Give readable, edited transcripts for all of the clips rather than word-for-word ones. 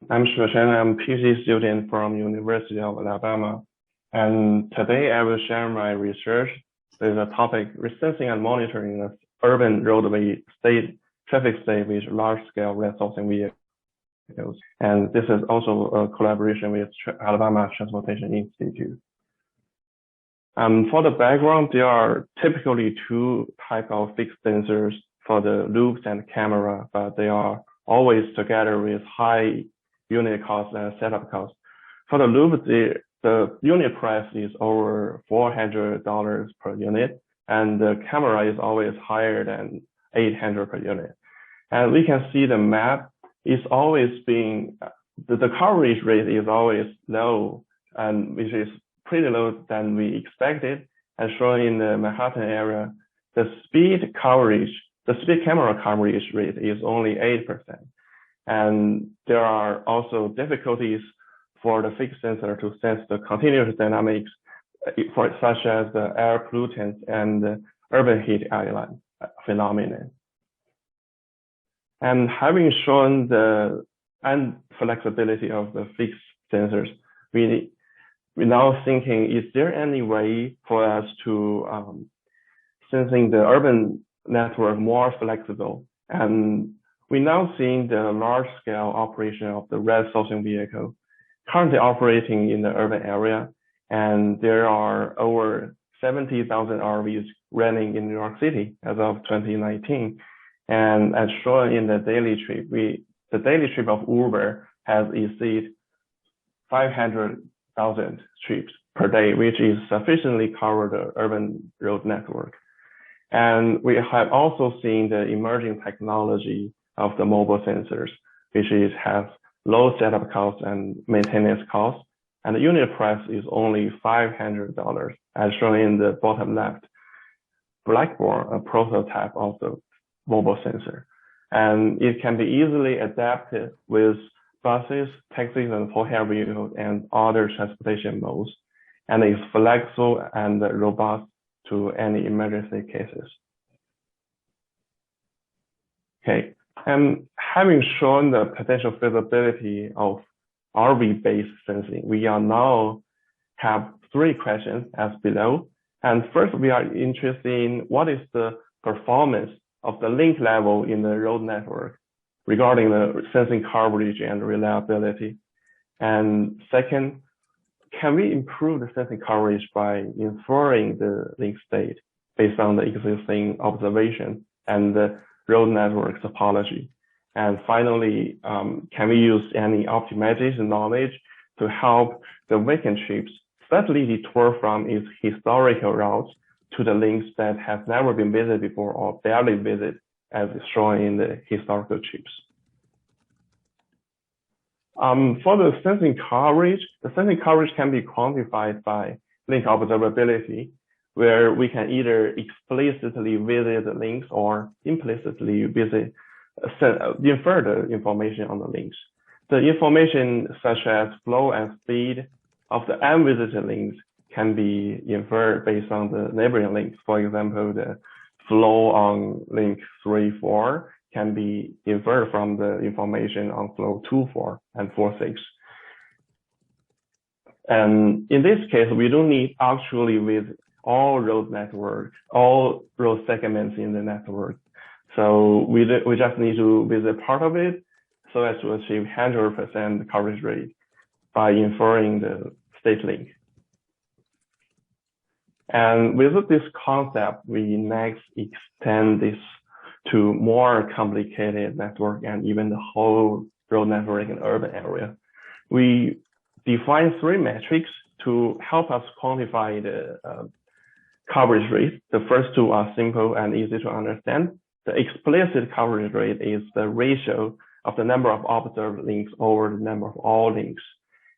I'm Shuocheng. I'm a PhD student from University of Alabama, and today I will share my research with the topic Sensing and Monitoring of Urban Roadway Traffic State with Large-Scale Ridesourcing Vehicles. And this is also a collaboration with Alabama Transportation Institute. For the background, there are typically two types of fixed sensors for the loops and camera, but they are always together with high unit cost and setup cost. For the loop, the unit price is over $400 per unit, and the camera is always higher than $800 per unit. And we can see the map is always being, the coverage rate is always low, and which is pretty low than we expected. As shown in the Manhattan area, the speed camera coverage rate is only 8%. And there are also difficulties for the fixed sensor to sense the continuous dynamics, such as the air pollutants and the urban heat island phenomenon. And having shown the inflexibility of the fixed sensors, we're now thinking, is there any way for us to sensing the urban network more flexible? And we're now seeing the large-scale operation of the ridesourcing vehicle currently operating in the urban area, and there are over 70,000 RVs running in New York City as of 2019. And as shown in the daily trip, the daily trip of Uber has exceeded 500,000 trips per day, which is sufficiently cover the urban road network. And we have also seen the emerging technology of the mobile sensors, which has low setup costs and maintenance costs, and the unit price is only $500, as shown in the bottom left. Blackboard, a prototype of the mobile sensor, and it can be easily adapted with buses, taxis, and for-hire vehicles and other transportation modes, and is flexible and robust to any emergency cases. Okay. And having shown the potential feasibility of RV-based sensing, we now have three questions as below. And first, we are interested in what is the performance of the link level in the road network regarding the sensing coverage and reliability. And second, can we improve the sensing coverage by inferring the link state based on the existing observation and the road network topology? And finally, can we use any optimization knowledge to help the vacant trips slightly detour from its historical routes to the links that have never been visited before or barely visited, as is shown in the historical trips? For the sensing coverage can be quantified by link observability, where we can either explicitly visit the links or implicitly infer the information on the links. The information such as flow and speed of the unvisited links can be inferred based on the neighboring links. For example, the flow on link 3.4 can be inferred from the information on flow 2.4 and 4.6. And in this case, we don't need actually with all road segments in the network. So we just need to visit part of it so as to achieve 100% coverage rate by inferring the state link. And with this concept, we next extend this to more complicated network and even the whole road network in urban area. We define three metrics to help us quantify the coverage rate. The first two are simple and easy to understand. The explicit coverage rate is the ratio of the number of observed links over the number of all links.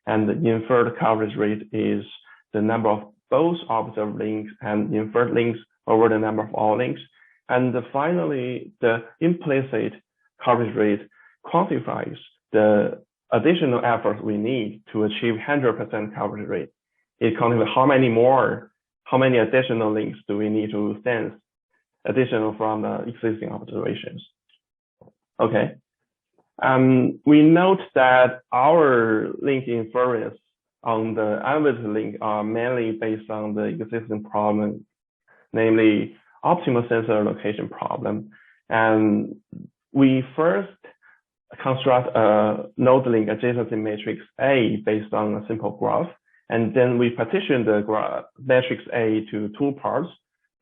And the inferred coverage rate is the number of both observed links and inferred links over the number of all links. And finally, the implicit coverage rate quantifies the additional effort we need to achieve 100% coverage rate. It quantifies how many additional links do we need to sense additional from the existing observations. Okay. We note that our link inference on the unvisited link are mainly based on the existing problem, namely optimal sensor location problem. And we first construct a node link adjacency matrix A based on a simple graph. And then we partition the matrix A to two parts,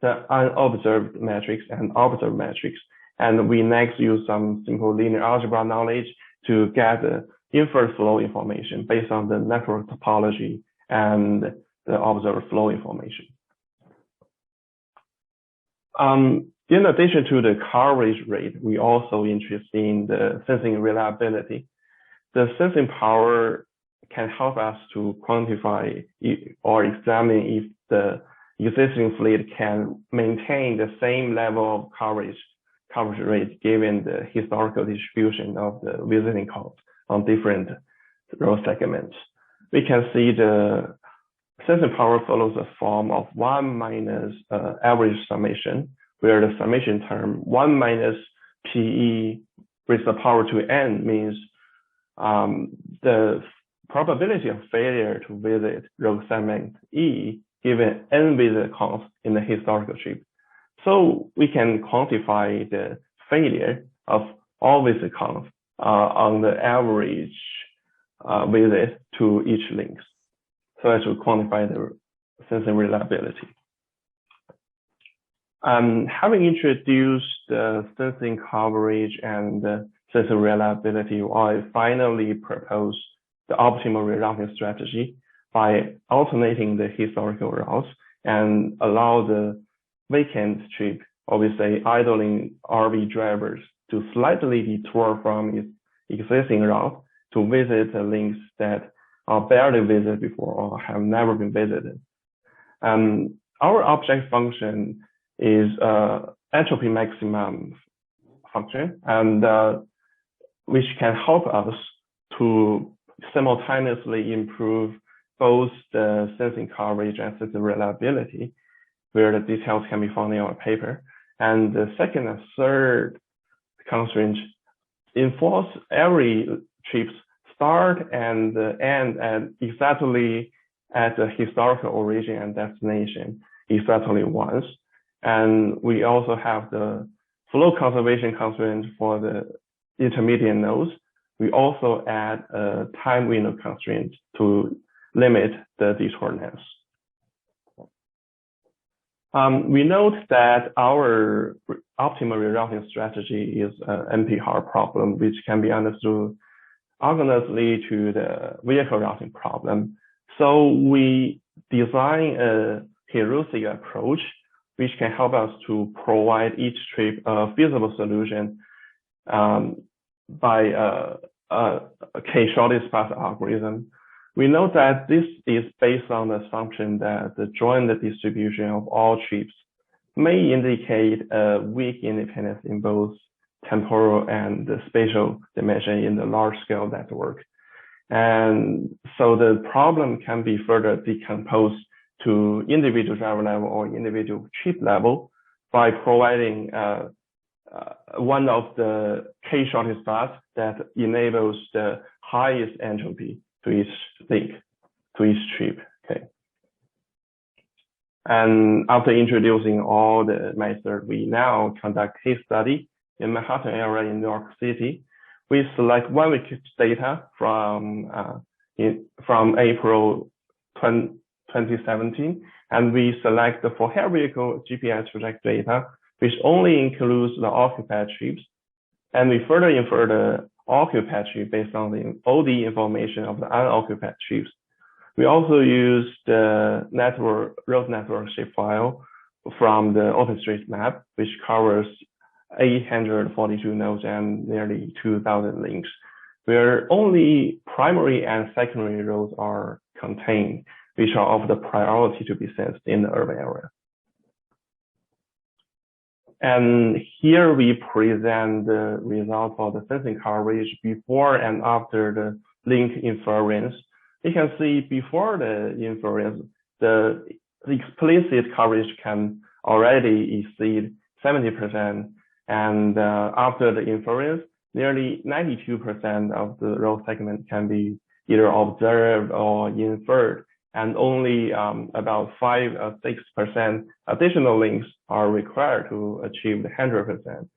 the unobserved matrix and observed matrix. And we next use some simple linear algebra knowledge to get the inferred flow information based on the network topology and the observed flow information. In addition to the coverage rate, we also interested in the sensing reliability. The sensing power can help us to quantify or examine if the existing fleet can maintain the same level of coverage rate given the historical distribution of the visiting costs on different road segments. We can see the sensing power follows a form of 1 minus average summation, where the summation term 1 minus PE raised to the power to n means the probability of failure to visit road segment E given n visit counts in the historical trip. So we can quantify the failure of all visit counts on the average visit to each link, so as to quantify the sensing reliability. Having introduced the sensing coverage and the sensing reliability, I finally proposed the optimal rerouting strategy by alternating the historical routes and allow the vacant trip, or we say idling RV drivers, to slightly detour from its existing route to visit the links that are barely visited before or have never been visited. Our object function is entropy maximum function, and which can help us to simultaneously improve both the sensing coverage and sensing reliability, where the details can be found in our paper. And the second and third constraint enforce every trip start and end exactly at the historical origin and destination exactly once. And we also have the flow conservation constraint for the intermediate nodes. We also add a time window constraint to limit the detour length. We note that our optimal rerouting strategy is an NP-hard problem, which can be understood organously to the vehicle routing problem. So we design a heuristic approach, which can help us to provide each trip a feasible solution by a k-shortest path algorithm. We know that this is based on the assumption that the joint distribution of all trips may indicate a weak independence in both temporal and the spatial dimension in the large-scale network. And so the problem can be further decomposed to individual driver level or individual trip level by providing one of the k-shortest paths that enables the highest entropy to each link, to each trip. Okay. And after introducing all the methods, we now conduct case study in Manhattan area in New York City. We select 1 week data from April 2017, and we select the for hair vehicle GPS trajectory data, which only includes the occupied trips, and we further infer the occupied trip based on the OD information of the unoccupied trips. We also use the road network shapefile from the OpenStreetMap, which covers 842 nodes and nearly 2,000 links, where only primary and secondary roads are contained, which are of the priority to be sensed in the urban area. And here we present the result of the sensing coverage before and after the link inference. You can see before the inference, the explicit coverage can already exceed 70%. And after the inference, nearly 92% of the road segment can be either observed or inferred, and only about 6% additional links are required to achieve the 100%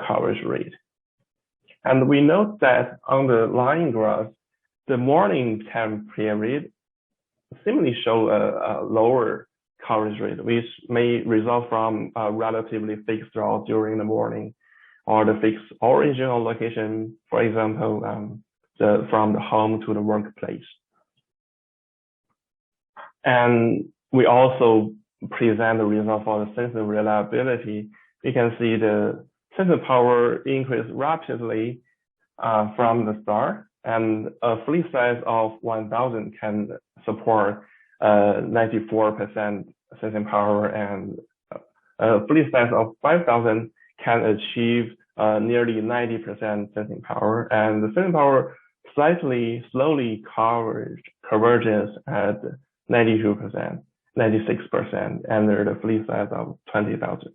coverage rate. And we note that on the line graph, the morning time period seemingly show a lower coverage rate, which may result from a relatively fixed route during the morning, or the fixed original location, for example, from the home to the workplace. And we also present the result for the sensor reliability. We can see the sensor power increase rapidly from the start, and a fleet size of 1,000 can support 94% sensing power, and a fleet size of 5,000 can achieve nearly 90% sensing power, and the sensing power slowly converges at 92%, 96% under the fleet size of 20,000.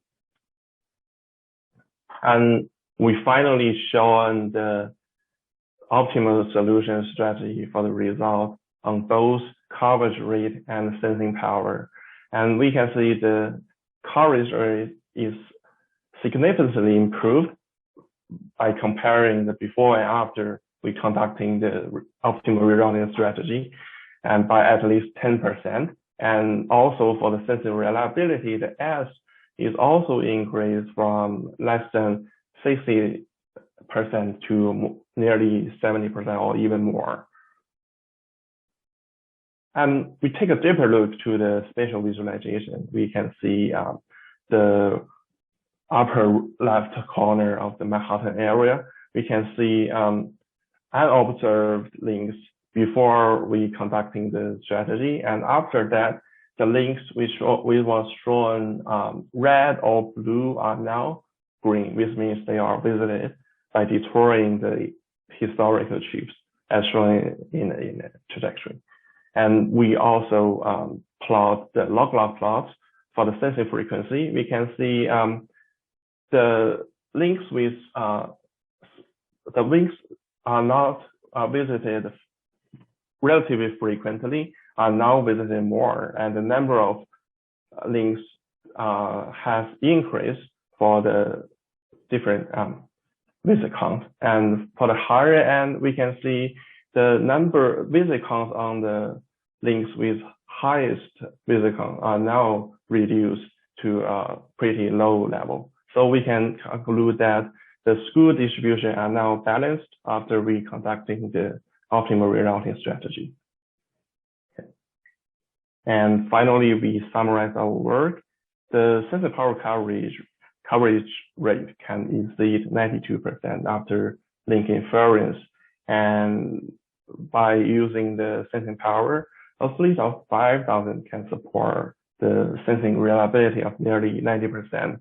And we finally shown the optimal solution strategy for the result on both coverage rate and sensing power. And we can see the coverage rate is significantly improved by comparing the before and after we conducting the optimal rerouting strategy, and by at least 10%. And also for the sensor reliability, the S is also increased from less than 60% to nearly 70% or even more. And we take a deeper look to the spatial visualization. We can see the upper left corner of the Manhattan area. We can see unobserved links before we conducting the strategy, and after that, the links which was shown red or blue are now green, which means they are visited by detouring the historical trips as shown in the trajectory. And we also plot the log-log plots for the sensing frequency. We can see the links with the links are not visited relatively frequently are now visited more, and the number of links has increased for the different visit count. And for the higher end, we can see the number visit counts on the links with highest visit count are now reduced to a pretty low level. So we can conclude that the school distribution are now balanced after we conducting the optimal rerouting strategy. Okay. And finally, we summarize our work. The sensor power coverage rate can exceed 92% after link inference. And by using the sensing power, a fleet of 5,000 can support the sensing reliability of nearly 90%.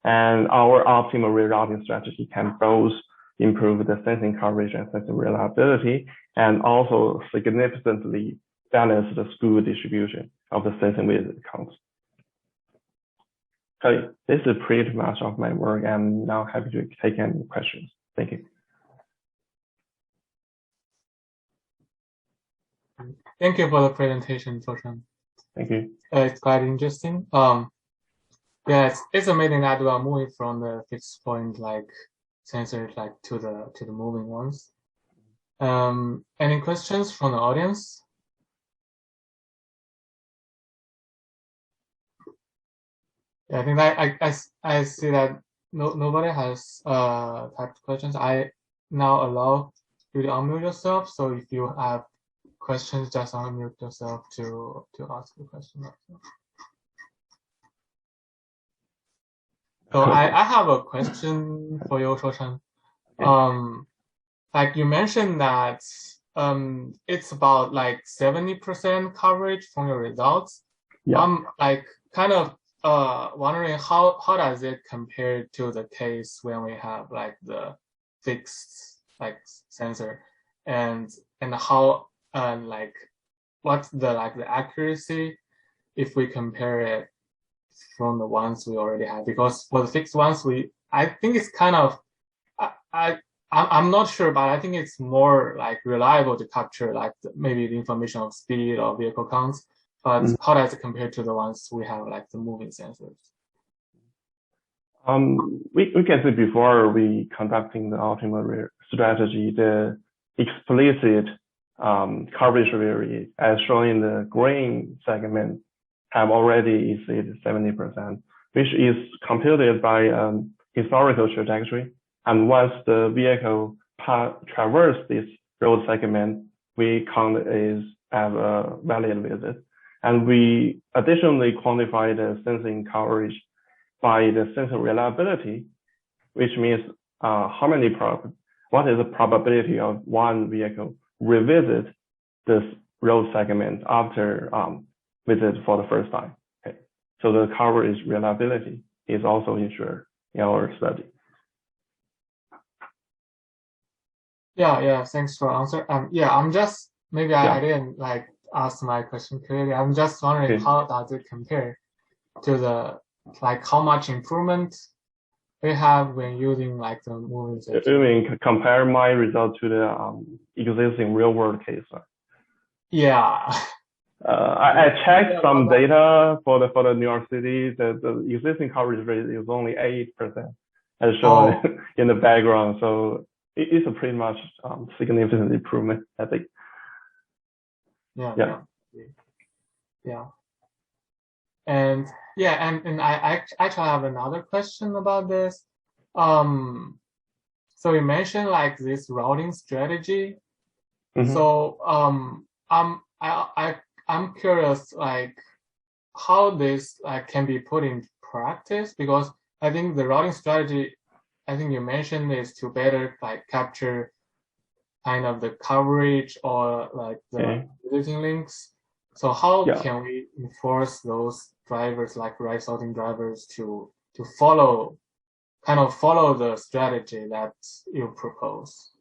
And our optimal rerouting strategy can both improve the sensing coverage and sensing reliability, and also significantly balance the school distribution of the sensing visit counts. Okay, this is pretty much of my work. I'm now happy to take any questions. Thank you. Thank you for the presentation, Shuocheng. Thank you. It's quite interesting. Yes, it's amazing that we are moving from the fixed point like sensors like to the moving ones. Any questions from the audience? Yeah, I think I see that nobody has typed questions. I now allow you to unmute yourself. So if you have questions, just unmute yourself to ask the question. So I have a question for you, Shuocheng. Like you mentioned that it's about like 70% coverage from your results. Yeah. I'm like kind of wondering how does it compare to the case when we have like the fixed like sensor, and how like what's the accuracy if we compare it from the ones we already have? Because for the fixed ones, I think it's kind of I'm not sure, but I think it's more like reliable to capture like maybe the information of speed or vehicle counts. But how does it compare to the ones we have like the moving sensors? We can say before we conducting the optimal strategy, the explicit coverage rate, as shown in the green segment, have already exceeded 70%, which is computed by historical trajectory. And once the vehicle traverse this road segment, we count it as a valid visit. And we additionally quantify the sensing coverage by the sensor reliability, which means what is the probability of one vehicle revisit this road segment after visit for the first time. Okay. So the coverage reliability is also ensured in our study. Yeah, thanks for answer. I'm just I didn't like ask my question clearly. I'm just wondering how does it compare to the how much improvement we have when using like the moving sensor. You mean compare my result to the existing real world case? Yeah. I checked some data for the New York City. The existing coverage rate is only 8%, as shown in the background. So it's a pretty much significant improvement, I think. Yeah. And I actually have another question about this. So you mentioned like this routing strategy. Mm-hmm. So I'm curious like how this can be put in practice, because I think the routing strategy I think you mentioned is to better like capture kind of the coverage or like the visiting links. So how can we enforce those drivers, like ride sorting drivers, to follow the strategy that you propose?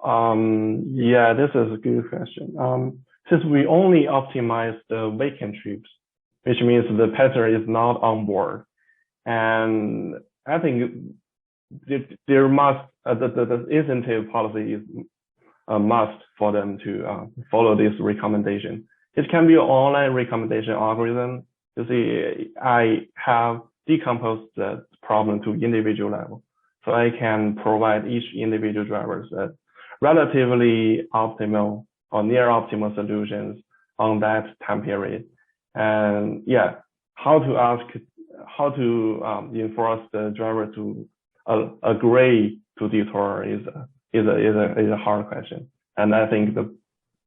This is a good question. Since we only optimize the vacant trips, which means the passenger is not on board, and I think there must the incentive policy is a must for them to follow this recommendation. It can be an online recommendation algorithm. You see, I have decomposed the problem to individual level, so I can provide each individual drivers a relatively optimal or near optimal solutions on that time period. And how to enforce the driver to agree to detour is a hard question. And I think the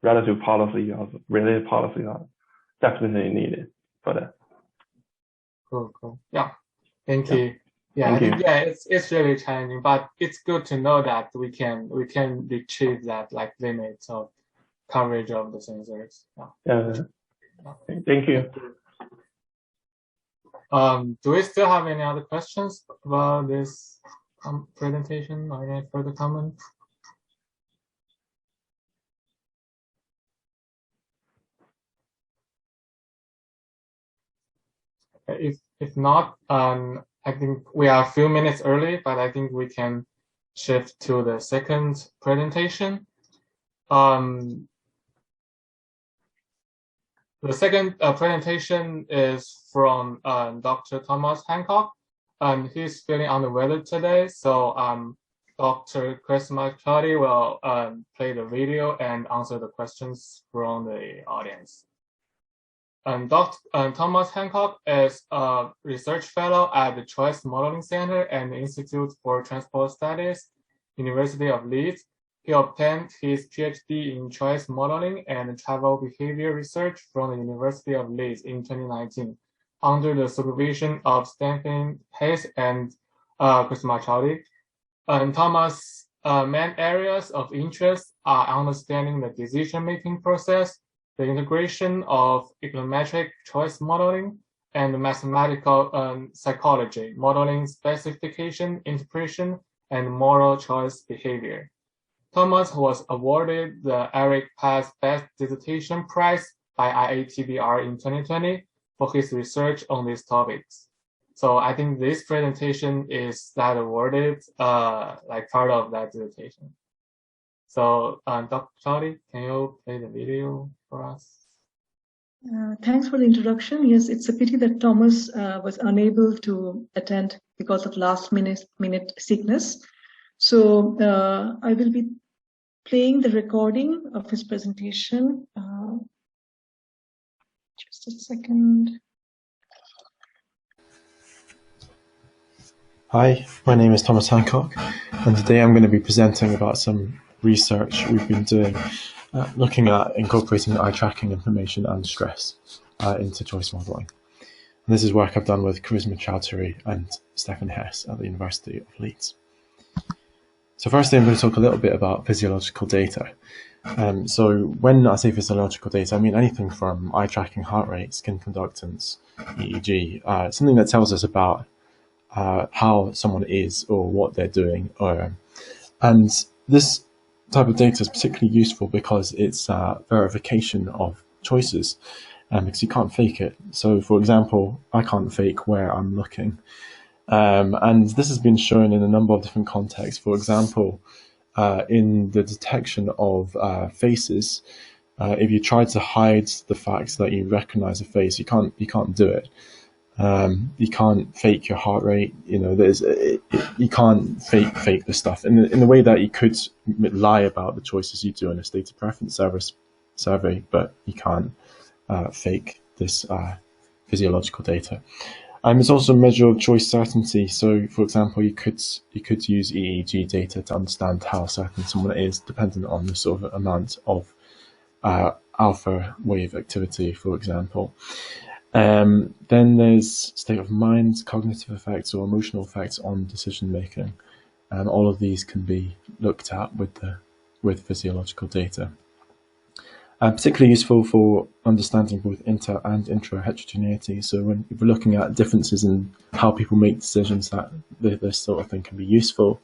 relative policy or related policy are definitely needed for that. Cool. Yeah. Thank you. I think it's really challenging, but it's good to know that we can achieve that like limit of coverage of the sensors. Thank you. Do we still have any other questions about this presentation or any further comments? If not, I think we are a few minutes early, but I think we can shift to the second presentation. The second presentation is from Dr. Thomas Hancock, and he's feeling under weather today. So Dr. Chris McCarty will play the video and answer the questions from the audience. And Thomas Hancock is a research fellow at the Choice Modeling Center and the Institute for Transport Studies, University of Leeds. He obtained his PhD in choice modeling and travel behavior research from the University of Leeds in 2019, under the supervision of Stephane Hess and Chris McCarty. And Thomas' main areas of interest are understanding the decision-making process, the integration of econometric choice modeling, and mathematical psychology, modeling specification, interpretation, and moral choice behavior. Thomas was awarded the Eric Paz Best Dissertation Prize by IATBR in 2020 for his research on these topics. So I think this presentation is that awarded, like part of that dissertation. So Dr. Choudhury, can you play the video for us? Thanks for the introduction. Yes, it's a pity that Thomas was unable to attend because of last minute sickness. So I will be playing the recording of his presentation. Just a second. Hi, my name is Thomas Hancock, and today I'm going to be presenting about some research we've been doing looking at incorporating eye tracking information and stress into choice modelling. And this is work I've done with Choudhury and Stephane Hess at the University of Leeds. So firstly, I'm going to talk a little bit about physiological data. So when I say physiological data, I mean anything from eye tracking, heart rate, skin conductance, EEG, something that tells us about how someone is or what they're doing. And this type of data is particularly useful because it's verification of choices, because you can't fake it. So for example, I can't fake where I'm looking. And this has been shown in a number of different contexts. For example, in the detection of faces, if you try to hide the fact that you recognize a face, you can't do it. You can't fake your heart rate. You know, you can't fake the stuff in the way that you could lie about the choices you do in a state of preference survey, but you can't fake this physiological data. It's also a measure of choice certainty. So, for example, you could use EEG data to understand how certain someone is, dependent on the sort of amount of alpha wave activity, for example. Then there's state of mind, cognitive effects or emotional effects on decision making, and all of these can be looked at with physiological data. Particularly useful for understanding both inter and intra heterogeneity. So when we're looking at differences in how people make decisions, that this sort of thing can be useful.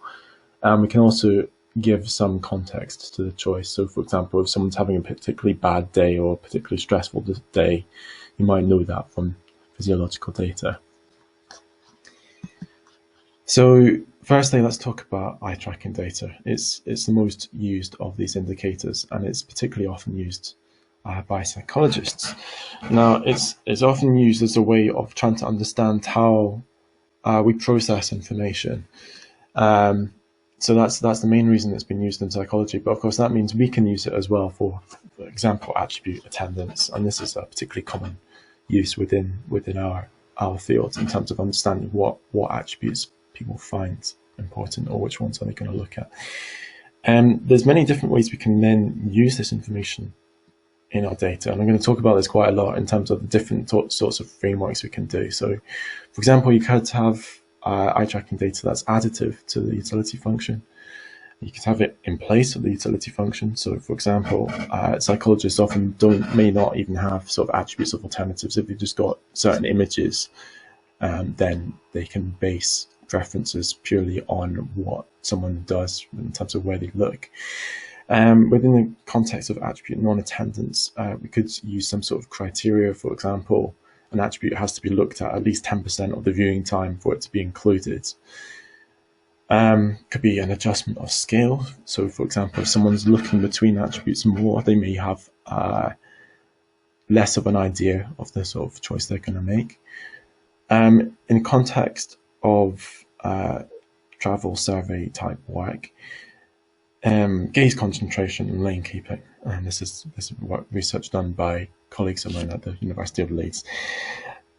We can also give some context to the choice. So for example, if someone's having a particularly bad day or a particularly stressful day, you might know that from physiological data. So firstly, let's talk about eye tracking data. It's the most used of these indicators, and it's particularly often used by psychologists. Now, it's often used as a way of trying to understand how we process information. So that's the main reason it's been used in psychology. But of course, that means we can use it as well for example, attribute attendance, and this is a particularly common use within our field in terms of understanding what attributes people find important or which ones are they going to look at. There's many different ways we can then use this information in our data, and I'm going to talk about this quite a lot in terms of the different sorts of frameworks we can do. So, for example, you could have eye tracking data that's additive to the utility function. You could have it in place of the utility function. So, for example, psychologists often may not even have sort of attributes of alternatives. If you've just got certain images, then they can base preferences purely on what someone does in terms of where they look. Within the context of attribute non-attendance, we could use some sort of criteria. For example, an attribute has to be looked at least 10% of the viewing time for it to be included. Could be an adjustment of scale. So, for example, if someone's looking between attributes more, they may have less of an idea of the sort of choice they're going to make. In context of travel survey type work, gaze concentration and lane keeping, and this is work research done by colleagues of mine at the University of Leeds.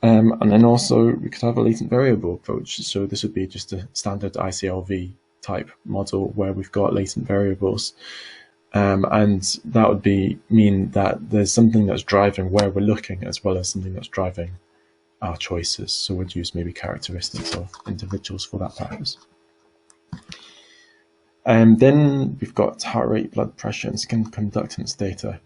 And then also we could have a latent variable approach. So this would be just a standard ICLV type model where we've got latent variables. And that would mean that there's something that's driving where we're looking as well as something that's driving our choices. So we'd use maybe characteristics of individuals for that purpose. And then we've got heart rate, blood pressure, and skin conductance data.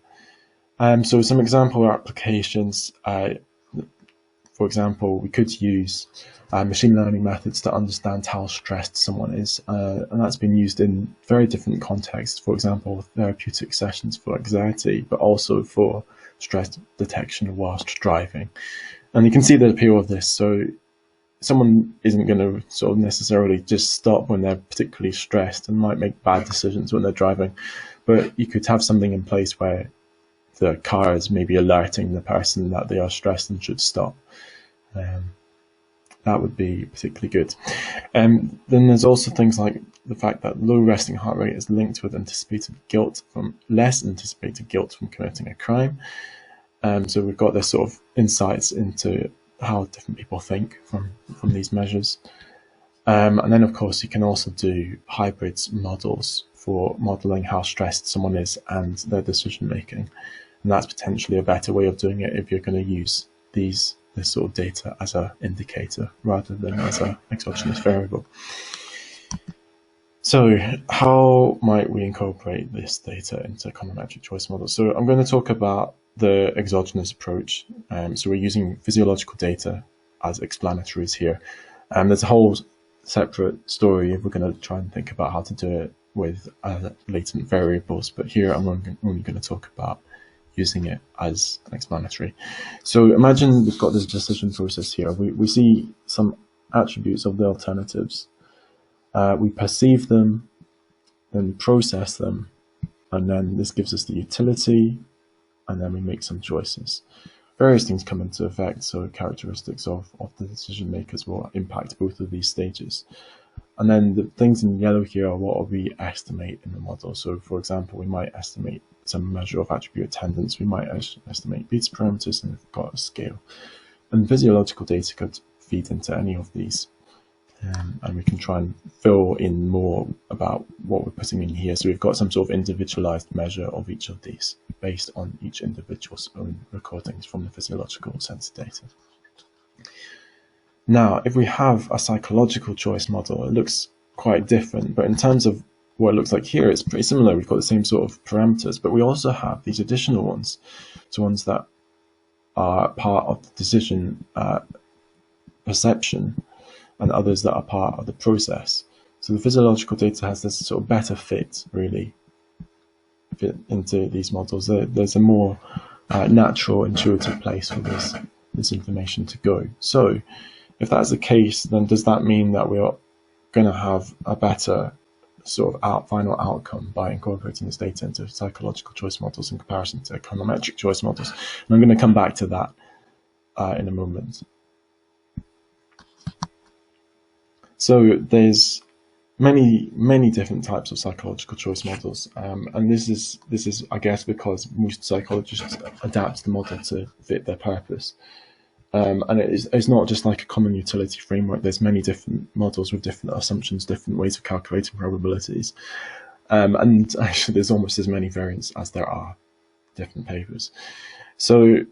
So some example applications, for example, we could use machine learning methods to understand how stressed someone is, and that's been used in very different contexts. For example, therapeutic sessions for anxiety, but also for stress detection whilst driving. And you can see the appeal of this. So someone isn't going to sort of necessarily just stop when they're particularly stressed and might make bad decisions when they're driving, but you could have something in place where the car is maybe alerting the person that they are stressed and should stop. That would be particularly good. Then there's also things like the fact that low resting heart rate is linked with anticipated guilt from less anticipated guilt from committing a crime. So we've got this sort of insights into how different people think from these measures. And then, of course, you can also do hybrid models for modeling how stressed someone is and their decision making. And that's potentially a better way of doing it if you're going to use this sort of data as an indicator rather than as an exogenous variable. So how might we incorporate this data into econometric choice models? So I'm going to talk about the exogenous approach. So we're using physiological data as explanatories here. There's a whole separate story if we're going to try and think about how to do it with latent variables, but here I'm only going to talk about using it as an explanatory. So imagine we've got this decision process here. We see some attributes of the alternatives. We perceive them, then we process them, and then this gives us the utility, and then we make some choices. Various things come into effect, so characteristics of the decision makers will impact both of these stages. And then the things in yellow here are what we estimate in the model. So for example, we might estimate some measure of attribute attendance, we might estimate beta parameters, and we've got a scale. And physiological data could feed into any of these. And we can try and fill in more about what we're putting in here. So we've got some sort of individualized measure of each of these based on each individual's own recordings from the physiological sensor data. Now, if we have a psychological choice model, it looks quite different, but in terms of what it looks like here, it's pretty similar. We've got the same sort of parameters, but we also have these additional ones, so ones that are part of the decision perception, and others that are part of the process. So the physiological data has this sort of better fit, really, fit into these models. There's a more natural, intuitive place for this information to go. So if that's the case, then does that mean that we're going to have a better sort of final outcome by incorporating this data into psychological choice models in comparison to econometric choice models? And I'm going to come back to that in a moment. So there's many different types of psychological choice models, and this is I guess because most psychologists adapt the model to fit their purpose, and it's not just like a common utility framework. There's many different models with different assumptions, different ways of calculating probabilities, and actually there's almost as many variants as there are different papers. So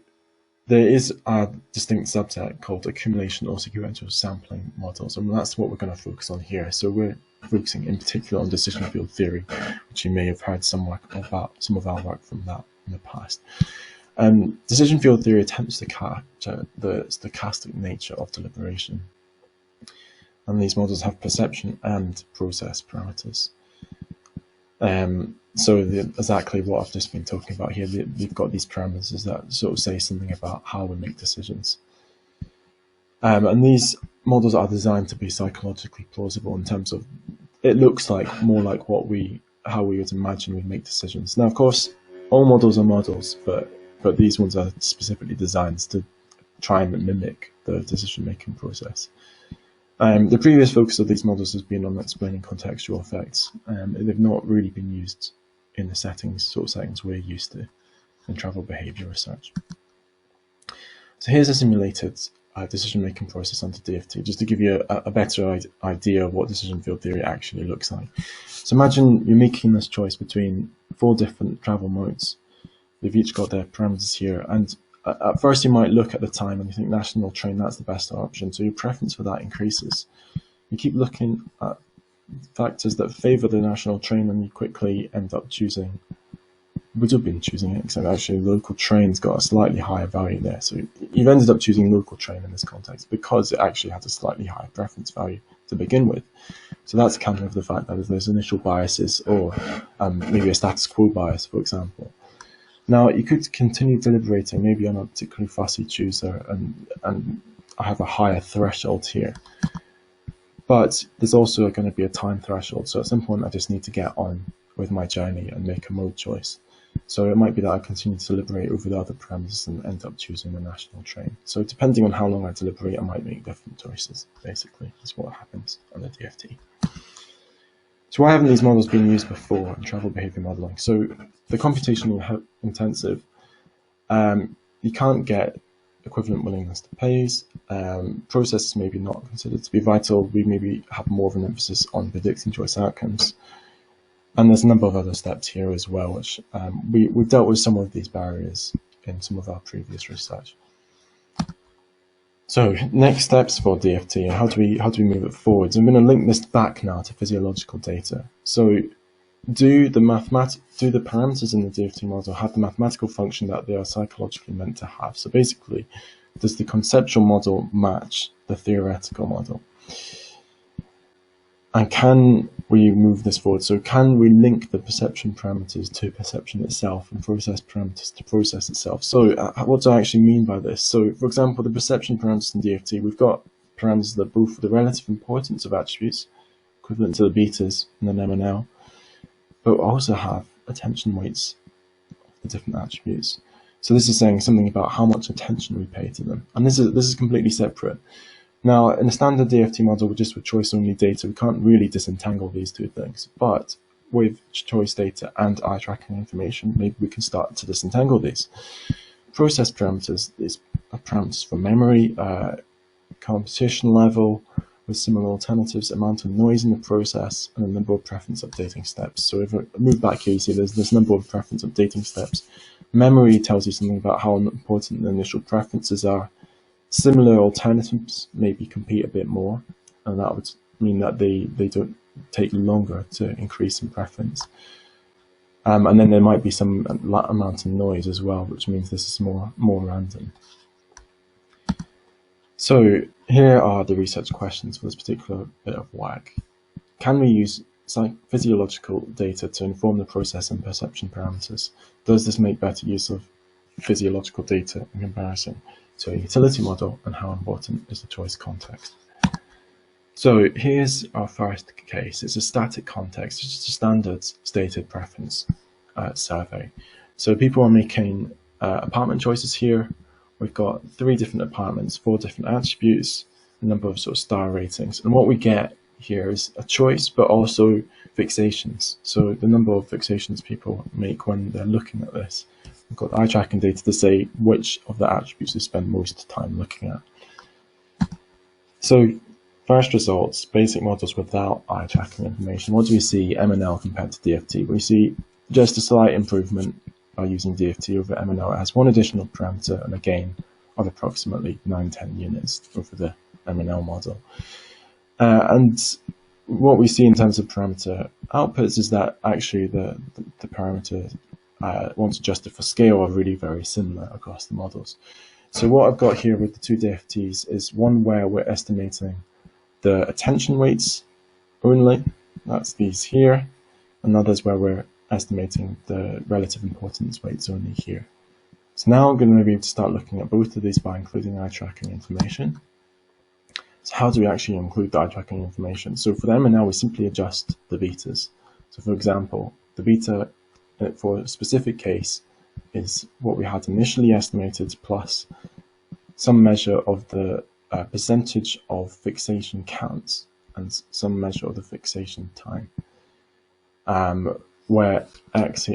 there is a distinct subset called accumulation or sequential sampling models, and that's what we're going to focus on here. So we're focusing in particular on decision field theory, which you may have heard some of our work from that in the past. Decision field theory attempts to capture the stochastic nature of deliberation, and these models have perception and process parameters. So exactly what I've just been talking about here, we've got these parameters that sort of say something about how we make decisions. And these models are designed to be psychologically plausible in terms of, it looks like more like how we would imagine we make decisions. Now, of course, all models are models, but these ones are specifically designed to try and mimic the decision-making process. The previous focus of these models has been on explaining contextual effects. They've not really been used in the settings we're used to in travel behavior research. So here's a simulated decision-making process under DFT, just to give you a better idea of what decision field theory actually looks like. So imagine you're making this choice between 4 different travel modes. They've each got their parameters here, and at first you might look at the time and you think national train, that's the best option, so your preference for that increases. You keep looking at factors that favour the national train and you quickly end up choosing, would have been choosing it, except actually the local train's got a slightly higher value there. So you've ended up choosing local train in this context because it actually had a slightly higher preference value to begin with. So that's accounting for the fact that there's initial biases or maybe a status quo bias, for example. Now, you could continue deliberating, maybe on a particularly fussy chooser, and I have a higher threshold here. But there's also going to be a time threshold. So at some point, I just need to get on with my journey and make a mode choice. So it might be that I continue to deliberate over the other parameters and end up choosing the national train. So depending on how long I deliberate, I might make different choices, basically, is what happens on the DFT. So why haven't these models been used before in travel behavior modeling? So the computationally intensive, you can't get equivalent willingness to pays. Processes maybe not considered to be vital. We maybe have more of an emphasis on predicting choice outcomes. And there's a number of other steps here as well, which we've dealt with some of these barriers in some of our previous research. So next steps for DFT, and how do we move it forwards? I'm going to link this back now to physiological data. So do the parameters in the DFT model have the mathematical function that they are psychologically meant to have? So basically, does the conceptual model match the theoretical model? And can we move this forward? So can we link the perception parameters to perception itself and process parameters to process itself? So what do I actually mean by this? So for example, the perception parameters in DFT, we've got parameters that both for the relative importance of attributes, equivalent to the betas and then MNL, but also have attention weights of the different attributes. So this is saying something about how much attention we pay to them. And this is completely separate. Now, in a standard DFT model, just with choice-only data, we can't really disentangle these two things. But with choice data and eye tracking information, maybe we can start to disentangle these. Process parameters, these are parameters for memory, competition level, with similar alternatives, amount of noise in the process, and a number of preference updating steps. So if I move back here, you see there's this number of preference updating steps. Memory tells you something about how important the initial preferences are. Similar alternatives maybe compete a bit more, and that would mean that they don't take longer to increase in preference. And then there might be some amount of noise as well, which means this is more random. So here are the research questions for this particular bit of work. Can we use physiological data to inform the process and perception parameters? Does this make better use of physiological data in comparison to a utility model, and how important is the choice context? So here's our first case. It's a static context. It's just a standard stated preference survey. So people are making apartment choices here. We've got 3 different apartments, 4 different attributes, a number of sort of star ratings. And what we get here is a choice, but also fixations. So the number of fixations people make when they're looking at this. We've got eye tracking data to say which of the attributes they spend most time looking at. So first results, basic models without eye tracking information. What do we see MNL compared to DFT? We see just a slight improvement by using DFT over MNL. It has 1 additional parameter and a gain of approximately 9-10 units over the MNL model. And what we see in terms of parameter outputs is that actually the parameter once adjusted for scale are really very similar across the models. So what I've got here with the 2 DFTs is one where we're estimating the attention weights only, that's these here, and others where we're estimating the relative importance weights only here. So now I'm going to maybe start looking at both of these by including eye tracking information. So how do we actually include the eye tracking information? So for the MNL, we simply adjust the betas. So for example, the beta for a specific case is what we had initially estimated plus some measure of the percentage of fixation counts and some measure of the fixation time, where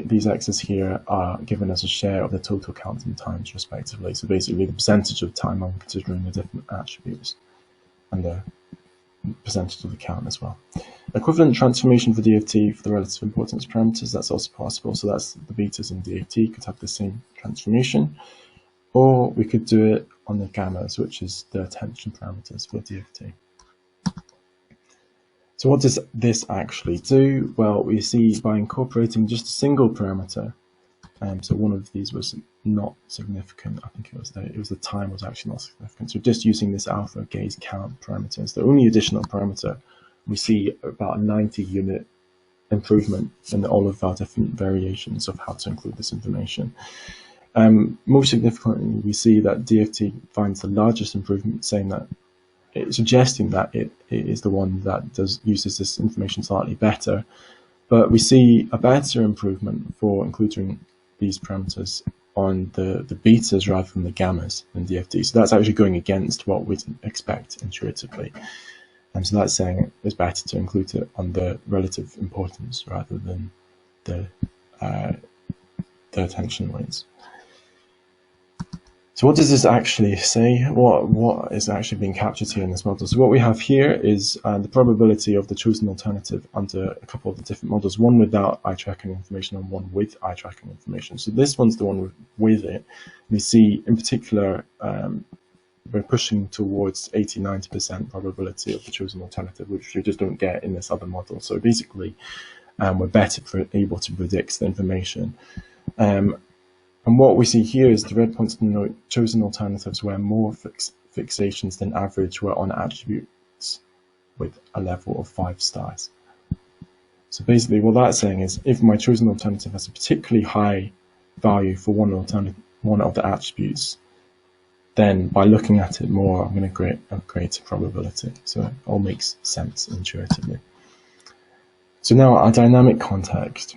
these x's here are given as a share of the total count and times respectively. So basically the percentage of time I'm considering the different attributes and the percentage of the count as well. Equivalent transformation for DFT for the relative importance parameters, that's also possible. So that's the betas in DFT could have the same transformation, or we could do it on the gammas, which is the attention parameters for DFT. So what does this actually do? Well, we see by incorporating just a single parameter, so one of these was not significant. I think it was the time was actually not significant. So just using this alpha gaze count parameter is the only additional parameter, we see about a 90 unit improvement in all of our different variations of how to include this information. Most significantly, we see that DFT finds the largest improvement, suggesting that it is the one that uses this information slightly better. But we see a better improvement for including these parameters on the betas rather than the gammas in DFT. So that's actually going against what we'd expect intuitively. And so that's saying it's better to include it on the relative importance rather than the attention weights. So what does this actually say? What is actually being captured here in this model? So what we have here is the probability of the chosen alternative under a couple of the different models, one without eye tracking information and one with eye tracking information. So this one's the one with it. We see in particular we're pushing towards 80–90% probability of the chosen alternative, which we just don't get in this other model. So basically we're better able to predict the information. And what we see here is the red points denote chosen alternatives where more fixations than average were on attributes with a level of 5 stars. So basically what that's saying is if my chosen alternative has a particularly high value for one of the attributes, then by looking at it more, I'm going to create a greater probability. So it all makes sense intuitively. So now our dynamic context.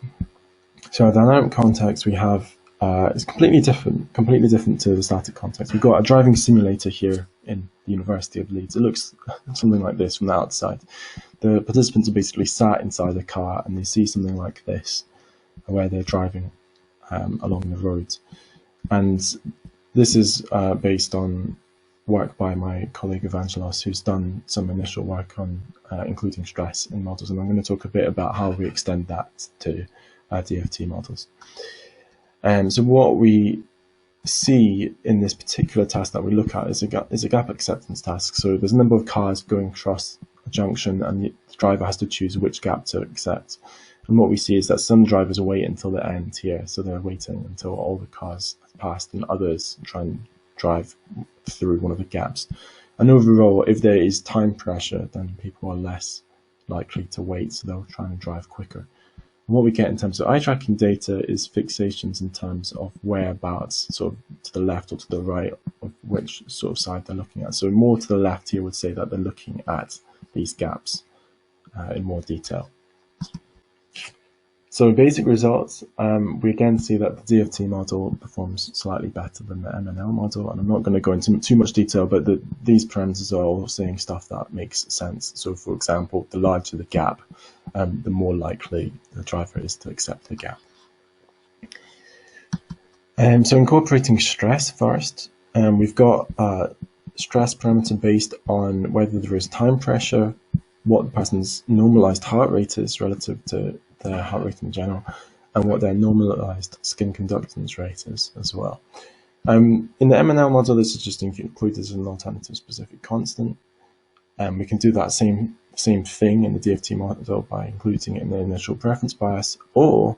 So our dynamic context we have is completely different to the static context. We've got a driving simulator here in the University of Leeds. It looks something like this from the outside. The participants are basically sat inside a car and they see something like this, where they're driving along the road. And this is based on work by my colleague Evangelos, who's done some initial work on including stress in models. And I'm going to talk a bit about how we extend that to DFT models. So what we see in this particular task that we look at is a gap acceptance task. So there's a number of cars going across a junction and the driver has to choose which gap to accept. And what we see is that some drivers wait until the end here. So they're waiting until all the cars have passed and others try and drive through one of the gaps. And overall, if there is time pressure, then people are less likely to wait. So they'll try and drive quicker. What we get in terms of eye tracking data is fixations in terms of whereabouts, sort of to the left or to the right of which sort of side they're looking at. So more to the left here would say that they're looking at these gaps in more detail. So basic results, we again see that the DFT model performs slightly better than the MNL model, and I'm not going to go into too much detail, but these parameters are all saying stuff that makes sense. So for example, the larger the gap, the more likely the driver is to accept the gap. So incorporating stress first, we've got a stress parameter based on whether there is time pressure, what the person's normalized heart rate is relative to their heart rate in general, and what their normalized skin conductance rate is as well. In the MNL model, this is just included as an alternative specific constant. We can do that same thing in the DFT model by including it in the initial preference bias, or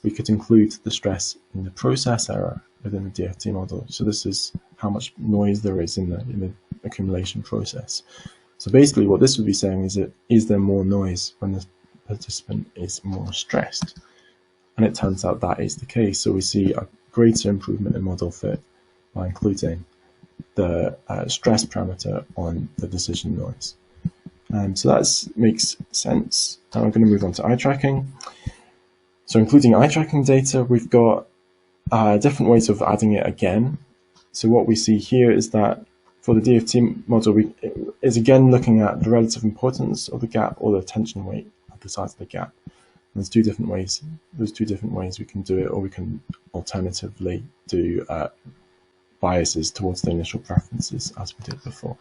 we could include the stress in the process error within the DFT model. So this is how much noise there is in the accumulation process. So basically what this would be saying is there more noise when the participant is more stressed? And it turns out that is the case. So we see a greater improvement in model fit by including the stress parameter on the decision noise. So that makes sense. Now I'm going to move on to eye tracking. So including eye tracking data, we've got different ways of adding it again. So what we see here is that for the DFT model, is again looking at the relative importance of the gap or the attention weight at the size of the gap. And there's two different ways. There's two different ways we can do it, or we can alternatively do biases towards the initial preferences as we did before.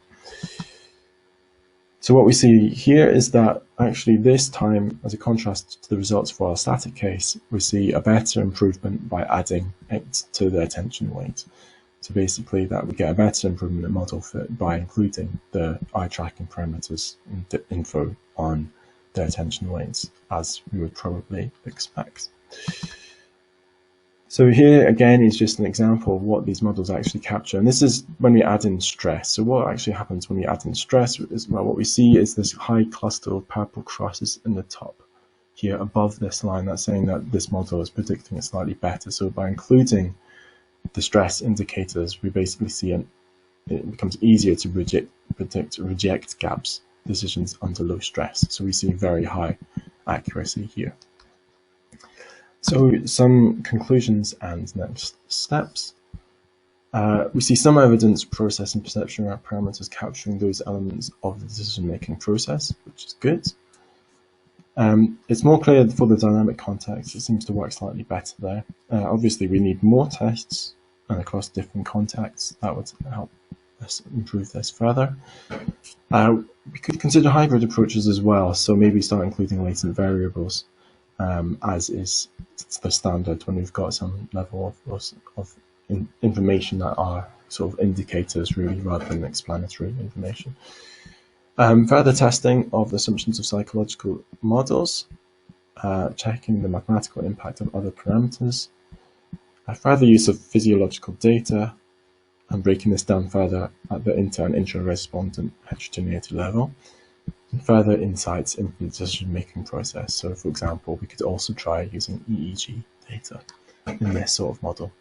So what we see here is that actually this time, as a contrast to the results for our static case, we see a better improvement by adding it to the attention weight. So basically that we get a better improvement in model fit by including the eye tracking parameters and the info on the attention weights, as we would probably expect. So here again is just an example of what these models actually capture, and this is when we add in stress. So what actually happens when we add in stress is, well, what we see is this high cluster of purple crosses in the top here above this line. That's saying that this model is predicting it slightly better. So by including the stress indicators, we basically see it becomes easier to reject gaps decisions under low stress. So we see very high accuracy here. So some conclusions and next steps. We see some evidence process and perception parameters capturing those elements of the decision-making process, which is good. It's more clear for the dynamic context. It seems to work slightly better there. Obviously, we need more tests and across different contexts. That would help us improve this further. We could consider hybrid approaches as well, so maybe start including latent variables, as is the standard when we've got some level of information that are sort of indicators really rather than explanatory information. Further testing of assumptions of psychological models, checking the mathematical impact of other parameters, further use of physiological data, and breaking this down further at the inter- and intra-respondent heterogeneity level, and further insights into the decision-making process. So, for example, we could also try using EEG data in this sort of model.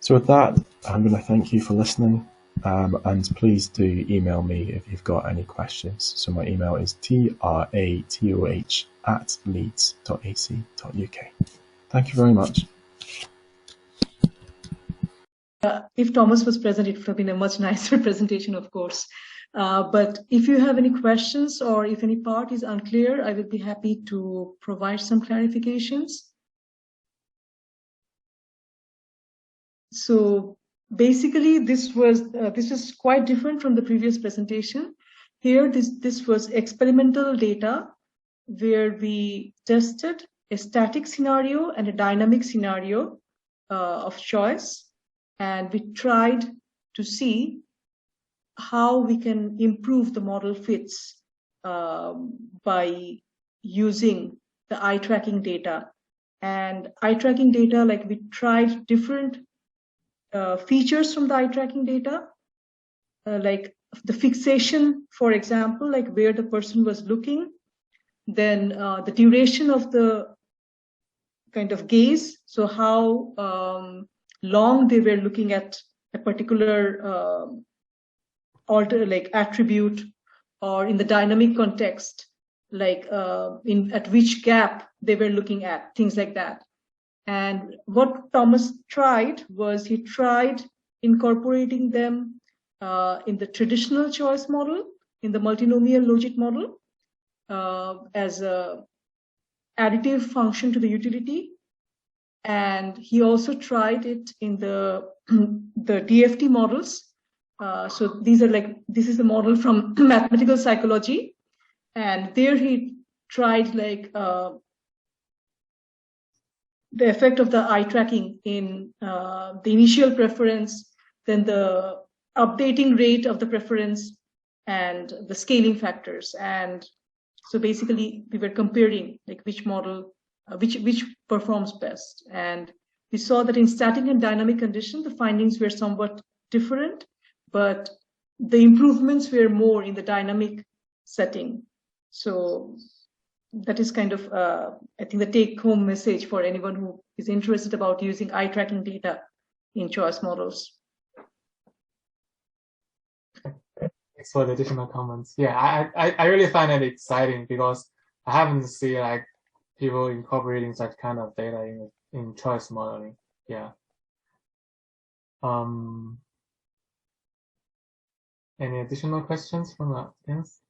So with that, I'm going to thank you for listening, and please do email me if you've got any questions. So my email is tratoh@leeds.ac.uk. Thank you very much. If Thomas was present, it would have been a much nicer presentation, of course. But if you have any questions or if any part is unclear, I will be happy to provide some clarifications. So basically, this is quite different from the previous presentation. Here, this was experimental data where we tested a static scenario and a dynamic scenario of choice. And we tried to see how we can improve the model fits by using the eye tracking data. And eye tracking data, like we tried different features from the eye tracking data, like the fixation, for example, like where the person was looking, then the duration of the kind of gaze, so how long they were looking at a particular attribute, or in the dynamic context, like at which gap they were looking at, things like that. And what Thomas tried was he tried incorporating them in the traditional choice model, in the multinomial logit model, as a additive function to the utility. And he also tried it in the DFT models. So this is a model from mathematical psychology. And there he tried the effect of the eye tracking in the initial preference, then the updating rate of the preference, and the scaling factors. And so basically we were comparing like which model, which performs best. And we saw that in static and dynamic conditions, the findings were somewhat different, but the improvements were more in the dynamic setting. So that is kind of, I think, the take-home message for anyone who is interested about using eye tracking data in choice models. Thanks for the additional comments. Yeah, I really find it exciting because I haven't seen like people incorporating such kind of data in choice modeling. Yeah. Any additional questions from the audience?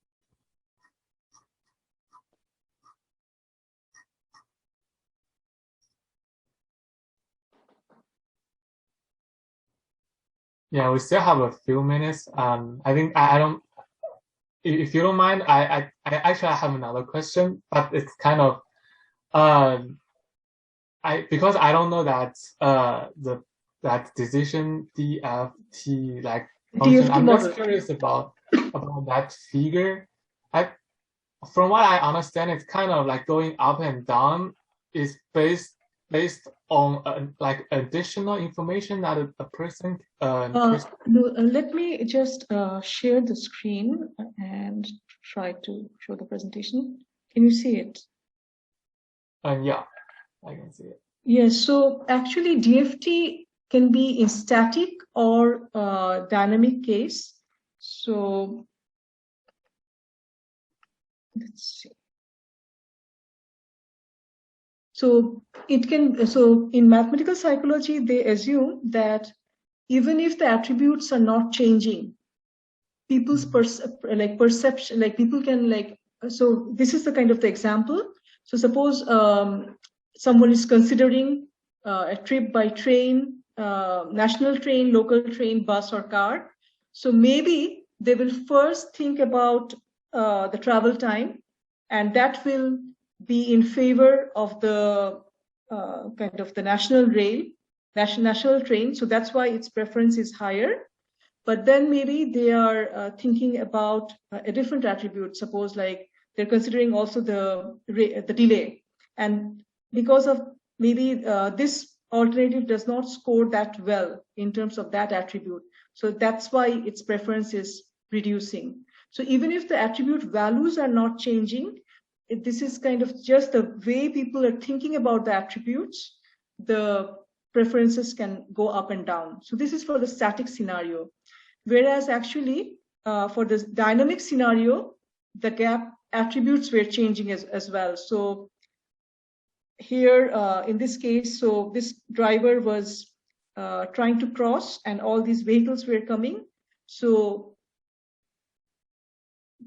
Yeah, we still have a few minutes. I think I don't. If you don't mind, I actually have another question, but it's kind of because I don't know that that decision DFT like function. I'm just curious about that figure. From what I understand, it's kind of like going up and down is based on like additional information that a person. Let me just share the screen and try to show the presentation. Can you see it? Yeah, I can see it. Yes. So actually, DFT can be in static or dynamic case. So let's see. So it can, so in mathematical psychology, they assume that even if the attributes are not changing, people's perception, like people can so this is the kind of the example. So suppose someone is considering a trip by train, national train, local train, bus or car. So maybe they will first think about the travel time, and that will be in favor of the kind of the national train. So that's why its preference is higher. But then maybe they are thinking about a different attribute. Suppose like they're considering also the delay, and because of maybe this alternative does not score that well in terms of that attribute. So that's why its preference is reducing. So even if the attribute values are not changing, this is kind of just the way people are thinking about the attributes, the preferences can go up and down. So this is for the static scenario. Whereas actually for this dynamic scenario, the gap attributes were changing as well. So here in this case, so this driver was trying to cross and all these vehicles were coming. So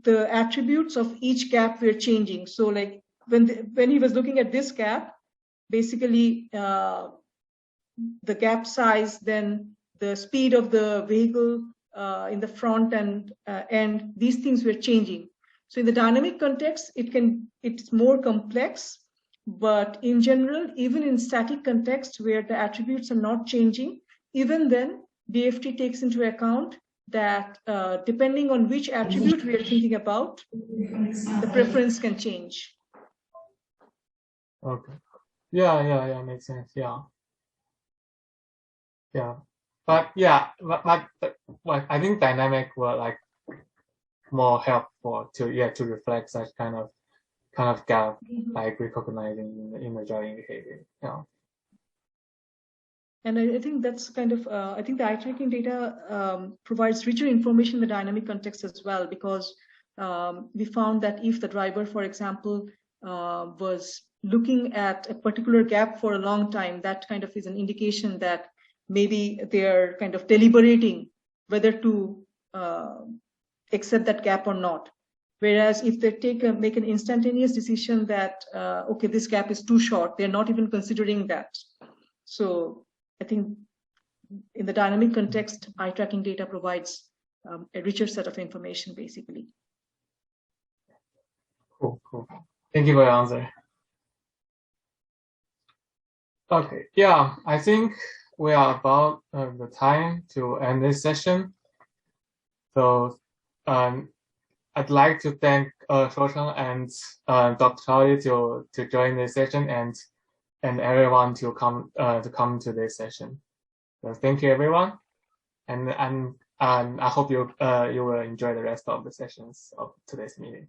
the attributes of each gap were changing. So like when he was looking at this gap, basically the gap size, then the speed of the vehicle in the front and end, these things were changing. So in the dynamic context, it's more complex, but in general, even in static context where the attributes are not changing, even then DFT takes into account that depending on which attribute we are thinking about, the preference can change. Okay. Yeah, makes sense. Yeah. But I think dynamic will like more helpful to reflect such kind of gap, like recognizing in the driving behavior. Yeah. And I think that's kind of, I think the eye tracking data provides richer information in the dynamic context as well, because we found that if the driver, for example, was looking at a particular gap for a long time, that kind of is an indication that maybe they're kind of deliberating whether to accept that gap or not. Whereas if they make an instantaneous decision that, okay, this gap is too short, they're not even considering that. So I think in the dynamic context, eye tracking data provides a richer set of information, basically. Cool. Thank you for your answer. Okay, yeah, I think we are about the time to end this session. So I'd like to thank Shuocheng and Dr. Choudhury to join this session and everyone to come to this session. So thank you, everyone, and I hope you will enjoy the rest of the sessions of today's meeting.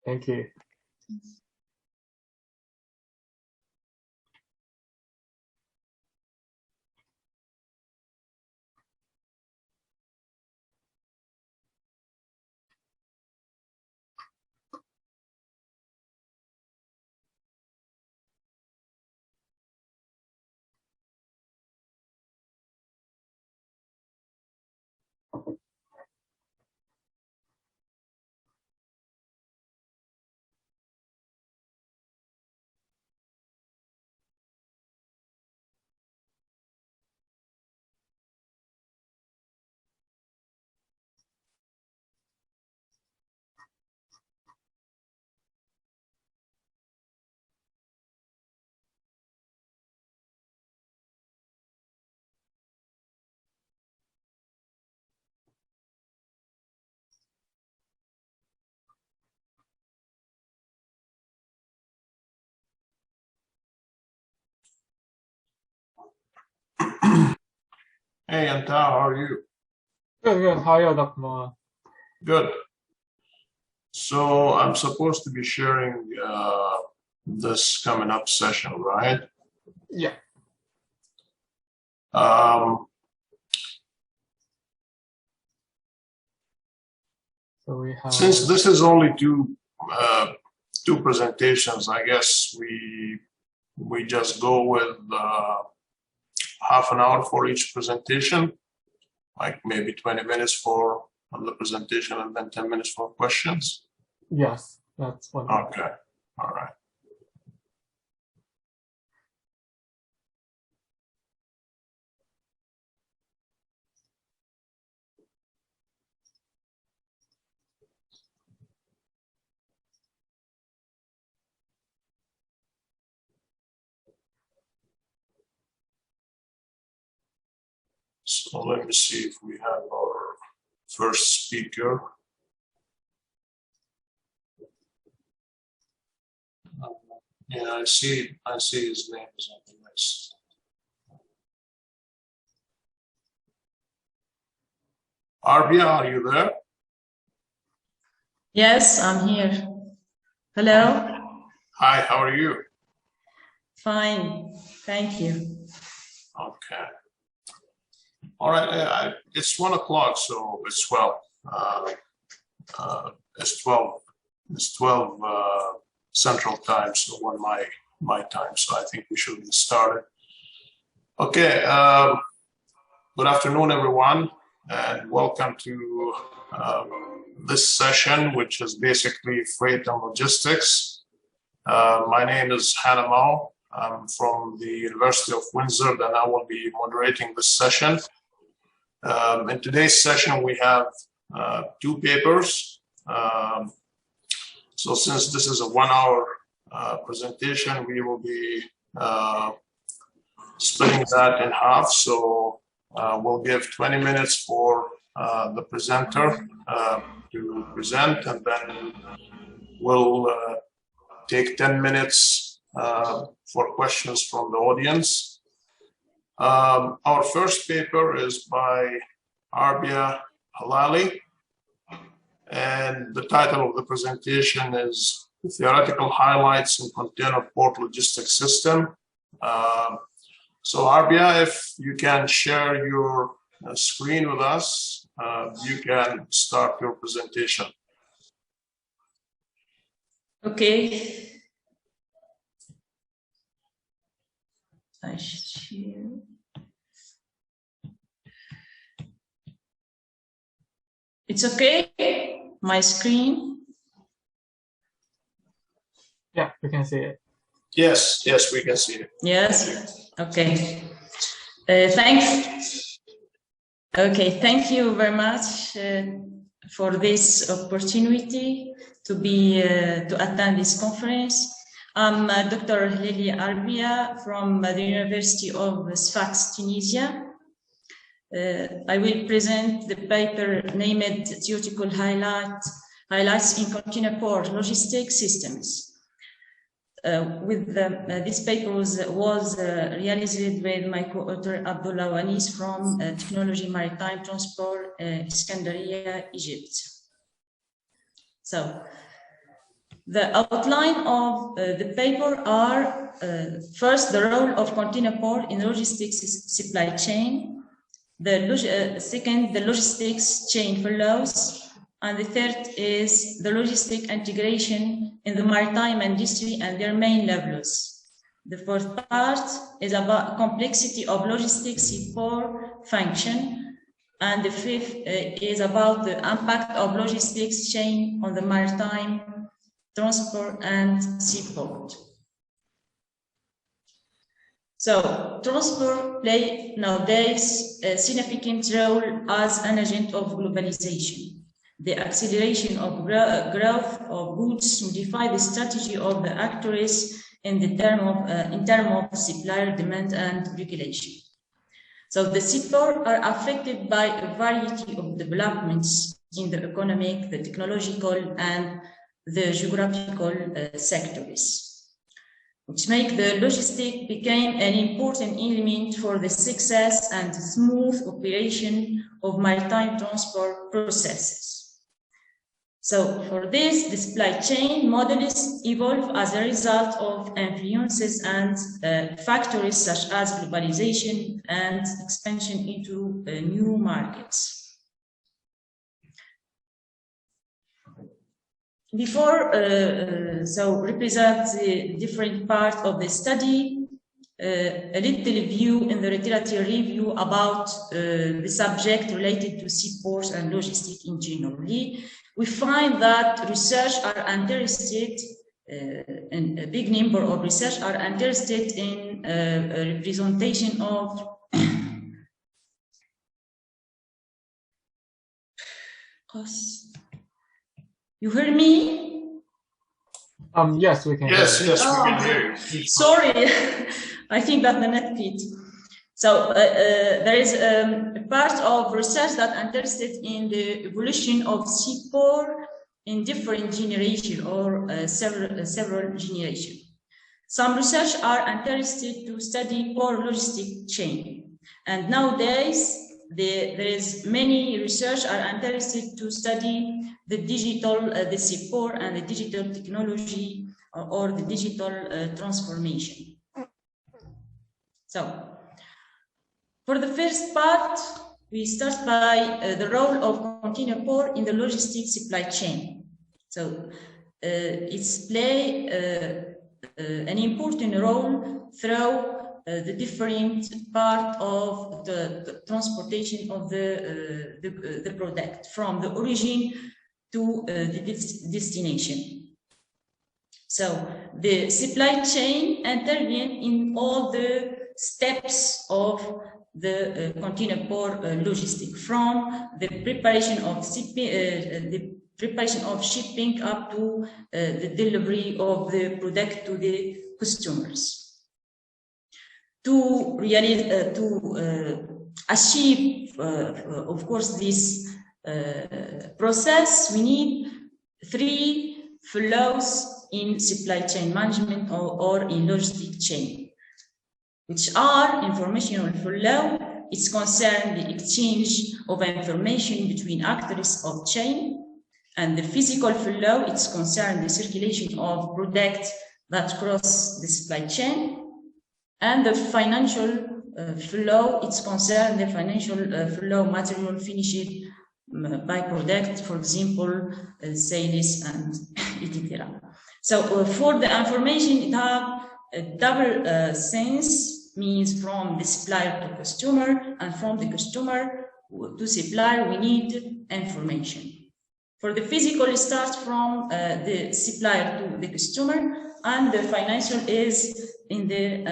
Thank you. Hey, Yantao, how are you? Good. How are you, Dr. Moa? Good. So I'm supposed to be sharing this coming up session, right? Yeah. So we have, since this is only two presentations, I guess we just go with half an hour for each presentation, like maybe 20 minutes for the presentation and then 10 minutes for questions. yes, that's what. Okay, all right. So let me see if we have our first speaker. Yeah, I see his name is on the list. Arbia, are you there? Yes, I'm here. Hello. Hi, how are you? Fine, thank you. Okay. All right, it's 1 o'clock, so it's 12. It's 12 Central Time, so 1 my time. So I think we should get started. Okay. Good afternoon, everyone, and welcome to this session, which is basically freight and logistics. My name is Hanna Maoh. I'm from the University of Windsor, and I will be moderating this session. In today's session, we have 2 papers. So since this is a 1-hour presentation, we will be splitting that in half. So we'll give 20 minutes for the presenter to present, and then we'll take 10 minutes for questions from the audience. Our first paper is by Arbia Hlali, and the title of the presentation is Theoretical Highlights in Container Port Logistics System. So Arbia, if you can share your screen with us, you can start your presentation. Okay. I share. It's okay, my screen? Yeah, we can see it. Yes, we can see it. Yes, okay. Thanks. Okay, thank you very much for this opportunity to attend this conference. I'm Dr. Hlali Arbia from the University of Sfax, Tunisia. I will present the paper named Theoretical Highlights in Container Port Logistics Systems. This paper was realized with my co-author Abdulla Wanis from Technology Maritime Transport, Iskandariya, Egypt. So, the outline of the paper are first the role of container port in logistics supply chain, second the logistics chain flows, and the third is the logistic integration in the maritime industry and their main levels. The fourth part is about complexity of logistics support function, and the fifth is about the impact of logistics chain on the maritime transport and seaport. So transport plays nowadays a significant role as an agent of globalization. The acceleration of growth of goods modify the strategy of the actors in terms of supplier demand and regulation. So the seaport are affected by a variety of developments in the economic, the technological, and the geographical sectors, which make the logistic became an important element for the success and smooth operation of maritime transport processes. So for this, the supply chain models evolve as a result of influences and factors such as globalization and expansion into new markets. Before, represent the different parts of the study, a little view in the literature review about the subject related to seaports and logistics in generally. We find that research are interested, and a big number of research are interested in a representation of You hear me? Yes, we can. Yes, yes, we can hear you. Sorry, I think that the net feed. So there is a part of research that interested in the evolution of seaport in different generations or several generations. Some research are interested to study port logistic chain, and nowadays there is many research are interested to study the digital, the seaport and the digital technology or the digital transformation. So. For the first part, we start by the role of container port in the logistics supply chain. So it's play an important role through the different part of the transportation of the product from the origin to the destination. So the supply chain intervenes in all the steps of the container port logistic, from the preparation of shipping up to the delivery of the product to the customers. To achieve, of course, this process, we need 3 flows in supply chain management or in logistic chain, which are informational flow. It's concerned the exchange of information between actors of chain, and the physical flow, it's concerned the circulation of products that cross the supply chain, and the financial flow, it's concerned the financial flow material finished by product, for example, sales and etc. So for the information, it have a double sense, means from the supplier to customer, and from the customer to supplier, we need information. For the physical, it starts from the supplier to the customer, and the financial is in the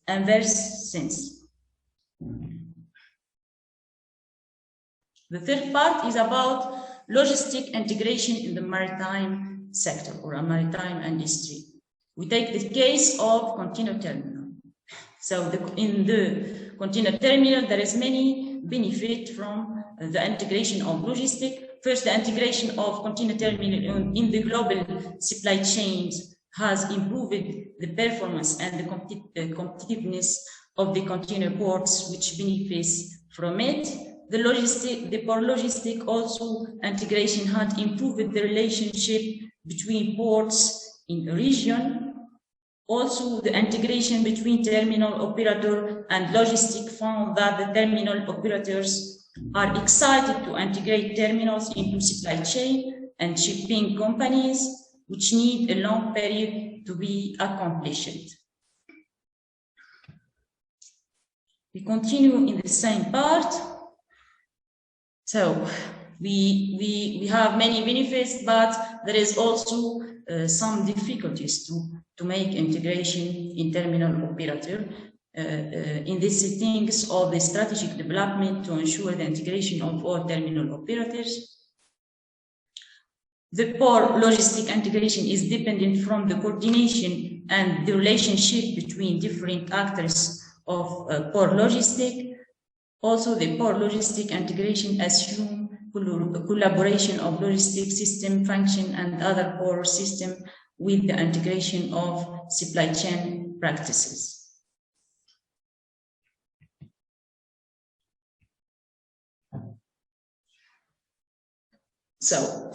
inverse sense. The third part is about logistic integration in the maritime sector or a maritime industry. We take the case of container terminal. So in the container terminal, there is many benefit from the integration of logistics. First, the integration of container terminal in the global supply chains has improved the performance and the competitiveness of the container ports, which benefits from it. The port logistic also integration had improved the relationship between ports in the region. Also, the integration between terminal operator and logistic found that the terminal operators are excited to integrate terminals into supply chain and shipping companies, which need a long period to be accomplished. We continue in the same part. So we have many benefits, but there is also some difficulties to make integration in terminal operator in the settings of the strategic development to ensure the integration of all terminal operators. The port logistic integration is dependent from the coordination and the relationship between different actors of port logistic. Also, the port logistic integration assumes collaboration of logistic system function and other port system with the integration of supply chain practices. So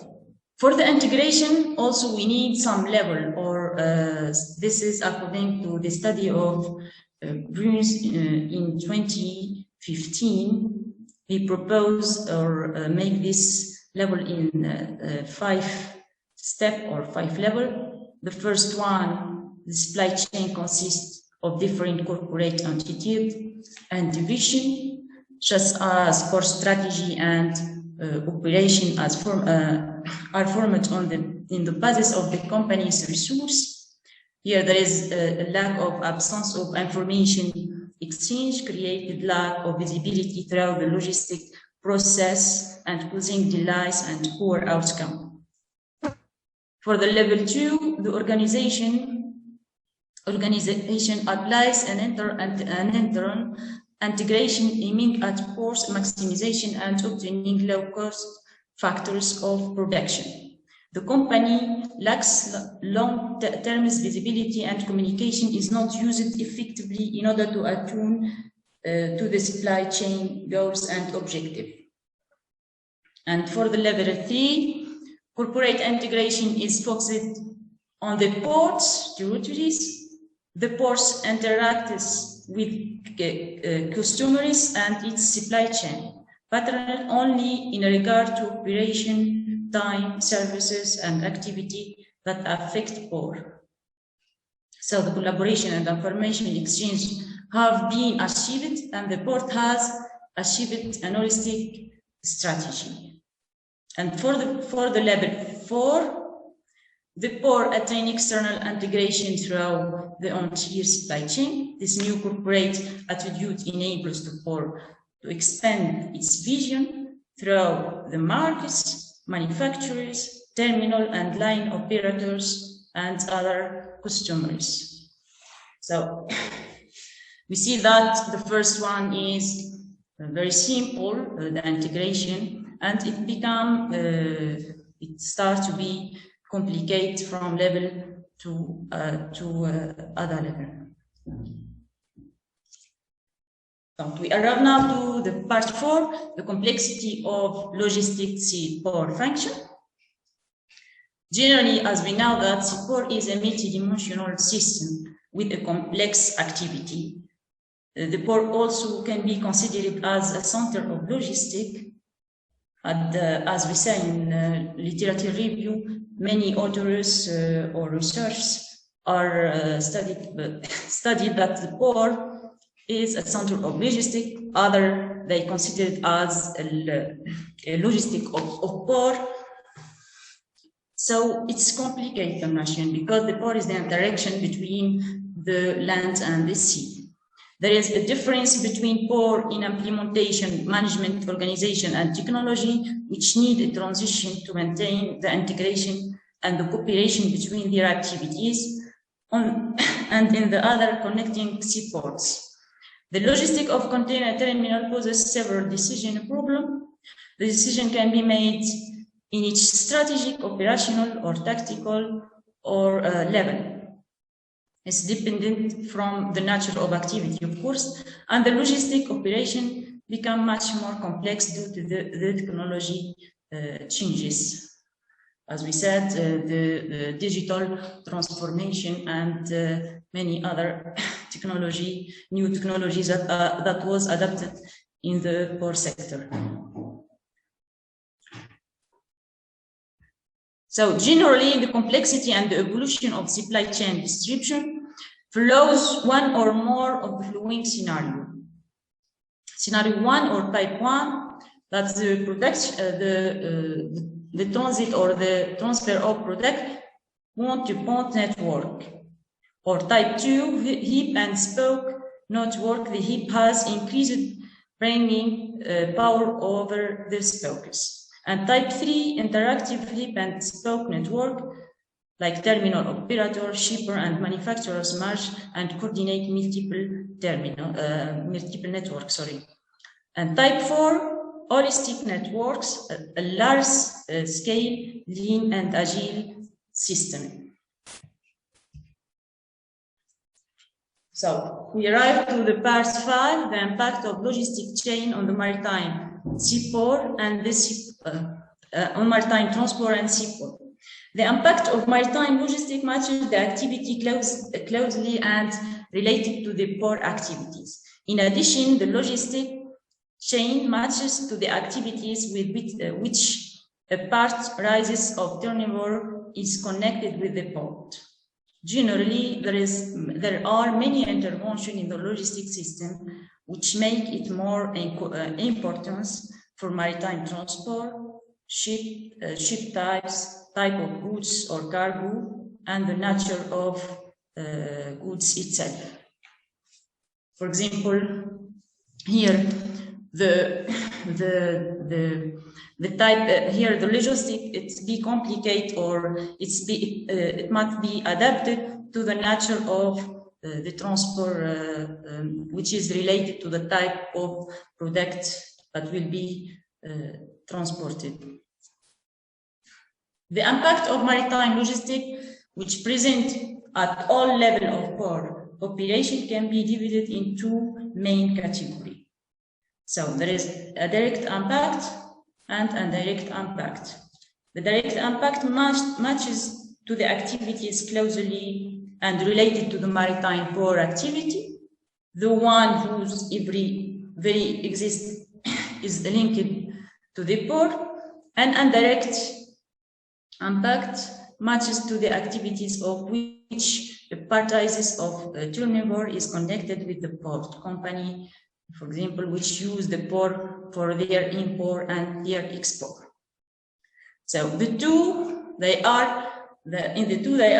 for the integration, also we need some level, or this is according to the study of Bruce in 2015. We propose or make this level in 5 step or 5 level. The first one, the supply chain consists of different corporate entities and division, just as core strategy and operation as are formed in the basis of the company's resource. Here there is a lack of absence of information exchange, created lack of visibility throughout the logistic process and causing delays and poor outcome. For the level 2, the organization applies an internal integration aiming at force maximization and obtaining low-cost factors of production. The company lacks long-term visibility and communication is not used effectively in order to attune to the supply chain goals and objectives. And for the level 3, corporate integration is focused on the ports territories. The ports interacts with customers and its supply chain, but only in regard to operation, time, services, and activity that affect port. So the collaboration and information exchange have been achieved, and the port has achieved an holistic strategy. And for the level 4, the port attain external integration throughout the entire supply chain. This new corporate attitude enables the port to expand its vision throughout the markets, manufacturers, terminal and line operators, and other customers. So we see that the first one is very simple, the integration, and it starts to be complicated from level to other level. So we arrive now to the part 4, the complexity of logistics port function. Generally, as we know that port is a multidimensional system with a complex activity. The port also can be considered as a center of logistics. As we say in literature review, many authors or researchers are studied that the port is a center of logistics. Other they consider it as a logistic of port. So it's complicated machine because the port is the interaction between the land and the sea. There is a difference between port in implementation, management, organization, and technology, which need a transition to maintain the integration and the cooperation between their activities and in the other connecting seaports. The logistic of container terminal poses several decision problems. The decision can be made in each strategic, operational, or tactical or level. It's dependent from the nature of activity, of course, and the logistic operation become much more complex due to the technology changes. As we said, the digital transformation and many other new technologies that was adopted in the port sector. So generally, the complexity and the evolution of supply chain distribution follows one or more of the following scenario. Scenario 1 or type 1, that's the product, the transit or the transfer of product point-to-point network. Or type 2, hip and spoke network. The hip has increased bringing power over the spokes. And type 3, interactive hip and spoke network, like terminal operator, shipper, and manufacturers merge and coordinate multiple networks. And type 4, holistic networks, a large scale, lean and agile system. So we arrive to the part 5, the impact of logistic chain on the maritime seaport and the on maritime transport and seaport. The impact of maritime logistics matches the activity closely and related to the port activities. In addition, the logistic chain matches to the activities with which a part rises of turnover is connected with the port. Generally, there are many interventions in the logistics system which make it more importance for maritime transport, ship types, type of goods or cargo, and the nature of goods itself. For example, here the type here the logistic it's be complicated or it must be adapted to the nature of the transport which is related to the type of product that will be transported. The impact of maritime logistics, which present at all levels of port operation, can be divided in two main categories. So there is a direct impact and indirect impact. The direct impact matches to the activities closely and related to the maritime port activity. The one whose very exist is linked to the port, and indirect impact matches to the activities of which the purchases of turnover is connected with the port company, for example, which use the port for their import and their export. So in the two, there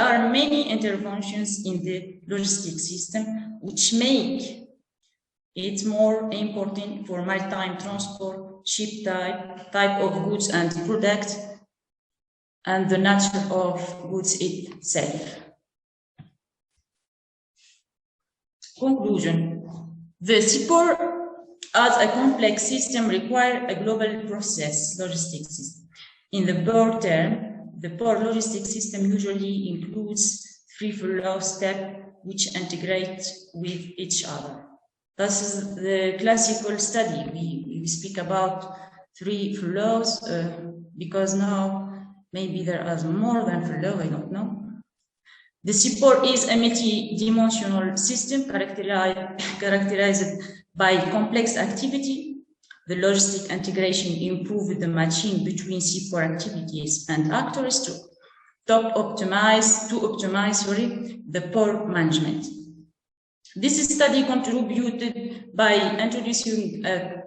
are many interventions in the logistics system, which make it more important for maritime transport, ship type of goods and product, and the nature of goods itself. Conclusion. The seaport as a complex system requires a global process logistics system. In the broad term, the port logistics system usually includes 3 flow steps which integrate with each other. This is the classical study. We speak about 3 flows because now maybe there are more than flow, I don't know. The seaport is a multi-dimensional system characterized by complex activity. The logistic integration improves the matching between seaport activities and actors to optimize the port management. This study contributed by introducing a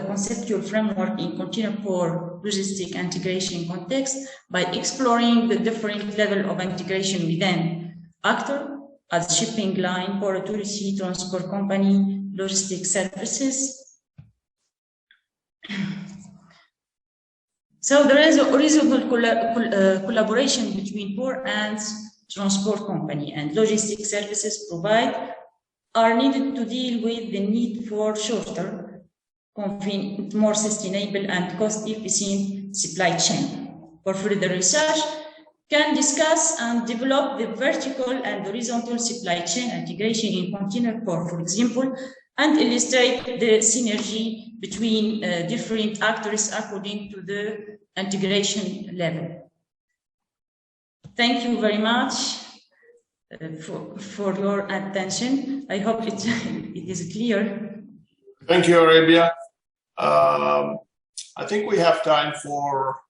conceptual framework in container port logistic integration context by exploring the different level of integration within actor as shipping line, port authority, transport company, logistic services. So there is a horizontal collaboration between port and transport company, and logistic services provide are needed to deal with the need for shorter, convenient, more sustainable and cost-efficient supply chain. For further research, can discuss and develop the vertical and horizontal supply chain integration in container port, for example, and illustrate the synergy between different actors according to the integration level. Thank you very much for your attention. I hope it is clear. Thank you, Arbia. I think we have time for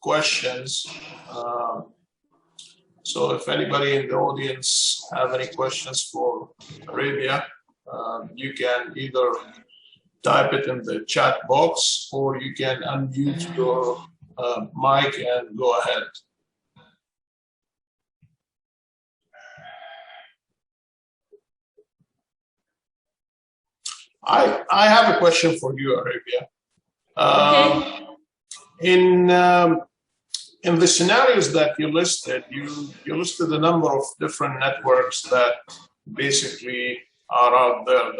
questions. So if anybody in the audience have any questions for Arbia, you can either type it in the chat box or you can unmute your mic and go ahead. I have a question for you, Arbia. Okay. In the scenarios that you listed, you listed a number of different networks that basically are out there,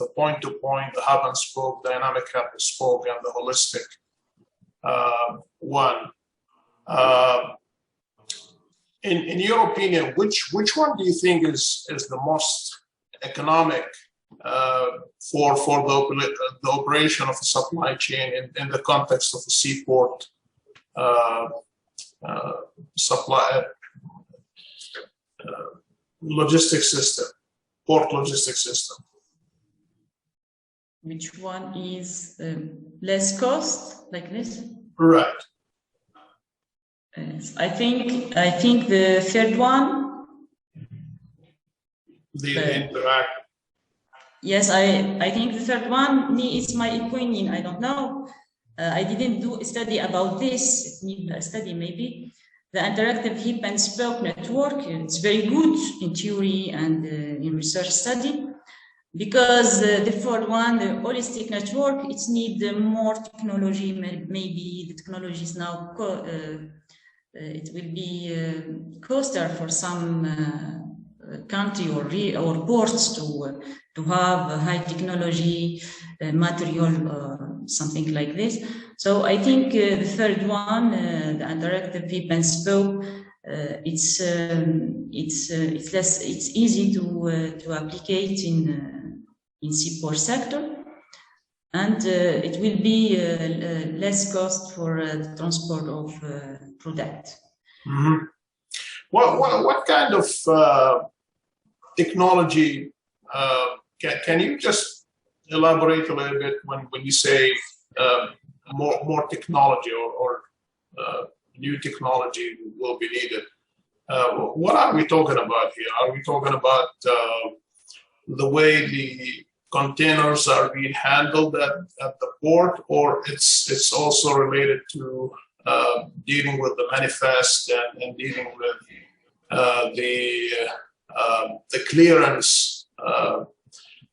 the point-to-point, the hub and spoke, dynamic hub and spoke, and the holistic one. In your opinion, which one do you think is the most economic for the operation of a supply chain in the context of a seaport supply logistics system, port logistics system. Which one is less cost, like this? Right. I think the third one. The interact. Yes, I think the third one is my opinion. I don't know. I didn't do a study about this. It needs a study maybe. The interactive hip and spoke network, it's very good in theory and in research study, because the third one, the holistic network, it needs more technology. Maybe the technology is now, it will be coster for some country or ports to have high technology material, something like this. So I think the third one, the interactive hip and spoke, it's easy to applicate in seaport sector, and it will be less cost for the transport of product. Mm-hmm. What kind of technology can you just elaborate a little bit when you say more technology or new technology will be needed? What are we talking about here? Are we talking about the way the containers are being handled at the port, or it's also related to dealing with the manifest and dealing with the clearance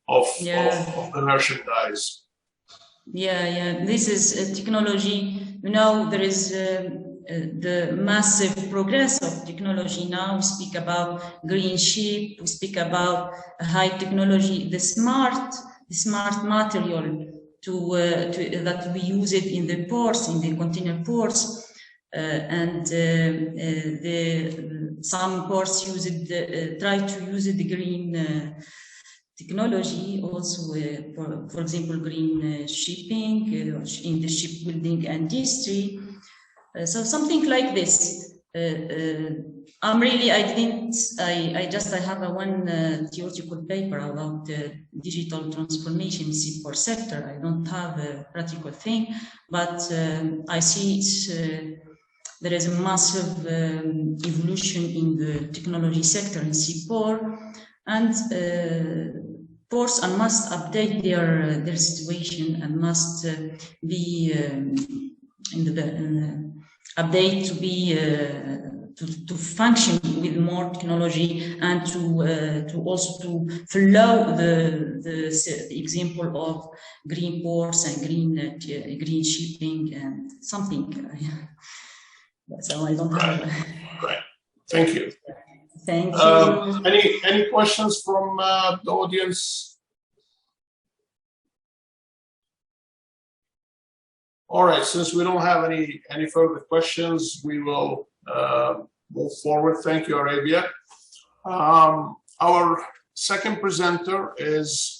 of the merchandise? Yeah. This is technology. You know, there is the massive progress of technology now. We speak about green ship. We speak about high technology, the smart material that we use it in the ports, in the container ports, and some ports use it, try to use the green technology also, for example, green shipping in the shipbuilding industry. So something like this. I have one theoretical paper about digital transformation in seaport sector. I don't have a practical thing, but I see there is a massive evolution in the technology sector in seaport, and ports must update their situation and must be update to be to function with more technology, and to also to follow the example of green ports and green shipping and something. So I don't have. Right. Thank you. Thank you. Any questions from the audience? All right. Since we don't have any further questions, we will move forward. Thank you, Arbia. Our second presenter is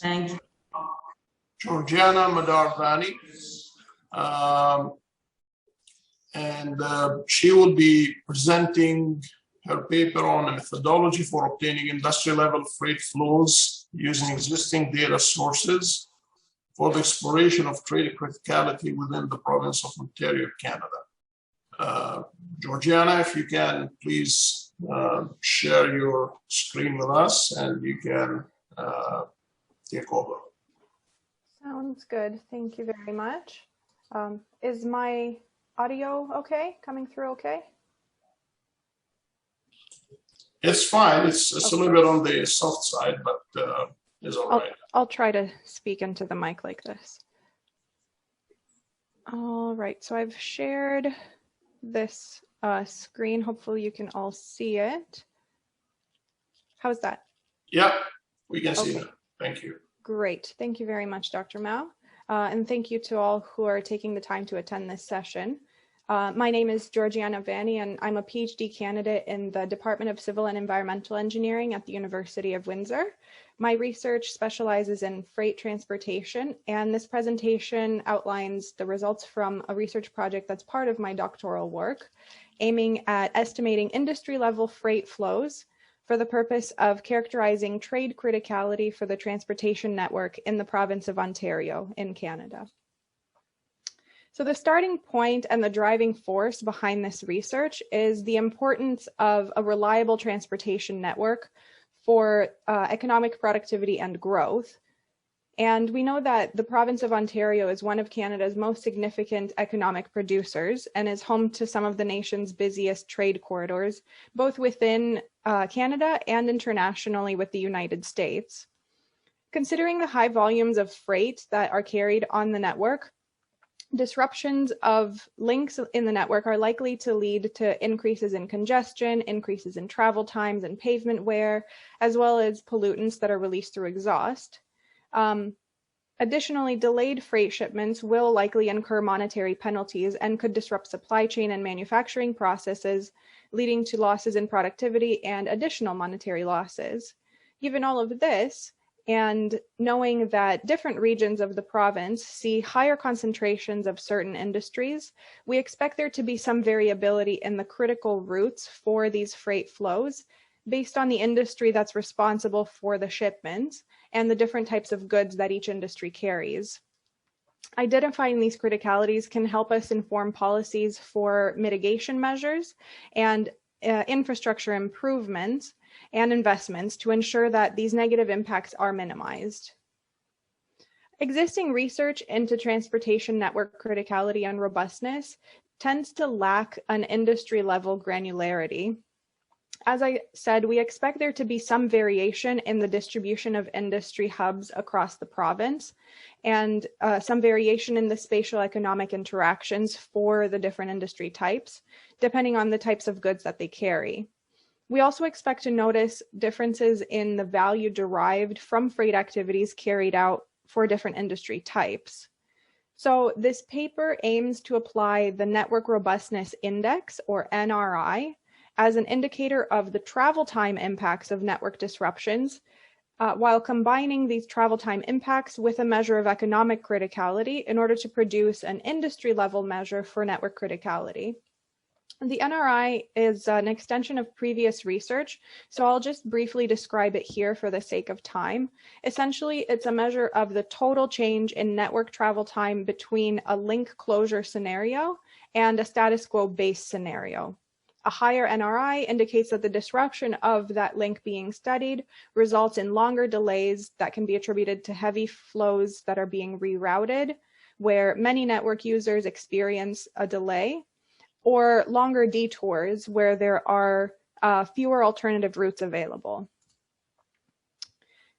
Georgiana Madar-Vani. And she will be presenting her paper on a methodology for obtaining industry-level freight flows using existing data sources for the exploration of trade criticality within the province of Ontario, Canada. Georgiana, if you can please share your screen with us, and you can take over. Sounds good. Thank you very much. Is my audio okay? Coming through okay? It's fine. It's a little bit on the soft side, but it's all right. I'll try to speak into the mic like this. All right, so I've shared this screen. Hopefully you can all see it. How's that? Yeah, we can see it. Thank you. Great. Thank you very much, Dr. Maoh. And thank you to all who are taking the time to attend this session. My name is Georgiana Vani, and I'm a PhD candidate in the Department of Civil and Environmental Engineering at the University of Windsor. My research specializes in freight transportation, and this presentation outlines the results from a research project that's part of my doctoral work, aiming at estimating industry-level freight flows for the purpose of characterizing trade criticality for the transportation network in the province of Ontario in Canada. So the starting point and the driving force behind this research is the importance of a reliable transportation network for economic productivity and growth. And we know that the province of Ontario is one of Canada's most significant economic producers and is home to some of the nation's busiest trade corridors, both within Canada and internationally with the United States. Considering the high volumes of freight that are carried on the network, disruptions of links in the network are likely to lead to increases in congestion, increases in travel times and pavement wear, as well as pollutants that are released through exhaust. Additionally, delayed freight shipments will likely incur monetary penalties and could disrupt supply chain and manufacturing processes, leading to losses in productivity and additional monetary losses. Given all of this, and knowing that different regions of the province see higher concentrations of certain industries, we expect there to be some variability in the critical routes for these freight flows based on the industry that's responsible for the shipments and the different types of goods that each industry carries. Identifying these criticalities can help us inform policies for mitigation measures and infrastructure improvements and investments to ensure that these negative impacts are minimized. Existing research into transportation network criticality and robustness tends to lack an industry-level granularity. As I said, we expect there to be some variation in the distribution of industry hubs across the province and some variation in the spatial economic interactions for the different industry types, depending on the types of goods that they carry. We also expect to notice differences in the value derived from freight activities carried out for different industry types. So this paper aims to apply the Network Robustness Index, or NRI, as an indicator of the travel time impacts of network disruptions, while combining these travel time impacts with a measure of economic criticality in order to produce an industry-level measure for network criticality. The NRI is an extension of previous research, so I'll just briefly describe it here for the sake of time. Essentially, it's a measure of the total change in network travel time between a link closure scenario and a status quo base scenario. A higher NRI indicates that the disruption of that link being studied results in longer delays that can be attributed to heavy flows that are being rerouted, where many network users experience a delay, or longer detours where there are fewer alternative routes available.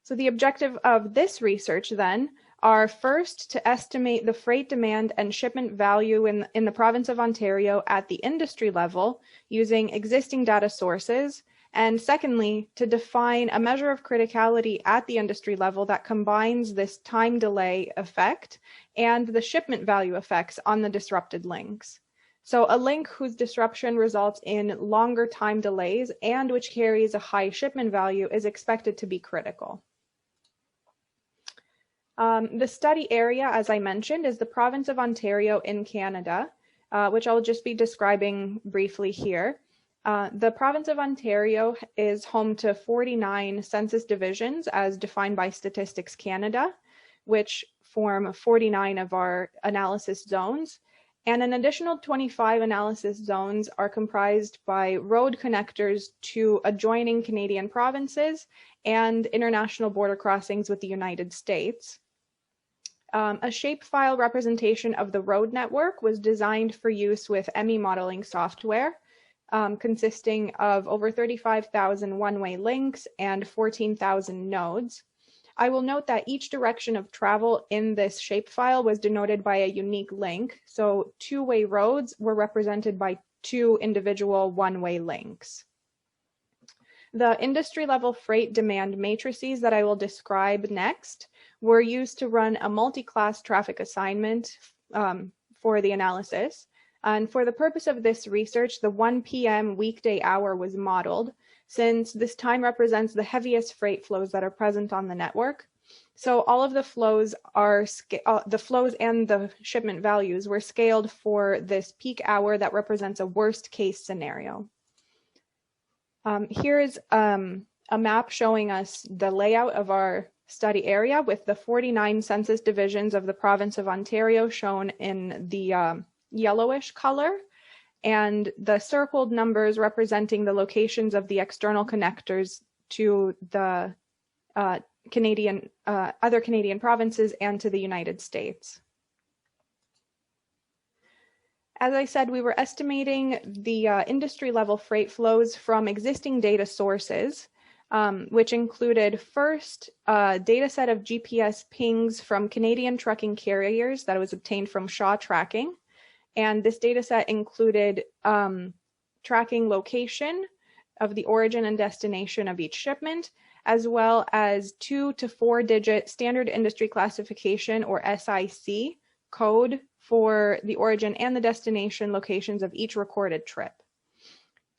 So the objective of this research then are first to estimate the freight demand and shipment value in the province of Ontario at the industry level using existing data sources, and secondly, to define a measure of criticality at the industry level that combines this time delay effect and the shipment value effects on the disrupted links. So a link whose disruption results in longer time delays and which carries a high shipment value is expected to be critical. The study area, as I mentioned, is the province of Ontario in Canada, which I'll just be describing briefly here. The province of Ontario is home to 49 census divisions as defined by Statistics Canada, which form 49 of our analysis zones. And an additional 25 analysis zones are comprised by road connectors to adjoining Canadian provinces and international border crossings with the United States. A shapefile representation of the road network was designed for use with ME modeling software, consisting of over 35,000 one-way links and 14,000 nodes. I will note that each direction of travel in this shapefile was denoted by a unique link, so two-way roads were represented by two individual one-way links. The industry-level freight demand matrices that I will describe next were used to run a multi-class traffic assignment for the analysis. And for the purpose of this research, the 1 p.m. weekday hour was modeled. since this time represents the heaviest freight flows that are present on the network. So all of the flows are the flows and the shipment values were scaled for this peak hour that represents a worst case scenario. Here is a map showing us the layout of our study area with the 49 census divisions of the province of Ontario shown in the yellowish color, and the circled numbers representing the locations of the external connectors to the other Canadian provinces and to the United States. As I said, we were estimating the industry level freight flows from existing data sources, which included first a data set of GPS pings from Canadian trucking carriers that was obtained from Shaw Tracking. And this data set included tracking location of the origin and destination of each shipment, as well as 2 to 4 digit standard industry classification or SIC code for the origin and the destination locations of each recorded trip.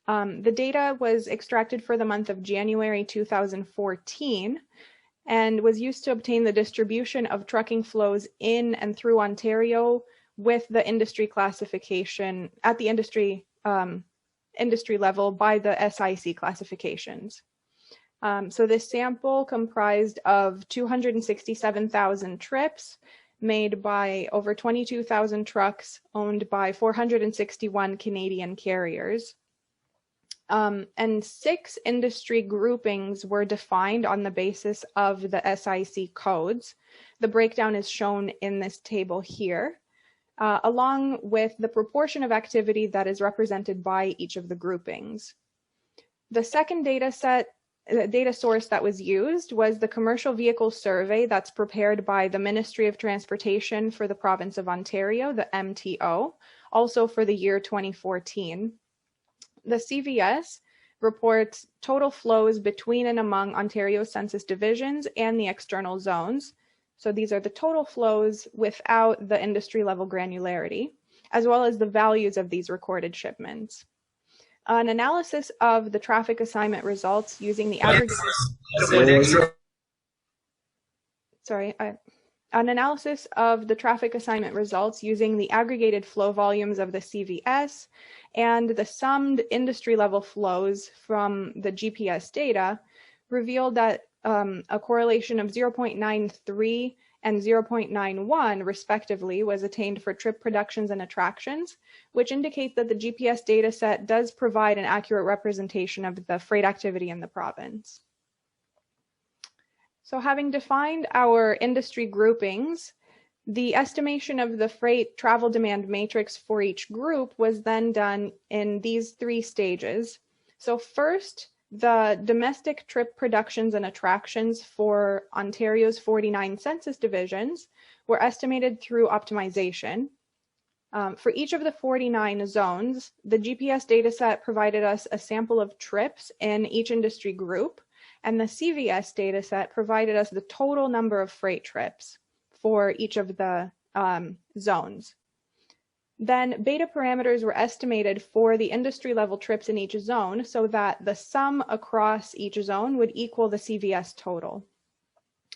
The data was extracted for the month of January 2014 and was used to obtain the distribution of trucking flows in and through Ontario with the industry classification at the industry level by the SIC classifications. So this sample comprised of 267,000 trips made by over 22,000 trucks owned by 461 Canadian carriers. And 6 industry groupings were defined on the basis of the SIC codes. The breakdown is shown in this table here, along with the proportion of activity that is represented by each of the groupings. The second data source that was used was the commercial vehicle survey that's prepared by the Ministry of Transportation for the province of Ontario, the MTO, also for the year 2014. The CVS reports total flows between and among Ontario's census divisions and the external zones. So these are the total flows without the industry level granularity, as well as the values of these recorded shipments. An analysis of the traffic assignment results using the aggregate. An analysis of the traffic assignment results using the aggregated flow volumes of the CVS and the summed industry level flows from the GPS data revealed that a correlation of 0.93 and 0.91 respectively was attained for trip productions and attractions, which indicate that the GPS data set does provide an accurate representation of the freight activity in the province. So having defined our industry groupings, the estimation of the freight travel demand matrix for each group was then done in these 3 stages. So first, the domestic trip productions and attractions for Ontario's 49 census divisions were estimated through optimization. For each of the 49 zones, the GPS dataset provided us a sample of trips in each industry group, and the CVS dataset provided us the total number of freight trips for each of the zones. Then beta parameters were estimated for the industry level trips in each zone so that the sum across each zone would equal the CVS total.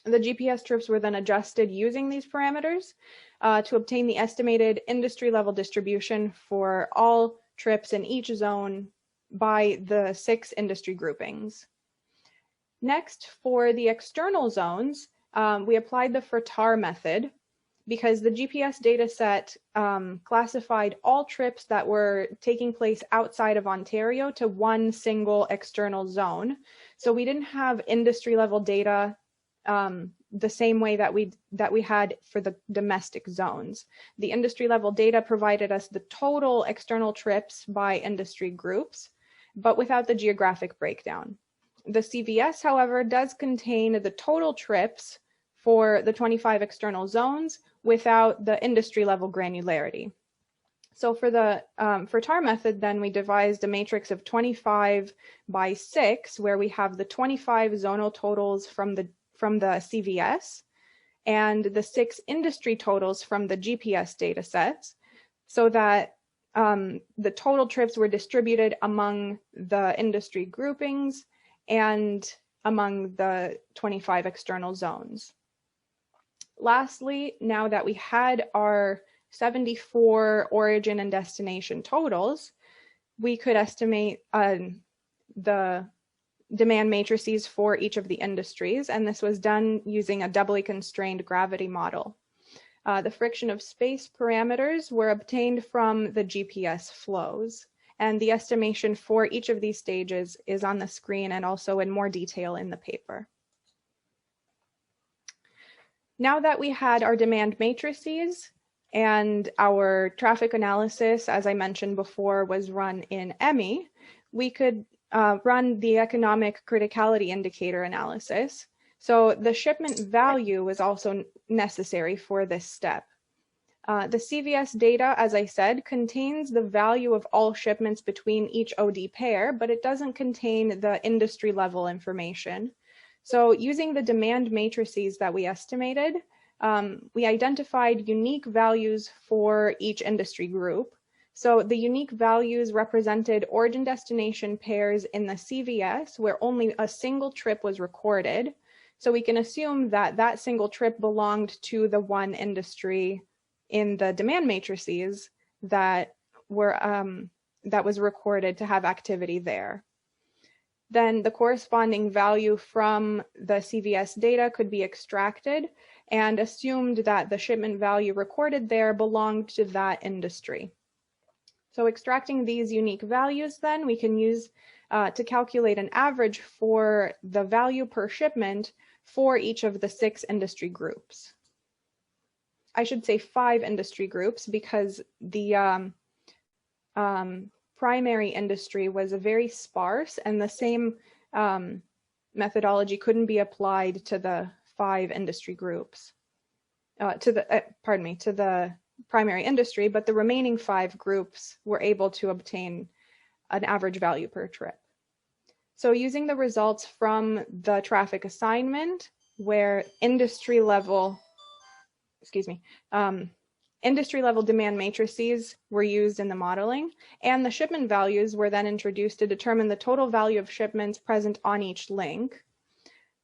The GPS trips were then adjusted using these parameters to obtain the estimated industry level distribution for all trips in each zone by the 6 industry groupings. Next, for the external zones, we applied the FRTAR method because the GPS data set classified all trips that were taking place outside of Ontario to one single external zone. So we didn't have industry level data the same way that we had for the domestic zones. The industry level data provided us the total external trips by industry groups, but without the geographic breakdown. The CVS, however, does contain the total trips for the 25 external zones without the industry level granularity. So for the FRTAR method, then we devised a matrix of 25 by 6, where we have the 25 zonal totals from the CVS and the 6 industry totals from the GPS data sets, so that the total trips were distributed among the industry groupings and among the 25 external zones. Lastly, now that we had our 74 origin and destination totals, we could estimate the demand matrices for each of the industries, and this was done using a doubly constrained gravity model. The friction of space parameters were obtained from the GPS flows, and the estimation for each of these stages is on the screen and also in more detail in the paper. Now that we had our demand matrices and our traffic analysis, as I mentioned before, was run in EMI, we could run the economic criticality indicator analysis. So the shipment value was also necessary for this step. The CVS data, as I said, contains the value of all shipments between each OD pair, but it doesn't contain the industry level information. So using the demand matrices that we estimated, we identified unique values for each industry group. So the unique values represented origin destination pairs in the CVS where only a single trip was recorded. So we can assume that that single trip belonged to the one industry in the demand matrices that was recorded to have activity there. Then the corresponding value from the CVS data could be extracted and assumed that the shipment value recorded there belonged to that industry. So extracting these unique values, then we can use to calculate an average for the value per shipment for each of the 6 industry groups. I should say 5 industry groups because the primary industry was very sparse and the same methodology couldn't be applied to the 5 industry groups, to the primary industry, but the remaining 5 groups were able to obtain an average value per trip. So using the results from the traffic assignment where industry level demand matrices were used in the modeling, and the shipment values were then introduced to determine the total value of shipments present on each link.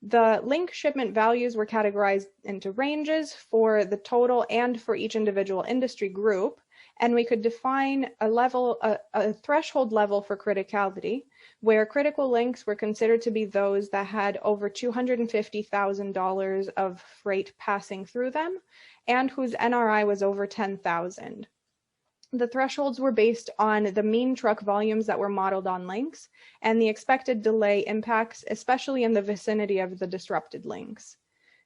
The link shipment values were categorized into ranges for the total and for each individual industry group, and we could define a threshold level for criticality, where critical links were considered to be those that had over $250,000 of freight passing through them, and whose NRI was over 10,000. The thresholds were based on the mean truck volumes that were modeled on links and the expected delay impacts, especially in the vicinity of the disrupted links.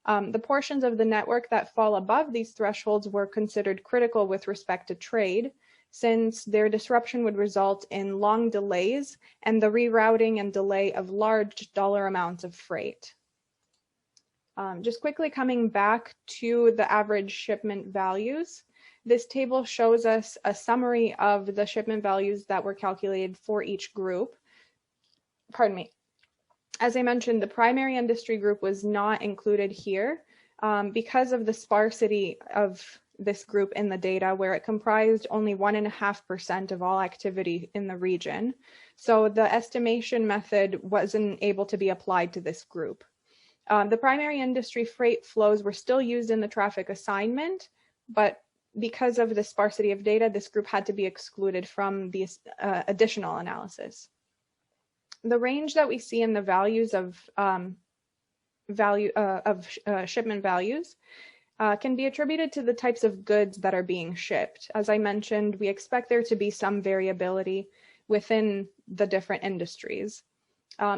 The portions of the network that fall above these thresholds were considered critical with respect to trade, since their disruption would result in long delays and the rerouting and delay of large dollar amounts of freight. Just quickly coming back to the average shipment values, this table shows us a summary of the shipment values that were calculated for each group. Pardon me. As I mentioned, the primary industry group was not included here because of the sparsity of this group in the data, where it comprised only 1.5% of all activity in the region. So the estimation method wasn't able to be applied to this group. The primary industry freight flows were still used in the traffic assignment, but because of the sparsity of data, this group had to be excluded from the additional analysis. The range that we see in the values of shipment values can be attributed to the types of goods that are being shipped. As I mentioned, we expect there to be some variability within the different industries.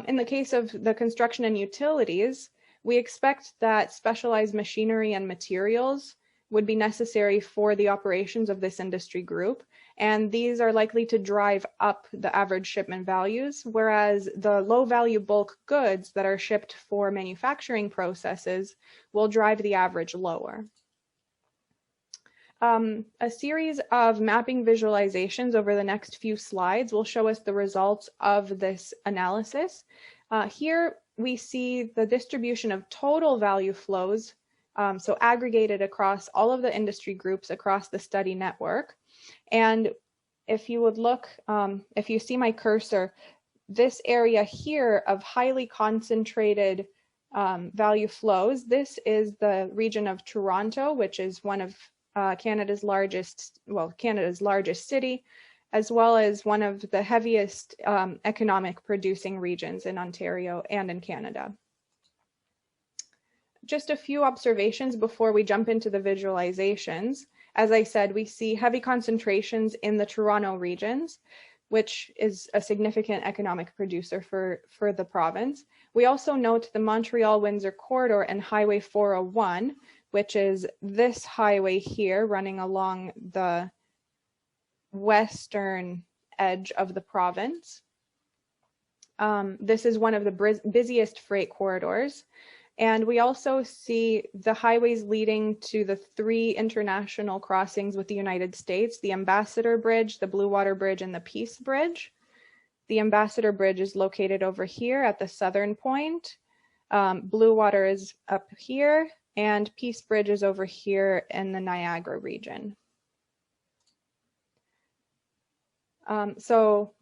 In the case of the construction and utilities, we expect that specialized machinery and materials would be necessary for the operations of this industry group, and these are likely to drive up the average shipment values, whereas the low-value bulk goods that are shipped for manufacturing processes will drive the average lower. A series of mapping visualizations over the next few slides will show us the results of this analysis. Here we see the distribution of total value flows, so aggregated across all of the industry groups across the study network. And if you would look, if you see my cursor, this area here of highly concentrated value flows, this is the region of Toronto, which is one of Canada's largest city, as well as one of the heaviest economic producing regions in Ontario and in Canada. Just a few observations before we jump into the visualizations. As I said, we see heavy concentrations in the Toronto regions, which is a significant economic producer for the province. We also note the Montreal-Windsor corridor and Highway 401, which is this highway here running along the western edge of the province. This is one of the busiest freight corridors. And we also see the highways leading to the 3 international crossings with the United States, the Ambassador Bridge, the Blue Water Bridge, and the Peace Bridge. The Ambassador Bridge is located over here at the southern point. Blue Water is up here, and Peace Bridge is over here in the Niagara region. So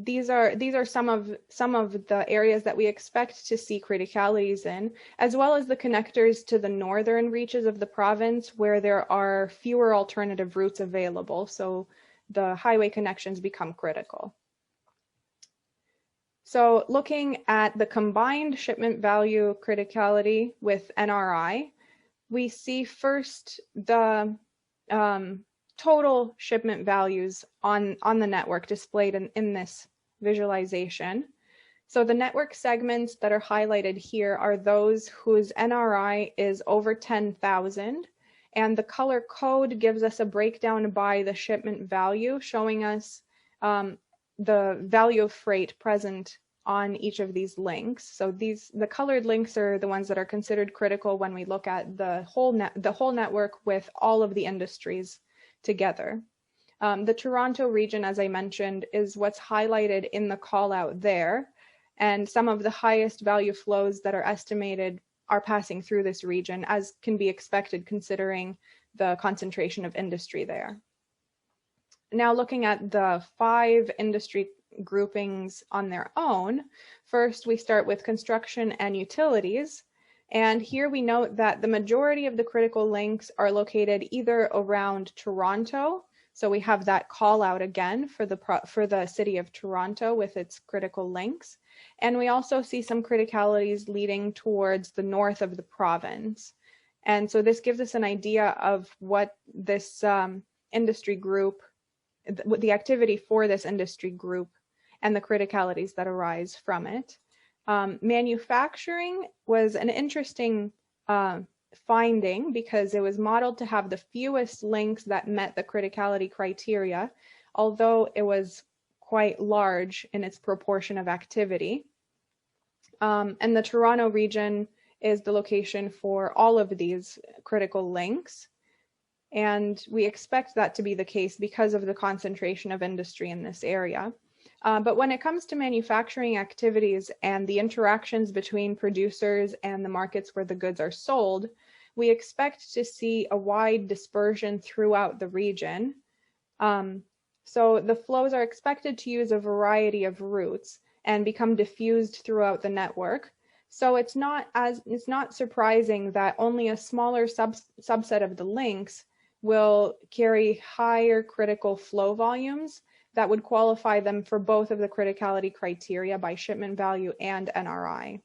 these are some of the areas that we expect to see criticalities in, as well as the connectors to the northern reaches of the province where there are fewer alternative routes available. So the highway connections become critical. So looking at the combined shipment value criticality with NRI, we see first the total shipment values on the network displayed in this visualization. So the network segments that are highlighted here are those whose NRI is over 10,000, and the color code gives us a breakdown by the shipment value, showing us the value of freight present on each of these links. So the colored links are the ones that are considered critical when we look at the whole network with all of the industries together. The Toronto region, as I mentioned, is what's highlighted in the call out there, and some of the highest value flows that are estimated are passing through this region, as can be expected considering the concentration of industry there. Now looking at the 5 industry groupings on their own, first we start with construction and utilities. And here we note that the majority of the critical links are located either around Toronto. So we have that call out again for the city of Toronto with its critical links. And we also see some criticalities leading towards the north of the province. And so this gives us an idea of what this industry group, the activity for this industry group and the criticalities that arise from it. Manufacturing was an interesting finding because it was modeled to have the fewest links that met the criticality criteria, although it was quite large in its proportion of activity. And the Toronto region is the location for all of these critical links. And we expect that to be the case because of the concentration of industry in this area. But when it comes to manufacturing activities and the interactions between producers and the markets where the goods are sold, we expect to see a wide dispersion throughout the region. So the flows are expected to use a variety of routes and become diffused throughout the network. So it's not surprising that only a smaller subset of the links will carry higher critical flow volumes that would qualify them for both of the criticality criteria by shipment value and NRI.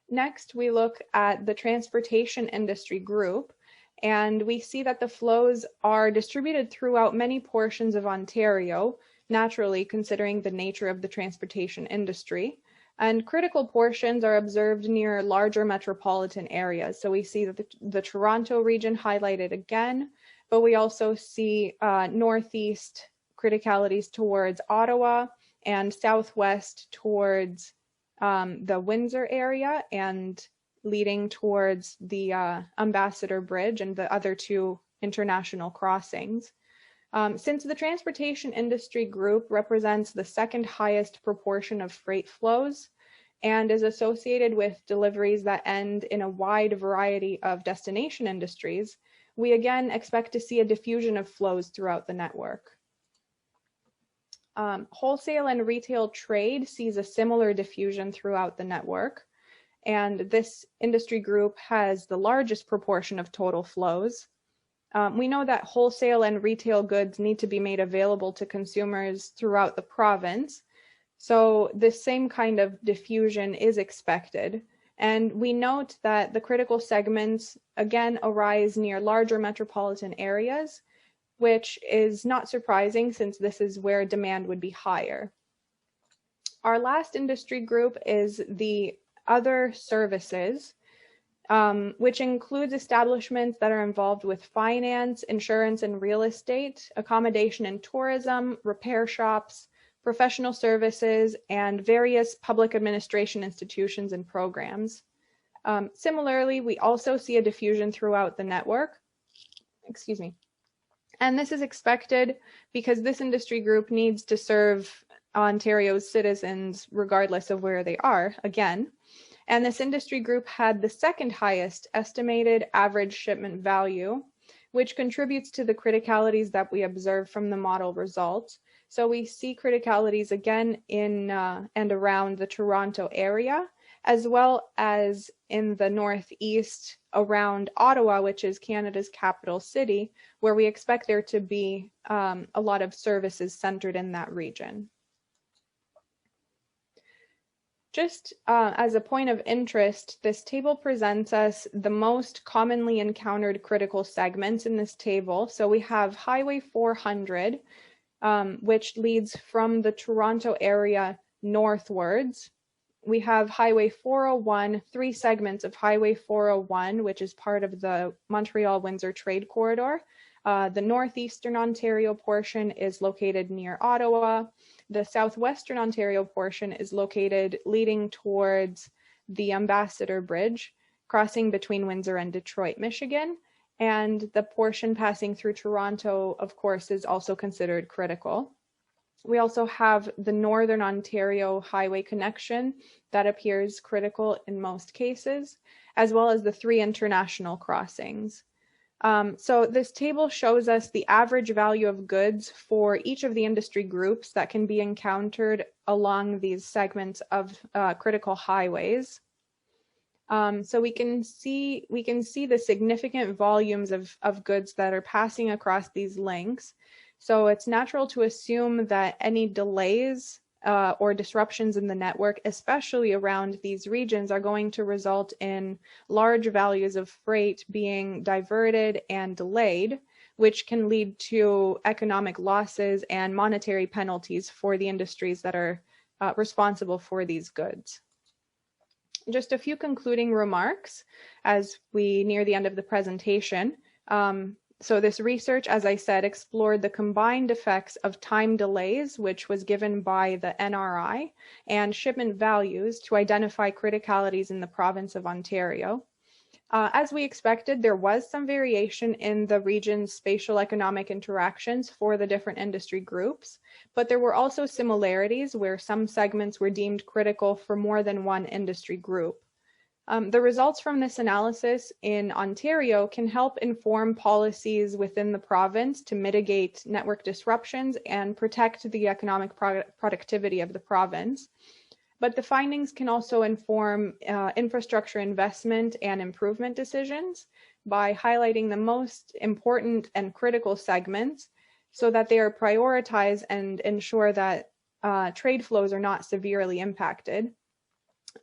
Next, we look at the transportation industry group, and we see that the flows are distributed throughout many portions of Ontario, naturally considering the nature of the transportation industry. And critical portions are observed near larger metropolitan areas. So we see that the Toronto region highlighted again, but we also see northeast criticalities towards Ottawa and southwest towards the Windsor area and leading towards the Ambassador Bridge and the other 2 international crossings. Since the transportation industry group represents the second highest proportion of freight flows and is associated with deliveries that end in a wide variety of destination industries, we again expect to see a diffusion of flows throughout the network. Wholesale and retail trade sees a similar diffusion throughout the network, and this industry group has the largest proportion of total flows. We know that wholesale and retail goods need to be made available to consumers throughout the province, so this same kind of diffusion is expected. And we note that the critical segments again arise near larger metropolitan areas, which is not surprising since this is where demand would be higher. Our last industry group is the other services, which includes establishments that are involved with finance, insurance and real estate, accommodation and tourism, repair shops, professional services, and various public administration institutions and programs. Similarly, we also see a diffusion throughout the network. Excuse me. And this is expected because this industry group needs to serve Ontario's citizens regardless of where they are, again. And this industry group had the second highest estimated average shipment value, which contributes to the criticalities that we observe from the model results. So we see criticalities again in and around the Toronto area, as well as in the northeast around Ottawa, which is Canada's capital city, where we expect there to be a lot of services centered in that region. Just as a point of interest, this table presents us the most commonly encountered critical segments in this table. So we have Highway 400, which leads from the Toronto area northwards. We have Highway 401, 3 segments of Highway 401, which is part of the Montreal-Windsor Trade Corridor. The northeastern Ontario portion is located near Ottawa. The southwestern Ontario portion is located leading towards the Ambassador Bridge, crossing between Windsor and Detroit, Michigan. And the portion passing through Toronto, of course, is also considered critical. We also have the Northern Ontario highway connection that appears critical in most cases, as well as the 3 international crossings. So this table shows us the average value of goods for each of the industry groups that can be encountered along these segments of critical highways. So we can see the significant volumes of goods that are passing across these links. So it's natural to assume that any delays or disruptions in the network, especially around these regions, are going to result in large values of freight being diverted and delayed, which can lead to economic losses and monetary penalties for the industries that are responsible for these goods. Just a few concluding remarks as we near the end of the presentation. So this research, as I said, explored the combined effects of time delays, which was given by the NRI, and shipment values to identify criticalities in the province of Ontario. As we expected, there was some variation in the region's spatial economic interactions for the different industry groups, but there were also similarities where some segments were deemed critical for more than one industry group. The results from this analysis in Ontario can help inform policies within the province to mitigate network disruptions and protect the economic productivity of the province. But the findings can also inform infrastructure investment and improvement decisions by highlighting the most important and critical segments so that they are prioritized and ensure that trade flows are not severely impacted.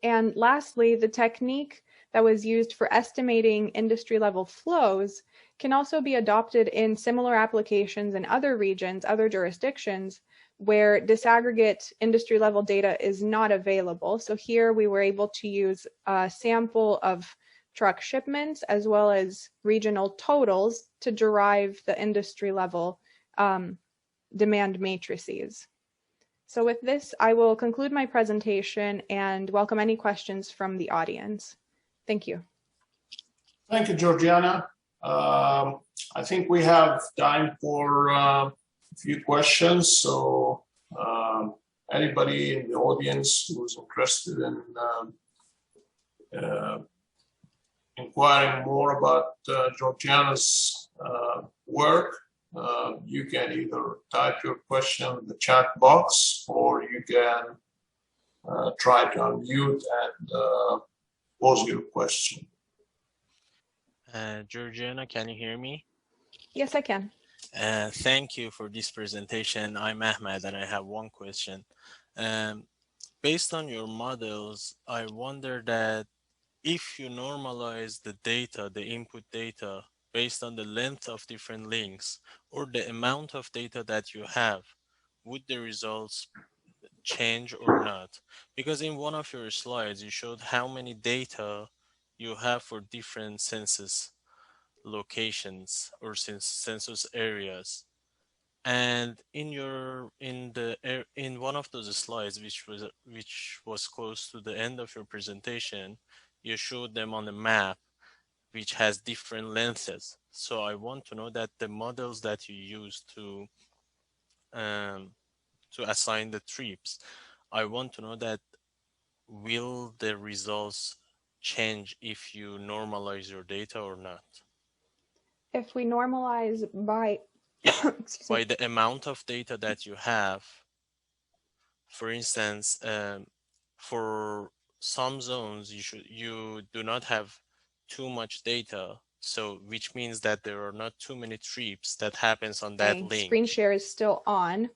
And lastly, the technique that was used for estimating industry level flows can also be adopted in similar applications in other regions, other jurisdictions, where disaggregate industry level data is not available. So here we were able to use a sample of truck shipments as well as regional totals to derive the industry level demand matrices. So with this, I will conclude my presentation and welcome any questions from the audience. Thank you. Thank you, Georgiana. I think we have time for a few questions. So anybody in the audience who's interested in inquiring more about Georgiana's work. You can either type your question in the chat box, or you can try to unmute and pose your question. Georgiana, can you hear me? Yes, I can. Thank you for this presentation. I'm Mohamed, and I have one question. Based on your models, I wonder that if you normalize the data, the input data, based on the length of different links or the amount of data that you have, would the results change or not? Because in one of your slides, you showed how many data you have for different census locations or census areas. And in one of those slides, which was close to the end of your presentation, you showed them on a map which has different lengths. So I want to know that the models that you use to assign the trips, I want to know that will the results change if you normalize your data or not? If we normalize by by the amount of data that you have, for instance, for some zones you do not have too much data, so which means that there are not too many trips that happens on that link. Screen share is still on.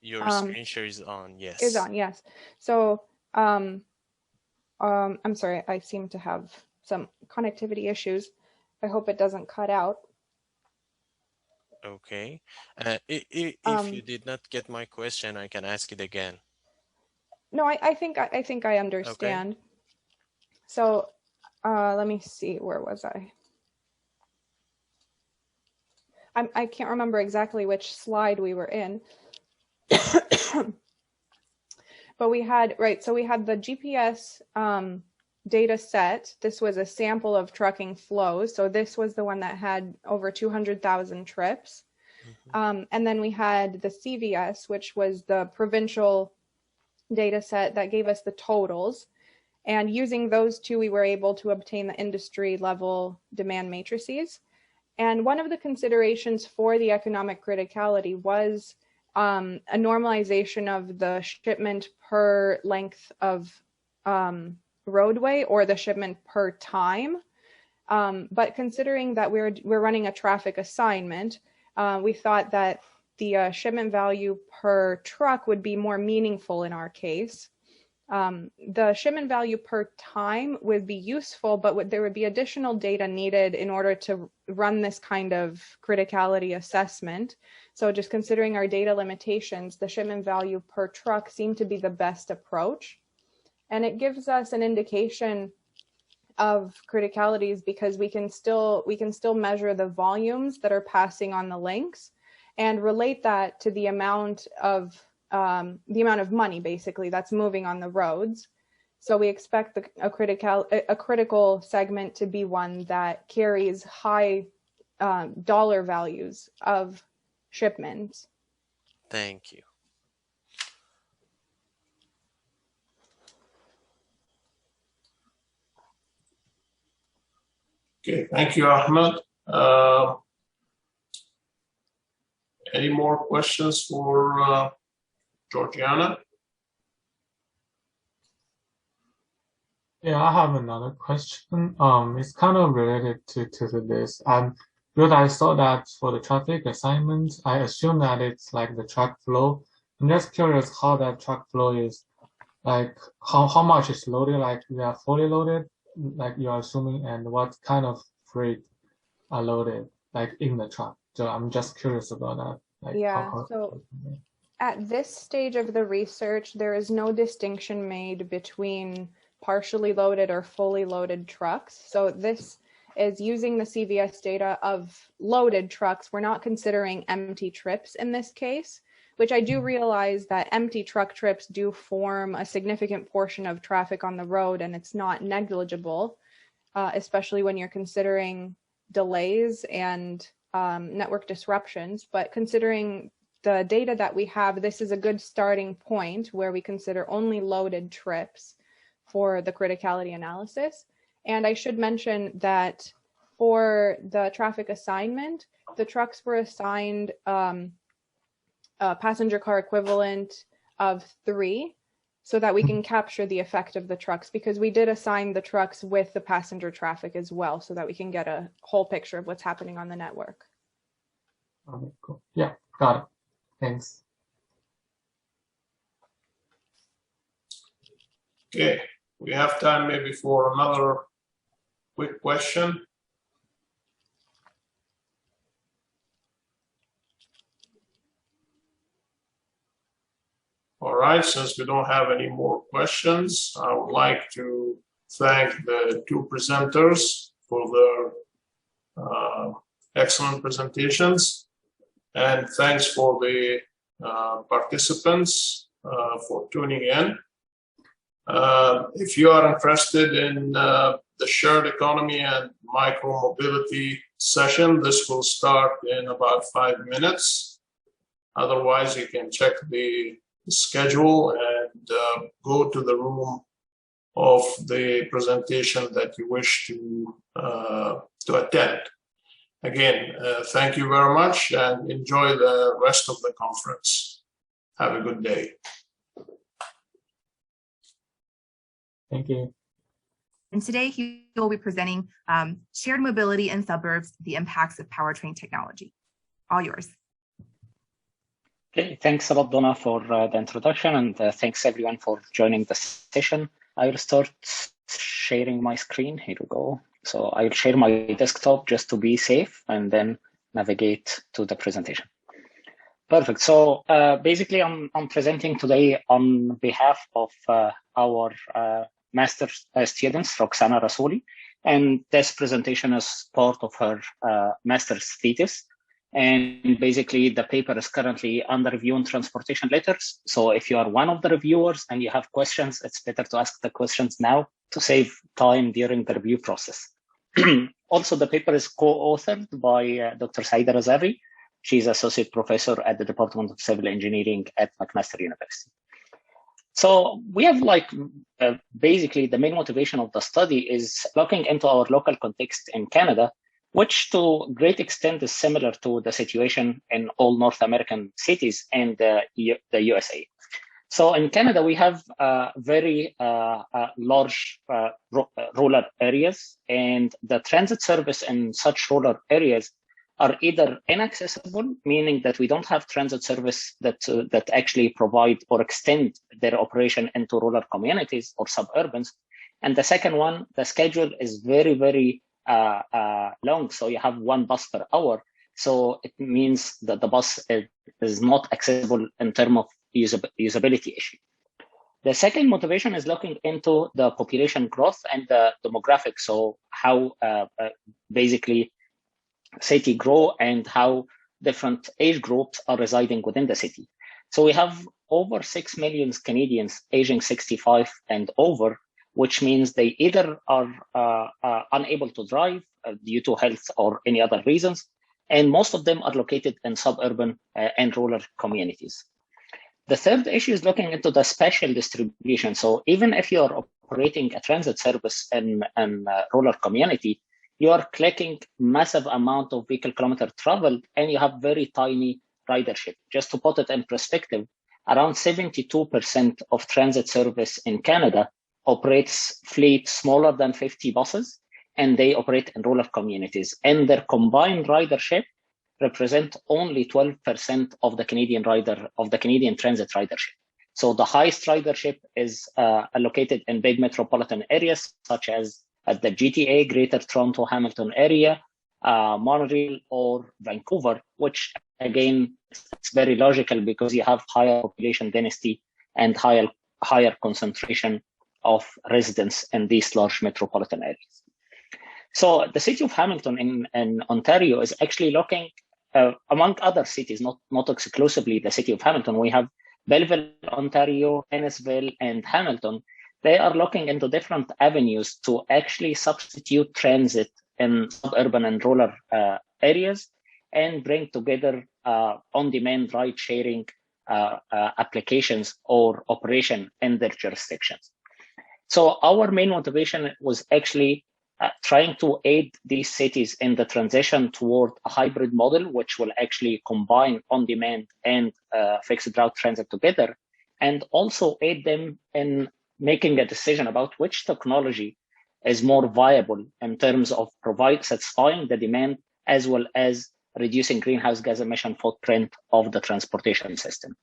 Your screen share is on, yes. Is on, yes. So I'm sorry, I seem to have some connectivity issues. I hope it doesn't cut out. Okay. If you did not get my question, I can ask it again. No, I think I understand. Okay. So let me see, where was I? I can't remember exactly which slide we were in. But we had, right, so we had the GPS data set. This was a sample of trucking flows. So this was the one that had over 200,000 trips. Mm-hmm. And then we had the CVS, which was the provincial data set that gave us the totals. And using those two, we were able to obtain the industry level demand matrices. And one of the considerations for the economic criticality was a normalization of the shipment per length of roadway or the shipment per time. But considering that we're running a traffic assignment, we thought that the shipment value per truck would be more meaningful in our case. The shipment value per time would be useful, but there would be additional data needed in order to run this kind of criticality assessment. So just considering our data limitations, the shipment value per truck seemed to be the best approach. And it gives us an indication of criticalities because we can still measure the volumes that are passing on the links and relate that to the amount of money basically that's moving on the roads. So we expect a critical segment to be one that carries high dollar values of shipments. Thank you. Okay, thank you, Ahmed. Any more questions for Georgiana? Yeah, I have another question. It's kind of related to this. Because I saw that for the traffic assignment, I assume that it's like the truck flow. I'm just curious how that truck flow is, like how much is loaded, like they are fully loaded, like you're assuming, and what kind of freight are loaded, like in the truck. So I'm just curious about that. Like yeah, so at this stage of the research, there is no distinction made between partially loaded or fully loaded trucks. So this is using the CVS data of loaded trucks. We're not considering empty trips in this case, which I do realize that empty truck trips do form a significant portion of traffic on the road, and it's not negligible, especially when you're considering delays and network disruptions. But considering the data that we have, this is a good starting point where we consider only loaded trips for the criticality analysis. And I should mention that for the traffic assignment, the trucks were assigned a passenger car equivalent of 3 so that we can capture the effect of the trucks, because we did assign the trucks with the passenger traffic as well so that we can get a whole picture of what's happening on the network. Okay, cool. Yeah, got it. Thanks. Okay, we have time maybe for another quick question. All right, since we don't have any more questions, I would like to thank the 2 presenters for their excellent presentations. And thanks for the participants for tuning in. If you are interested in the shared economy and micro-mobility session, this will start in about 5 minutes. Otherwise, you can check the schedule and go to the room of the presentation that you wish to attend. Again, thank you very much and enjoy the rest of the conference. Have a good day. Thank you. And today he will be presenting shared mobility in suburbs, the impacts of powertrain technology. All yours. Okay, thanks a lot, Donna, for the introduction, and thanks everyone for joining the session. I will start sharing my screen. Here we go. So I'll share my desktop just to be safe and then navigate to the presentation. Perfect. So basically, I'm presenting today on behalf of our master's students, Roxana Rasouli, and this presentation is part of her master's thesis. And basically, the paper is currently under review in transportation letters. So if you are one of the reviewers and you have questions, it's better to ask the questions now to save time during the review process. Also, the paper is co-authored by Dr. Saiedeh Razavi. She's associate professor at the Department of Civil Engineering at McMaster University. So we have basically the main motivation of the study is looking into our local context in Canada, which to a great extent is similar to the situation in all North American cities and the USA. So in Canada, we have very large rural areas, and the transit service in such rural areas are either inaccessible, meaning that we don't have transit service that actually provide or extend their operation into rural communities or suburbans. And the second one, the schedule is very, very long. So you have 1 bus per hour. So it means that the bus is not accessible in terms of usability issue. The second motivation is looking into the population growth and the demographics. So how basically city grow and how different age groups are residing within the city. So we have over 6 million Canadians aging 65 and over, which means they either are unable to drive due to health or any other reasons, and most of them are located in suburban and rural communities. The third issue is looking into the spatial distribution. So even if you are operating a transit service in a rural community, you are collecting massive amount of vehicle kilometer traveled, and you have very tiny ridership. Just to put it in perspective, around 72% of transit service in Canada operates fleet smaller than 50 buses, and they operate in rural communities. And their combined ridership represent only 12% of the Canadian transit ridership. So the highest ridership is located in big metropolitan areas, such as at the GTA, Greater Toronto, Hamilton area, Montreal, or Vancouver, which again, it's very logical because you have higher population density and higher concentration of residents in these large metropolitan areas. So the city of Hamilton in Ontario is actually looking, among other cities, not exclusively the city of Hamilton. We have Belleville, Ontario, Ennisville, and Hamilton. They are looking into different avenues to actually substitute transit in suburban and rural areas and bring together on-demand ride-sharing applications or operation in their jurisdictions. So our main motivation was actually trying to aid these cities in the transition toward a hybrid model, which will actually combine on-demand and fixed route transit together, and also aid them in making a decision about which technology is more viable in terms of satisfying the demand as well as reducing greenhouse gas emission footprint of the transportation system.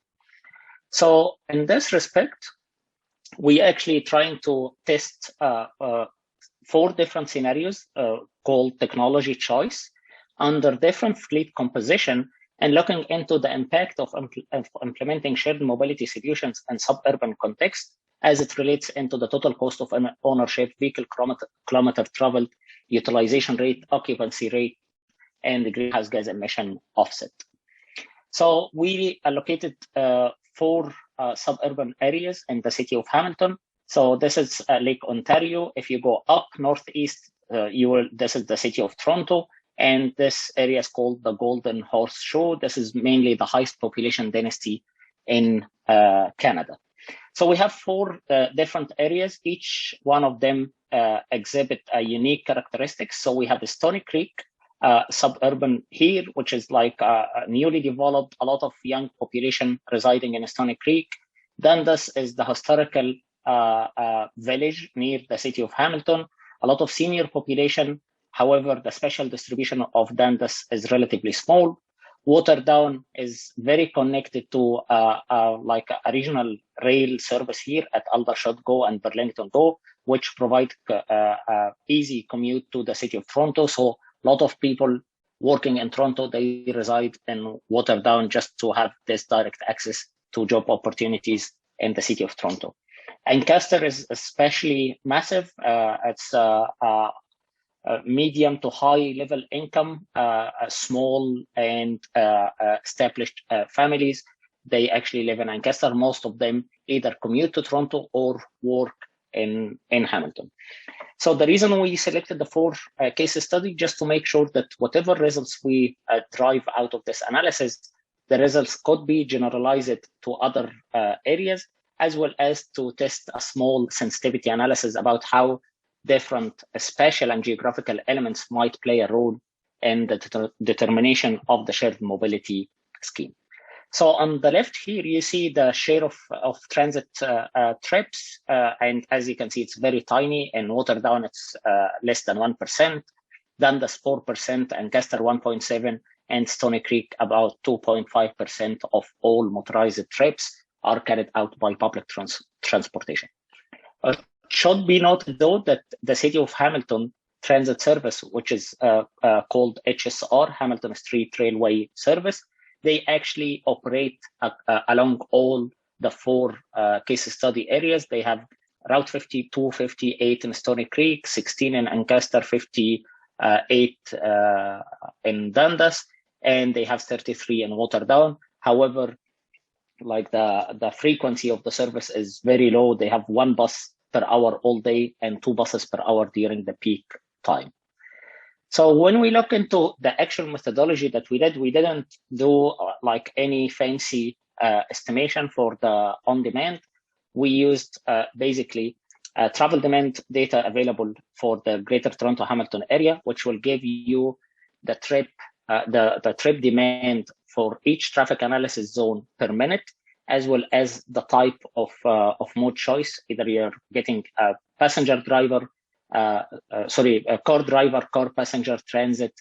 So in this respect, we actually trying to test 4 different scenarios called technology choice under different fleet composition and looking into the impact of implementing shared mobility solutions in suburban context as it relates into the total cost of ownership, vehicle kilometer traveled, utilization rate, occupancy rate, and the greenhouse gas emission offset. So we allocated 4 suburban areas in the city of Hamilton. So this is Lake Ontario. If you go up northeast, this is the city of Toronto, and this area is called the Golden Horseshoe. This is mainly the highest population density in Canada. So we have 4 different areas. Each one of them exhibit a unique characteristics. So we have the Stony Creek suburban here, which is like newly developed, a lot of young population residing in Stony Creek. Dundas is the historical village near the city of Hamilton, a lot of senior population. However, the special distribution of Dundas is relatively small. Waterdown is very connected to like a regional rail service here at Aldershot Go and Burlington Go, which provide easy commute to the city of Toronto. So a lot of people working in Toronto, they reside in Waterdown just to have this direct access to job opportunities in the city of Toronto. Ancaster is especially massive. It's medium to high level income, small and established families. They actually live in Ancaster. Most of them either commute to Toronto or work in Hamilton. So the reason we selected the 4 case study, just to make sure that whatever results we drive out of this analysis, the results could be generalized to other areas, as well as to test a small sensitivity analysis about how different spatial and geographical elements might play a role in the determination of the shared mobility scheme. So on the left here, you see the share of transit trips. And as you can see, it's very tiny. In Waterdown, it's less than 1%. Dundas 4%, Ancaster 1.7%, and Stony Creek about 2.5% of all motorized trips are carried out by public transportation. Should be noted, though, that the City of Hamilton Transit Service, which is called HSR, Hamilton Street Railway Service, they actually operate along all the 4 case study areas. They have Route 52, 58 in Stony Creek, 16 in Ancaster, 58 in Dundas, and they have 33 in Waterdown. However, like the frequency of the service is very low. They have 1 bus per hour all day and 2 buses per hour during the peak time. So when we look into the actual methodology that we didn't do like any fancy estimation for the on-demand. We used basically travel demand data available for the Greater Toronto Hamilton area, which will give you the trip demand for each traffic analysis zone per minute, as well as the type of mode choice. Either you're getting a passenger driver, a car driver, car passenger, transit,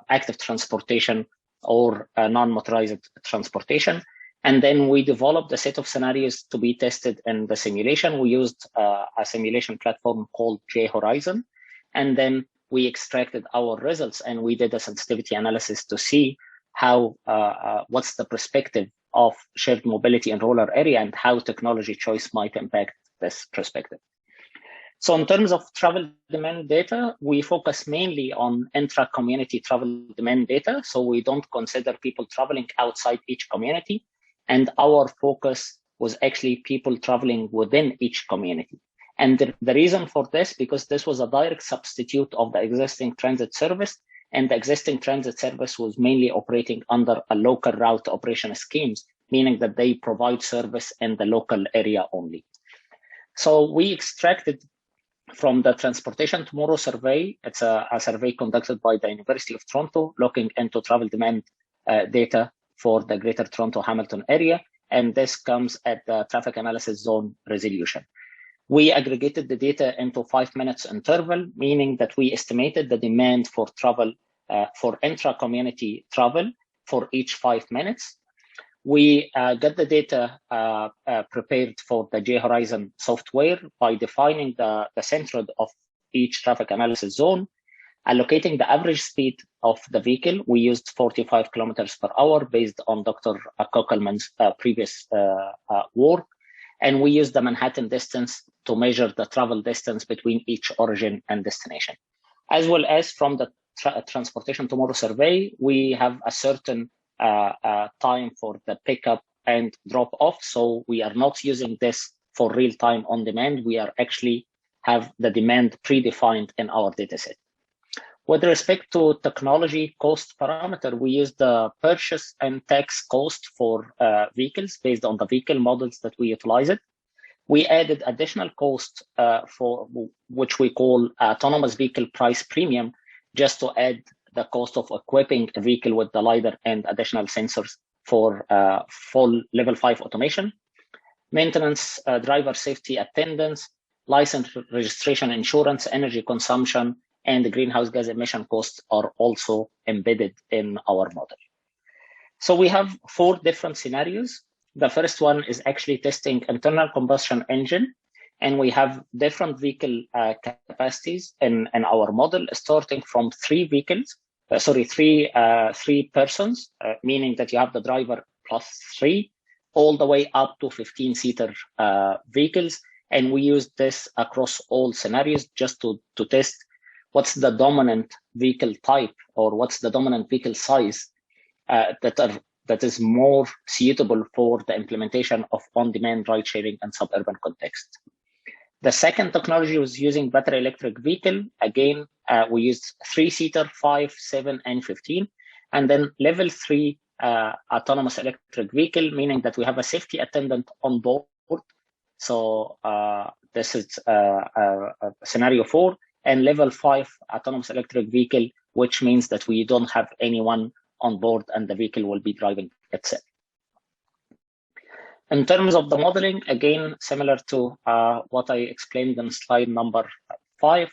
active transportation, or non-motorized transportation. And then we developed a set of scenarios to be tested in the simulation. We used a simulation platform called J-Horizon. And then we extracted our results and we did a sensitivity analysis to see how what's the perspective of shared mobility in rural area and how technology choice might impact this perspective. So in terms of travel demand data, we focus mainly on intra-community travel demand data. So we don't consider people traveling outside each community. And our focus was actually people traveling within each community. And the reason for this, because this was a direct substitute of the existing transit service, and the existing transit service was mainly operating under a local route operation schemes, meaning that they provide service in the local area only. So we extracted from the Transportation Tomorrow survey. It's a survey conducted by the University of Toronto, looking into travel demand data for the Greater Toronto Hamilton area. And this comes at the traffic analysis zone resolution. We aggregated the data into 5 minutes interval, meaning that we estimated the demand for travel, for intra-community travel for each 5 minutes. We got the data prepared for the J-Horizon software by defining the centroid of each traffic analysis zone, allocating the average speed of the vehicle. We used 45 kilometers per hour based on Dr. Kokelman's previous work. And we used the Manhattan distance to measure the travel distance between each origin and destination. As well as from the Transportation Tomorrow survey, we have a certain time for the pickup and drop off. So we are not using this for real time on demand. We are actually have the demand predefined in our dataset. With respect to technology cost parameter, we use the purchase and tax cost for vehicles based on the vehicle models that we utilized. We added additional cost for which we call autonomous vehicle price premium, just to add the cost of equipping a vehicle with the LiDAR and additional sensors for full level 5 automation. Maintenance, driver safety attendance, license registration, insurance, energy consumption, and the greenhouse gas emission costs are also embedded in our model. So we have 4 different scenarios. The first one is actually testing internal combustion engine, and we have different vehicle capacities in our model, starting from 3 vehicles, three persons, meaning that you have the driver plus 3, all the way up to 15-seater vehicles. And we use this across all scenarios just to test what's the dominant vehicle type or what's the dominant vehicle size that is more suitable for the implementation of on-demand ride-sharing and suburban context. The second technology was using battery electric vehicle. Again, we used 3-seater, 5, 7, and 15. And then level 3 autonomous electric vehicle, meaning that we have a safety attendant on board. So this is scenario 4. And level 5 autonomous electric vehicle, which means that we don't have anyone on board and the vehicle will be driving itself. In terms of the modeling, again, similar to what I explained in slide number 5,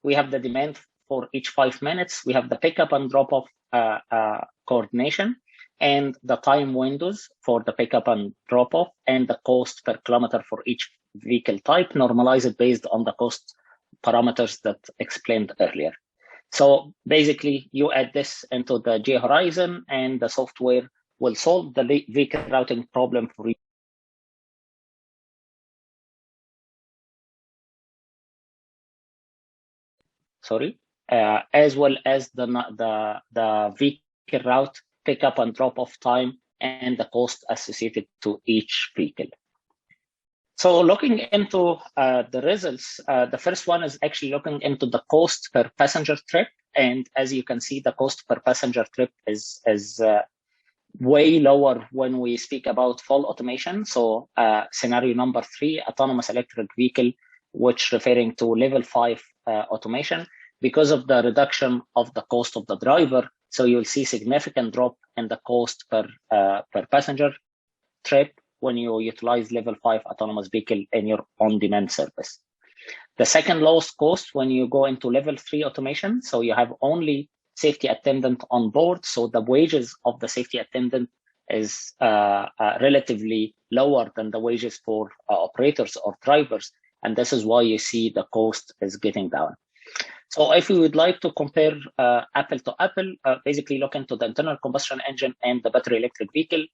we have the demand for each 5 minutes. We have the pickup and drop-off coordination and the time windows for the pickup and drop-off and the cost per kilometer for each vehicle type, normalized based on the cost parameters that explained earlier. So basically, you add this into the J-Horizon and the software will solve the vehicle routing problem for you. As well as the vehicle route, pickup and drop-off time, and the cost associated to each vehicle. So looking into the results, the first one is actually looking into the cost per passenger trip. And as you can see, the cost per passenger trip is way lower when we speak about full automation. So scenario number 3, autonomous electric vehicle, which referring to level 5 automation, because of the reduction of the cost of the driver. So you'll see significant drop in the cost per passenger trip when you utilize level 5 autonomous vehicle in your on-demand service. The second lowest cost when you go into level 3 automation, so you have only safety attendant on board, so the wages of the safety attendant is relatively lower than the wages for operators or drivers, and this is why you see the cost is getting down. So if we would like to compare apple to apple, basically look into the internal combustion engine and the battery electric vehicle,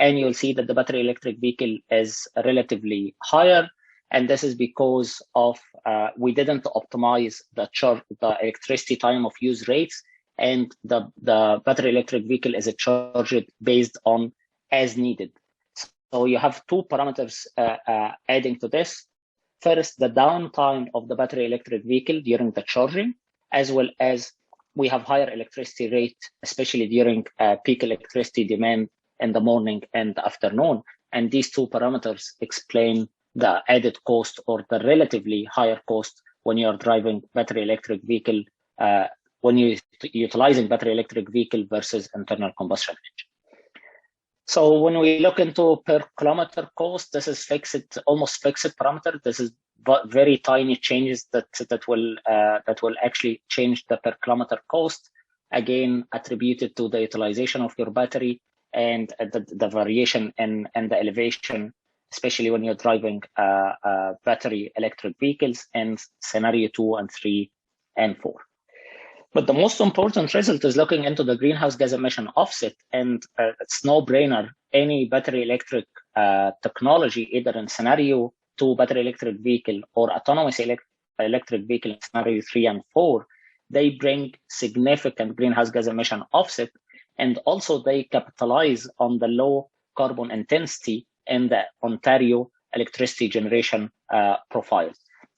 and you'll see that the battery electric vehicle is relatively higher. And this is because of we didn't optimize the electricity time of use rates, and the battery electric vehicle is charged based on as needed. So you have 2 parameters adding to this. First, the downtime of the battery electric vehicle during the charging, as well as we have higher electricity rate, especially during peak electricity demand in the morning and the afternoon. And these 2 parameters explain the added cost or the relatively higher cost when you're driving battery electric vehicle, when you're utilizing battery electric vehicle versus internal combustion engine. So when we look into per kilometer cost, this is fixed, almost fixed parameter. This is very tiny changes that will actually change the per kilometer cost. Again, attributed to the utilization of your battery and the variation and the elevation, especially when you're driving battery electric vehicles in scenario 2 and 3 and 4. But the most important result is looking into the greenhouse gas emission offset, and it's no brainer. Any battery electric technology, either in scenario 2 battery electric vehicle or autonomous electric vehicle in scenario 3 and 4, they bring significant greenhouse gas emission offset, and also they capitalize on the low carbon intensity in the Ontario electricity generation profile.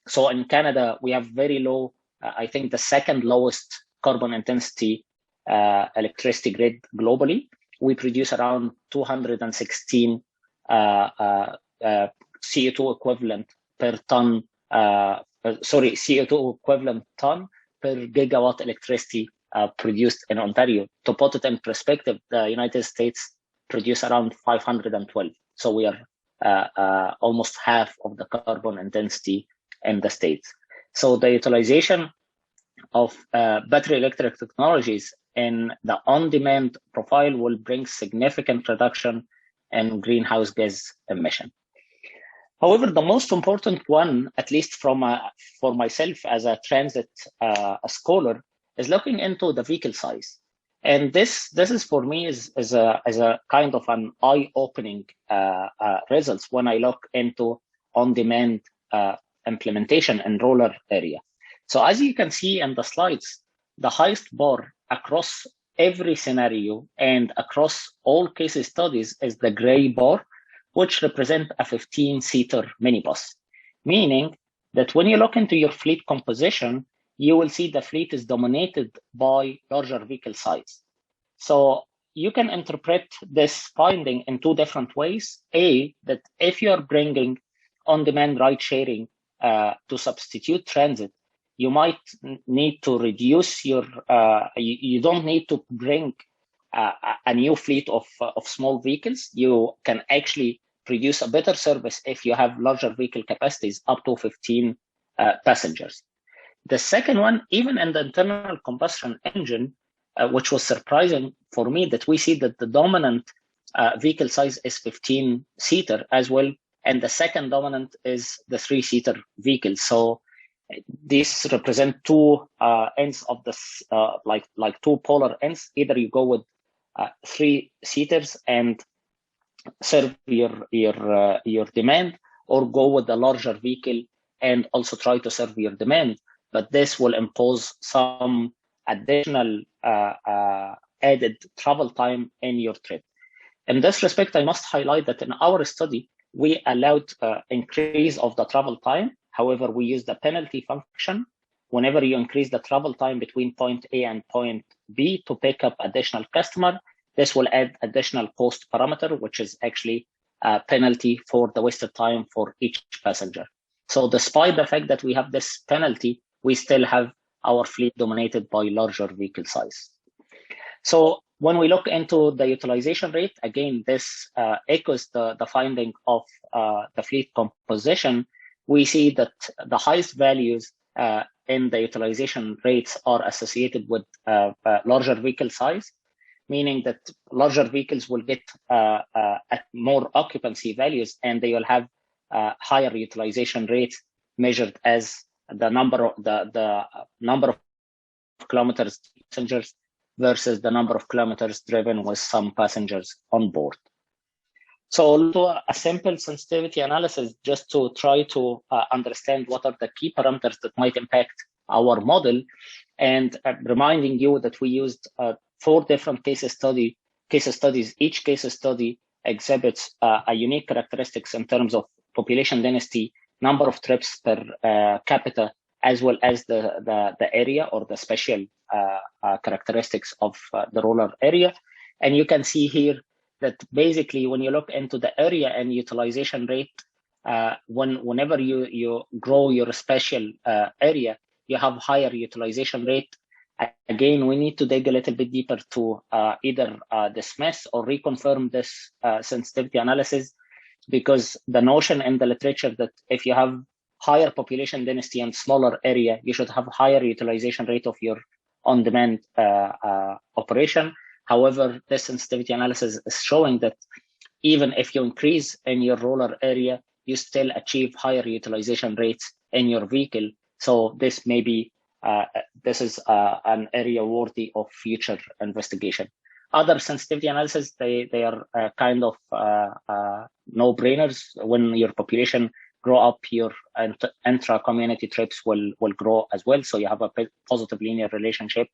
So in Canada, we have very low, I think the second lowest carbon intensity electricity grid globally. We produce around 216 CO2 equivalent per ton, CO2 equivalent ton per gigawatt electricity produced in Ontario. To put it in perspective, the United States produce around 512. So we are almost half of the carbon intensity in the States. So the utilization of battery electric technologies in the on-demand profile will bring significant reduction in greenhouse gas emission. However, the most important one, at least for myself as a transit scholar, is looking into the vehicle size. And this is for me is a kind of an eye-opening results when I look into on-demand implementation in rural area. So as you can see in the slides, the highest bar across every scenario and across all case studies is the gray bar, which represent a 15-seater minibus, meaning that when you look into your fleet composition, you will see the fleet is dominated by larger vehicle size. So you can interpret this finding in two different ways. A, that if you are bringing on-demand ride sharing to substitute transit, you might need to reduce your, you don't need to bring a new fleet of small vehicles. You can actually produce a better service if you have larger vehicle capacities up to 15 passengers. The second one, even in the internal combustion engine, which was surprising for me, that we see that the dominant vehicle size is 15-seater as well, and the second dominant is the 3-seater vehicle. So these represent two ends of this, like two polar ends. Either you go with 3-seaters and serve your demand, or go with the larger vehicle and also try to serve your demand. But this will impose some additional added travel time in your trip. In this respect, I must highlight that in our study, we allowed increase of the travel time. However, we use the penalty function. Whenever you increase the travel time between point A and point B to pick up additional customer, this will add additional cost parameter, which is actually a penalty for the wasted time for each passenger. So despite the fact that we have this penalty, we still have our fleet dominated by larger vehicle size. So when we look into the utilization rate, again, this echoes the finding of the fleet composition. We see that the highest values in the utilization rates are associated with larger vehicle size, meaning that larger vehicles will get at more occupancy values, and they will have higher utilization rates measured as the number of kilometers passengers versus the number of kilometers driven with some passengers on board. So do a simple sensitivity analysis just to try to understand what are the key parameters that might impact our model, and reminding you that we used 4 different case studies. Each case study exhibits a unique characteristics in terms of population density, number of trips per capita, as well as the area or the special characteristics of the rural area. And you can see here that basically when you look into the area and utilization rate whenever you grow your spatial area, you have higher utilization rate. Again, we need to dig a little bit deeper to either dismiss or reconfirm this sensitivity analysis, because the notion in the literature that if you have higher population density and smaller area, you should have higher utilization rate of your on-demand operation. However, this sensitivity analysis is showing that even if you increase in your rural area, you still achieve higher utilization rates in your vehicle. So this may be this is an area worthy of future investigation. Other sensitivity analysis, they are kind of no-brainers. When your population grow up, your intra-community trips will grow as well. So you have a positive linear relationship.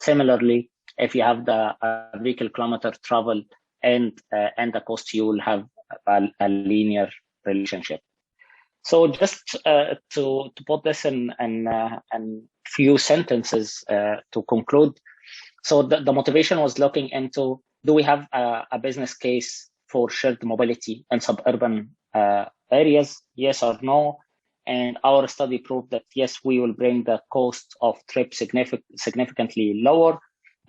Similarly, if you have the vehicle kilometer travel and the cost, you will have a linear relationship. So just to put this in few sentences to conclude. So the motivation was looking into, do we have a business case for shared mobility in suburban areas, yes or no? And our study proved that yes, we will bring the cost of trip significantly lower,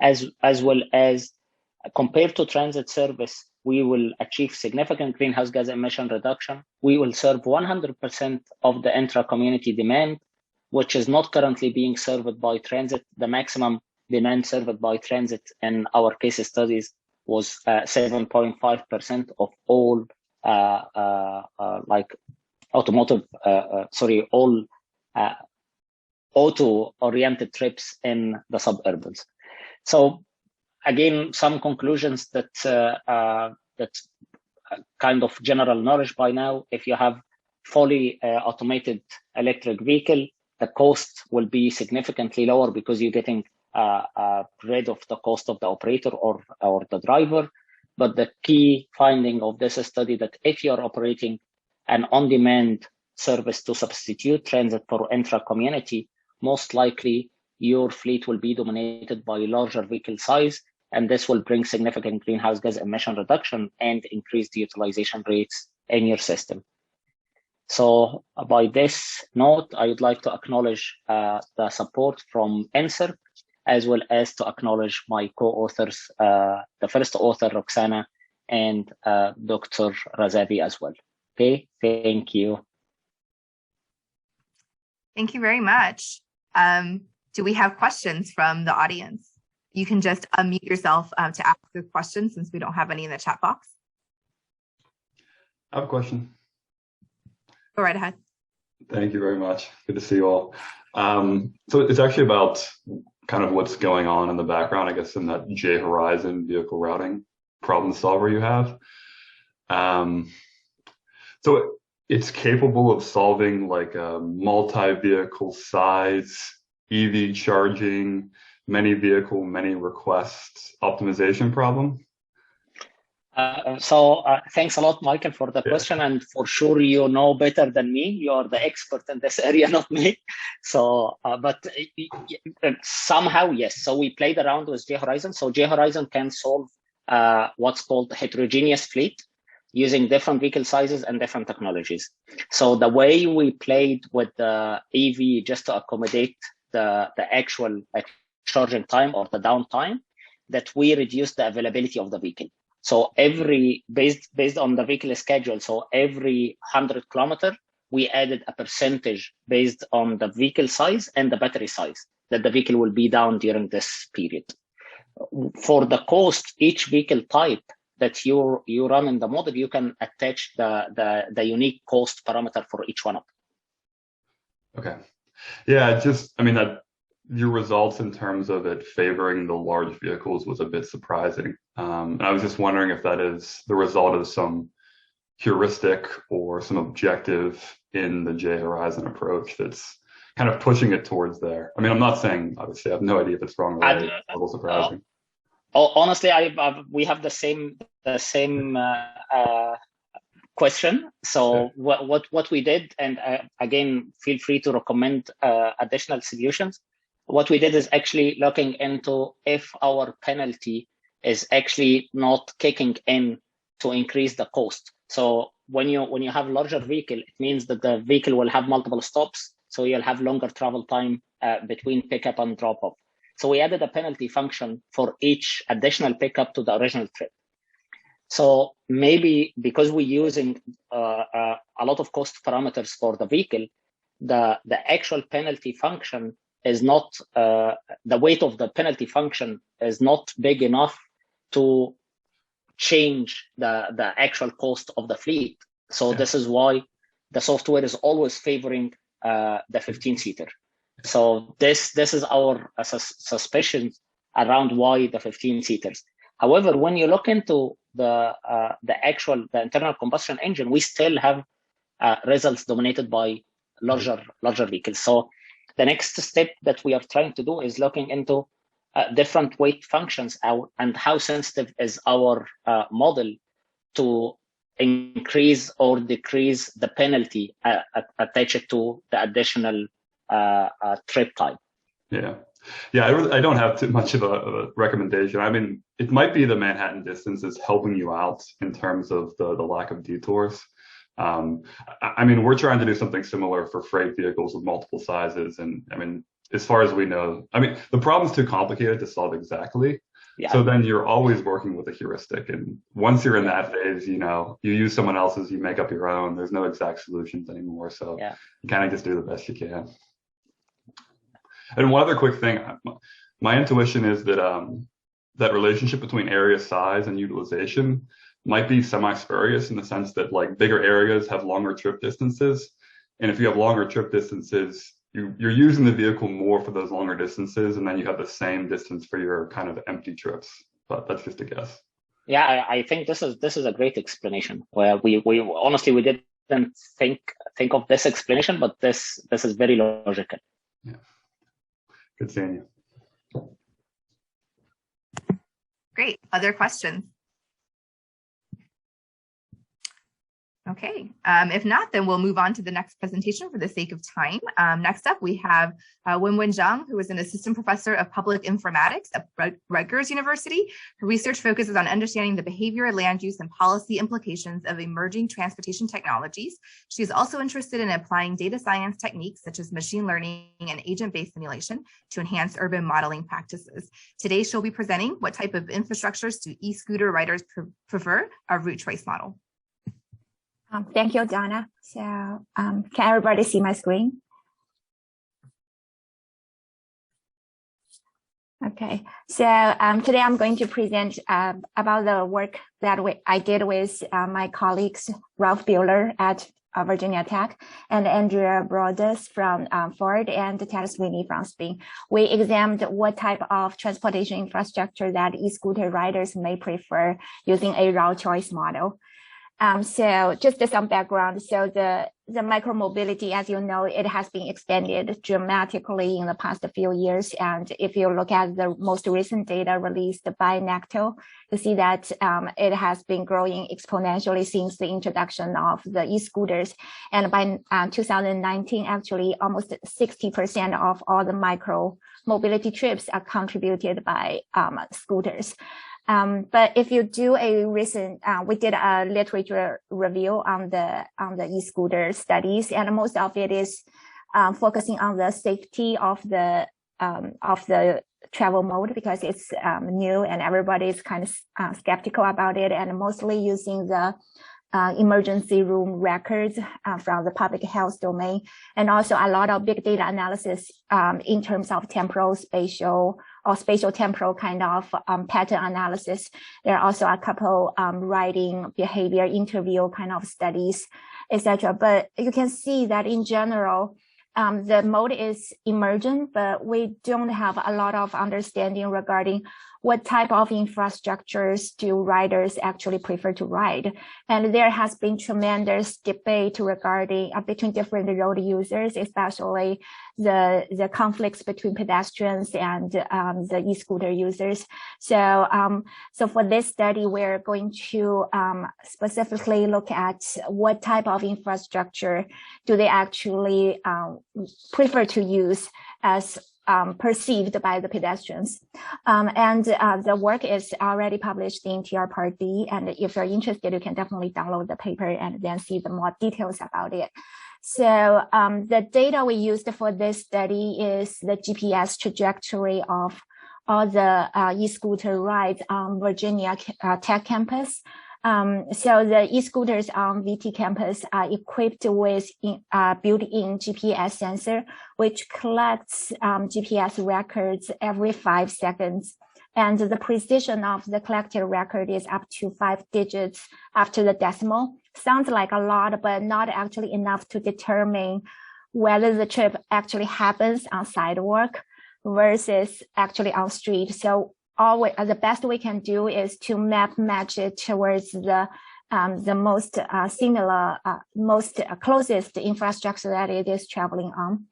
as well as compared to transit service, we will achieve significant greenhouse gas emission reduction. We will serve 100% of the intra-community demand, which is not currently being served by transit. The maximum demand served by transit in our case studies was 7.5% of all like automotive, all auto-oriented trips in the suburbans. So again, some conclusions that kind of general knowledge by now. If you have fully automated electric vehicle, the cost will be significantly lower because you're getting rid of the cost of the operator or the driver. But the key finding of this study that if you're operating an on-demand service to substitute transit for intra-community, most likely your fleet will be dominated by larger vehicle size, and this will bring significant greenhouse gas emission reduction and increase the utilization rates in your system. So by this note, I would like to acknowledge the support from NSERC, as well as to acknowledge my co-authors, the first author, Roxana, and Dr. Razavi as well. Okay, thank you. Thank you very much. Do we have questions from the audience? You can just unmute yourself to ask the question since we don't have any in the chat box. I have a question. Go right ahead. Thank you very much. Good to see you all. So it's actually about kind of what's going on in the background, I guess, in that J Horizon vehicle routing problem solver you have. So it's capable of solving like a multi-vehicle size, EV charging, many vehicle, many requests optimization problem. Thanks a lot, Michael, for the question. And for sure, you know better than me. You're the expert in this area, not me. So, but somehow, yes. So we played around with J Horizon. So J Horizon can solve what's called heterogeneous fleet using different vehicle sizes and different technologies. So the way we played with the EV just to accommodate the actual charging time or the downtime, that we reduce the availability of the vehicle. So based on the vehicle schedule, so every 100 kilometer, we added a percentage based on the vehicle size and the battery size that the vehicle will be down during this period. For the cost, each vehicle type that you run in the model, you can attach the unique cost parameter for each one of them. Okay. Yeah, I mean, that your results in terms of it favoring the large vehicles was a bit surprising. And I was just wondering if that is the result of some heuristic or some objective in the J Horizon approach that's kind of pushing it towards there. I mean, I'm not saying, obviously, I have no idea if it's wrong or right. It's a little surprising. Honestly, we have the same question. So what we did, and again, feel free to recommend additional solutions. What we did is actually looking into if our penalty is actually not kicking in to increase the cost. So when you have larger vehicle, it means that the vehicle will have multiple stops, so you'll have longer travel time between pickup and drop off. So we added a penalty function for each additional pickup to the original trip. So maybe because we're using a lot of cost parameters for the vehicle, the actual penalty function is not, the weight of the penalty function is not big enough to change the actual cost of the fleet. So this is why the software is always favoring the 15-seater. So this is our suspicion around why the 15-seaters. However, when you look into the internal combustion engine, we still have results dominated by larger vehicles. So the next step that we are trying to do is looking into different weight functions out and how sensitive is our model to increase or decrease the penalty attached to the additional trip time. Yeah, I don't have too much of a recommendation. I mean, it might be the Manhattan distance is helping you out in terms of the lack of detours. I mean, we're trying to do something similar for freight vehicles with multiple sizes. And I mean, as far as we know, I mean, the problem's too complicated to solve exactly. Yeah. So then you're always working with a heuristic. And once you're in that phase, you use someone else's, you make up your own. There's no exact solutions anymore. So you kind of just do the best you can. And one other quick thing, my intuition is that that relationship between area size and utilization might be semi-spurious in the sense that like bigger areas have longer trip distances. And if you have longer trip distances, you're using the vehicle more for those longer distances, and then you have the same distance for your kind of empty trips. But that's just a guess. Yeah, I think this is a great explanation. Where we honestly we didn't think of this explanation, but this is very logical. Yeah. Good seeing you. Great. Other questions? Okay, if not, then we'll move on to the next presentation for the sake of time. Next up, we have Wenwen Zhang, who is an assistant professor of public informatics at Rutgers University. Her research focuses on understanding the behavior, land use, and policy implications of emerging transportation technologies. She is also interested in applying data science techniques such as machine learning and agent-based simulation to enhance urban modeling practices. Today, she'll be presenting what type of infrastructures do e-scooter riders prefer, a route choice model. Thank you, Donna. So can everybody see my screen? Okay, so today I'm going to present about the work that I did with my colleagues, Ralph Buehler at Virginia Tech and Andrea Broaddus from Ford and Ted Sweeney from Spin. We examined what type of transportation infrastructure that e-scooter riders may prefer using a route choice model. So just some background. So the micromobility, as you know, it has been expanded dramatically in the past few years. And if you look at the most recent data released by NACTO, you see that it has been growing exponentially since the introduction of the e-scooters. And by 2019, actually, almost 60% of all the micro mobility trips are contributed by scooters. But if you do a recent, we did a literature review on the e-scooter studies, and most of it is focusing on the safety of the travel mode because it's new and everybody is kind of skeptical about it, and mostly using the emergency room records from the public health domain, and also a lot of big data analysis in terms of temporal, spatial, or spatial temporal kind of pattern analysis. There are also a couple riding behavior interview kind of studies, etc. But you can see that in general, the mode is emergent, but we don't have a lot of understanding regarding what type of infrastructures do riders actually prefer to ride. And there has been tremendous debate regarding between different road users, especially the conflicts between pedestrians and the e-scooter users. So for this study, we're going to specifically look at what type of infrastructure do they actually prefer to use as perceived by the pedestrians. The work is already published in TR Part B, and if you're interested, you can definitely download the paper and then see the more details about it. So the data we used for this study is the GPS trajectory of all the e-scooter rides on Virginia Tech campus. So the e-scooters on VT campus are equipped with built-in GPS sensor, which collects GPS records every 5 seconds. And the precision of the collected record is up to 5 digits after the decimal. Sounds like a lot, but not actually enough to determine whether the trip actually happens on sidewalk versus actually on street. So the best we can do is to map match it towards the most similar, most closest infrastructure that it is traveling on.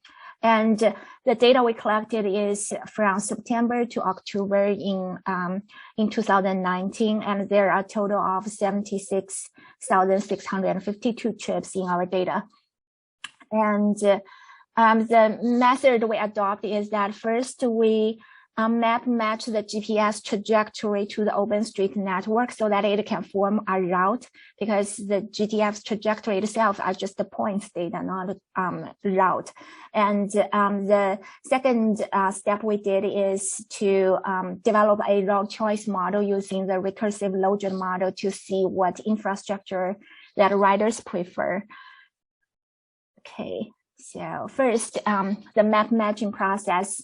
And the data we collected is from September to October in 2019, and there are a total of 76,652 trips in our data. And the method we adopt is that first we map match the GPS trajectory to the OpenStreet network so that it can form a route, because the GTF's trajectory itself are just the points data, not route. And the second step we did is to develop a route choice model using the recursive logit model to see what infrastructure that riders prefer. Okay, so first, the map matching process.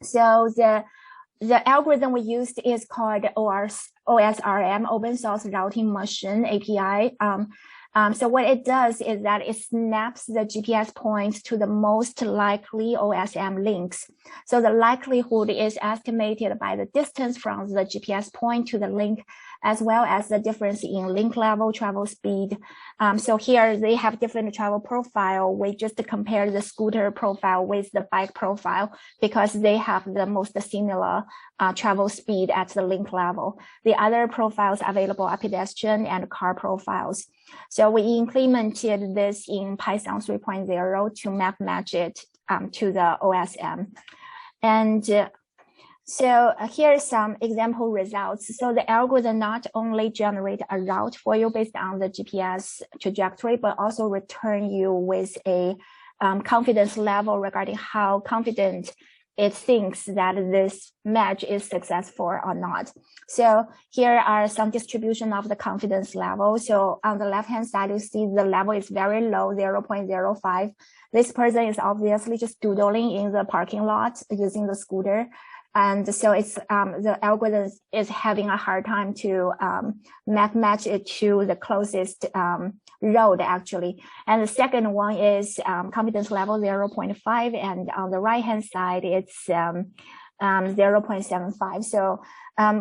So the algorithm we used is called OSRM, Open Source Routing Machine API. So what it does is that it snaps the GPS points to the most likely OSM links. So the likelihood is estimated by the distance from the GPS point to the link, as well as the difference in link level, travel speed. So here they have different travel profile. We just compare the scooter profile with the bike profile because they have the most similar travel speed at the link level. The other profiles available are pedestrian and car profiles. So we implemented this in Python 3.0 to map match it to the OSM. And so here's some example results. So the algorithm not only generate a route for you based on the GPS trajectory, but also return you with a confidence level regarding how confident it thinks that this match is successful or not. So here are some distribution of the confidence level. So on the left-hand side, you see the level is very low, 0.05. This person is obviously just doodling in the parking lot using the scooter. And so it's the algorithm is having a hard time to map match it to the closest road actually. And the second one is confidence level 0.5, and on the right hand side it's 0.75. So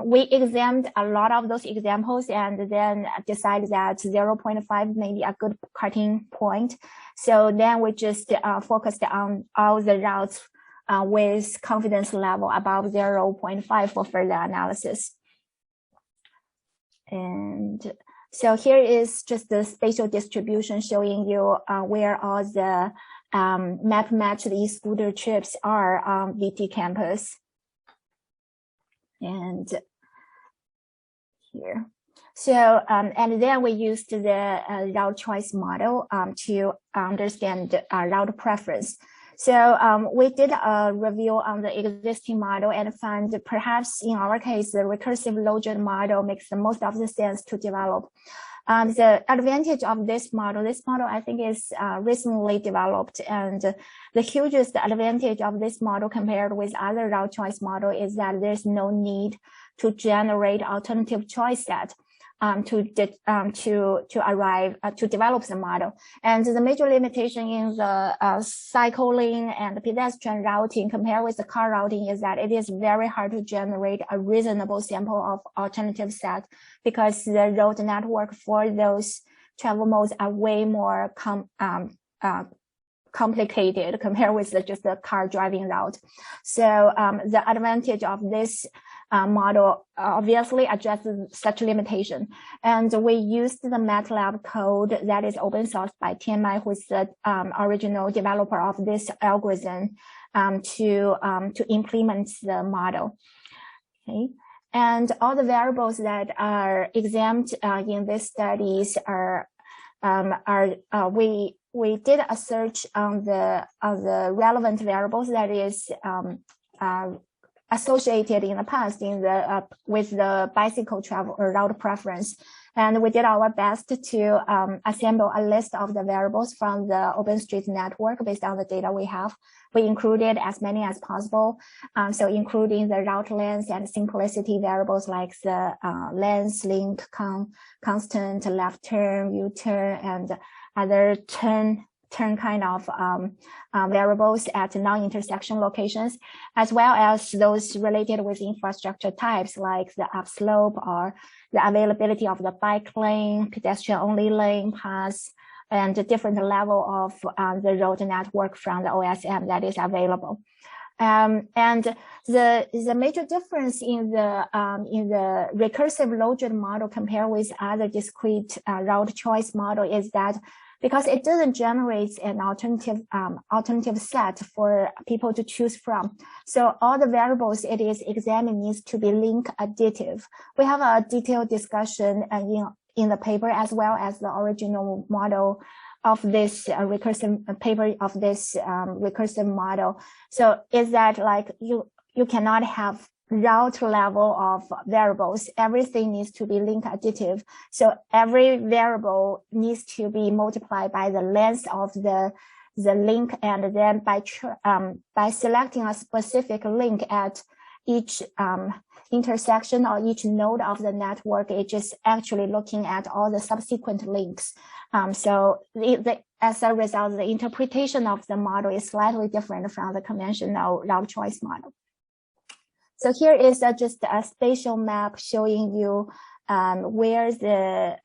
we examined a lot of those examples and then decided that 0.5 may be a good cutting point. So then we just focused on all the routes with confidence level above 0.5 for further analysis. And so here is just the spatial distribution showing you where all the map matched e-scooter trips are on VT campus. And here. So, and then we used the route choice model to understand route preference. So we did a review on the existing model and found perhaps in our case, the recursive logit model makes the most of the sense to develop. The advantage of this model I think is recently developed, and the hugest advantage of this model compared with other route choice model is that there's no need to generate alternative choice set to develop the model. And the major limitation in the cycling and pedestrian routing compared with the car routing is that it is very hard to generate a reasonable sample of alternative set because the road network for those travel modes are way more complicated compared with just the car driving route. So the advantage of this model obviously addresses such limitation. And we used the MATLAB code that is open sourced by TMI, who is the original developer of this algorithm, to implement the model. Okay. And all the variables that are examined in these studies are we did a search on the relevant variables that is associated in the past with the bicycle travel or route preference. And we did our best to assemble a list of the variables from the OpenStreet network based on the data we have. We included as many as possible, so including the route length and simplicity variables like the length, link, constant, left turn, U-turn, and other turn kind of variables at non-intersection locations, as well as those related with infrastructure types like the upslope or the availability of the bike lane, pedestrian-only lane paths, and the different level of the road network from the OSM that is available. And the major difference in the recursive low-join model compared with other discrete route choice model is that because it doesn't generate an alternative set for people to choose from. So all the variables it is examining needs to be link additive. We have a detailed discussion in the paper as well as the original model of this recursive paper of this recursive model. So is that like you cannot have route level of variables. Everything needs to be link additive. So every variable needs to be multiplied by the length of the link, and then by selecting a specific link at each intersection or each node of the network, it's just actually looking at all the subsequent links. So as a result, the interpretation of the model is slightly different from the conventional route choice model. So here is just a spatial map showing you where the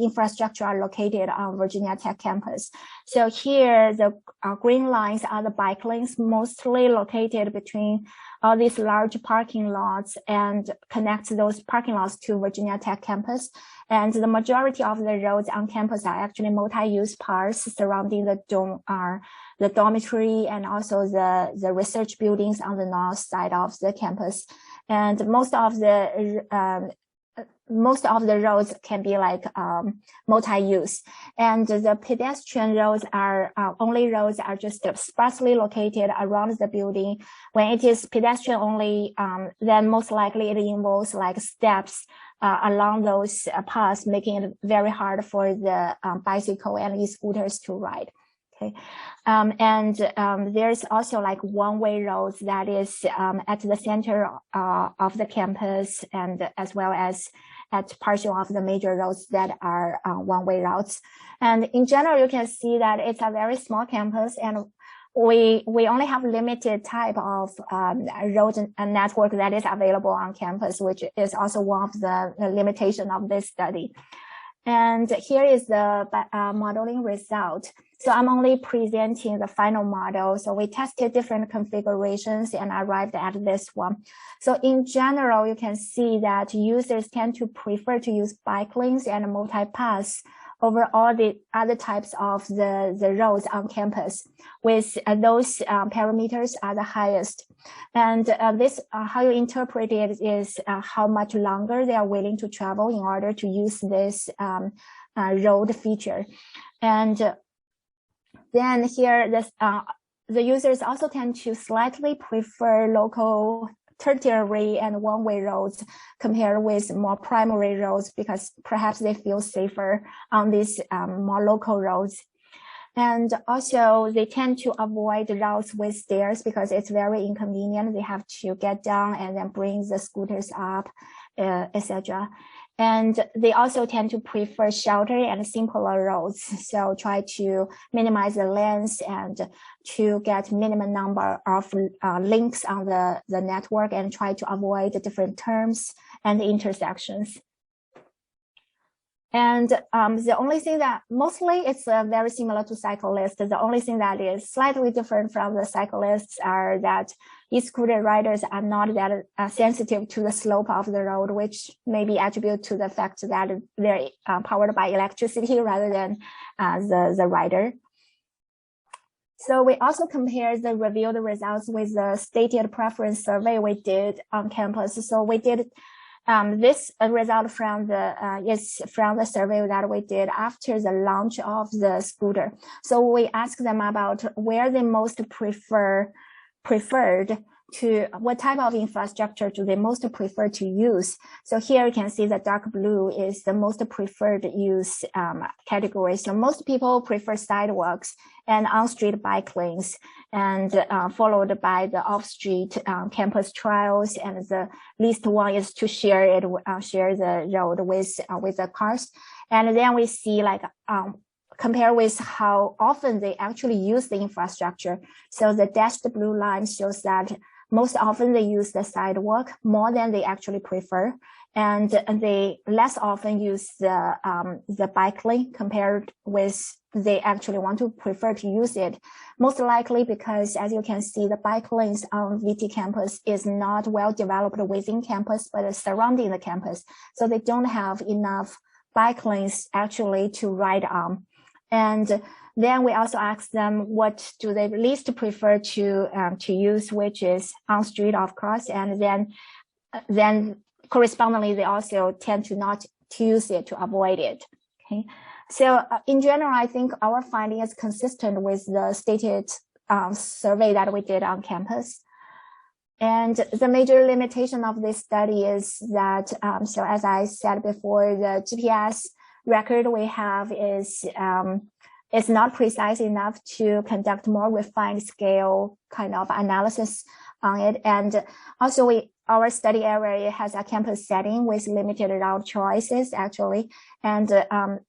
infrastructure are located on Virginia Tech campus. So here the green lines are the bike lanes, mostly located between all these large parking lots and connect those parking lots to Virginia Tech campus. And the majority of the roads on campus are actually multi-use parks surrounding the dormitory and also the research buildings on the north side of the campus. And most of the roads can be like multi-use, and the pedestrian roads are only roads are just sparsely located around the building. When it is pedestrian only, then most likely it involves like steps along those paths, making it very hard for the bicycle and e-scooters to ride. Okay, there's also like one-way roads that is at the center of the campus, and as well as at partial of the major roads that are one-way routes. And in general, you can see that it's a very small campus, and we only have limited type of road and network that is available on campus, which is also one of the limitation of this study. And here is the modeling result. So I'm only presenting the final model. So we tested different configurations and arrived at this one. So in general, you can see that users tend to prefer to use bike lanes and multi-paths over all the other types of the roads on campus, with those parameters are the highest. And this, how you interpret it is how much longer they are willing to travel in order to use this road feature. And then here, the users also tend to slightly prefer local tertiary and one-way roads compared with more primary roads, because perhaps they feel safer on these more local roads. And also they tend to avoid routes with stairs because it's very inconvenient. They have to get down and then bring the scooters up, etc. And they also tend to prefer shorter and simpler roads. So try to minimize the length and to get minimum number of links on the network, and try to avoid the different terms and intersections. And the only thing that mostly it's very similar to cyclists. The only thing that is slightly different from the cyclists are that e-scooter riders are not that sensitive to the slope of the road, which may be attributed to the fact that they're powered by electricity rather than the rider. So we also compared the reviewed results with the stated preference survey we did on campus. So we did this result from the survey that we did after the launch of the scooter. So we asked them about where they most preferred to, what type of infrastructure do they most prefer to use. So here you can see the dark blue is the most preferred use category. So most people prefer sidewalks and on-street bike lanes, and followed by the off-street campus trails, and the least one is to share the road with the cars. And then we see like compare with how often they actually use the infrastructure. So the dashed blue line shows that most often they use the sidewalk more than they actually prefer, and they less often use the bike lane compared with they actually want to prefer to use it. Most likely because, as you can see, the bike lanes on VT campus is not well developed within campus, but surrounding the campus. So they don't have enough bike lanes actually to ride on. And then we also asked them what do they least prefer to use, which is on street, of course, and then correspondingly they also tend to not to use it, to avoid it. Okay, so in general, I think our finding is consistent with the stated survey that we did on campus. And the major limitation of this study is that, so as I said before, the GPS record we have is not precise enough to conduct more refined scale kind of analysis on it. And also our study area has a campus setting with limited route choices actually, and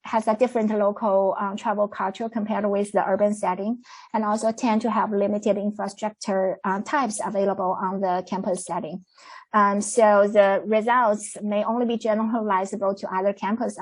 has a different local travel culture compared with the urban setting, and also tend to have limited infrastructure types available on the campus setting. So the results may only be generalizable to other campuses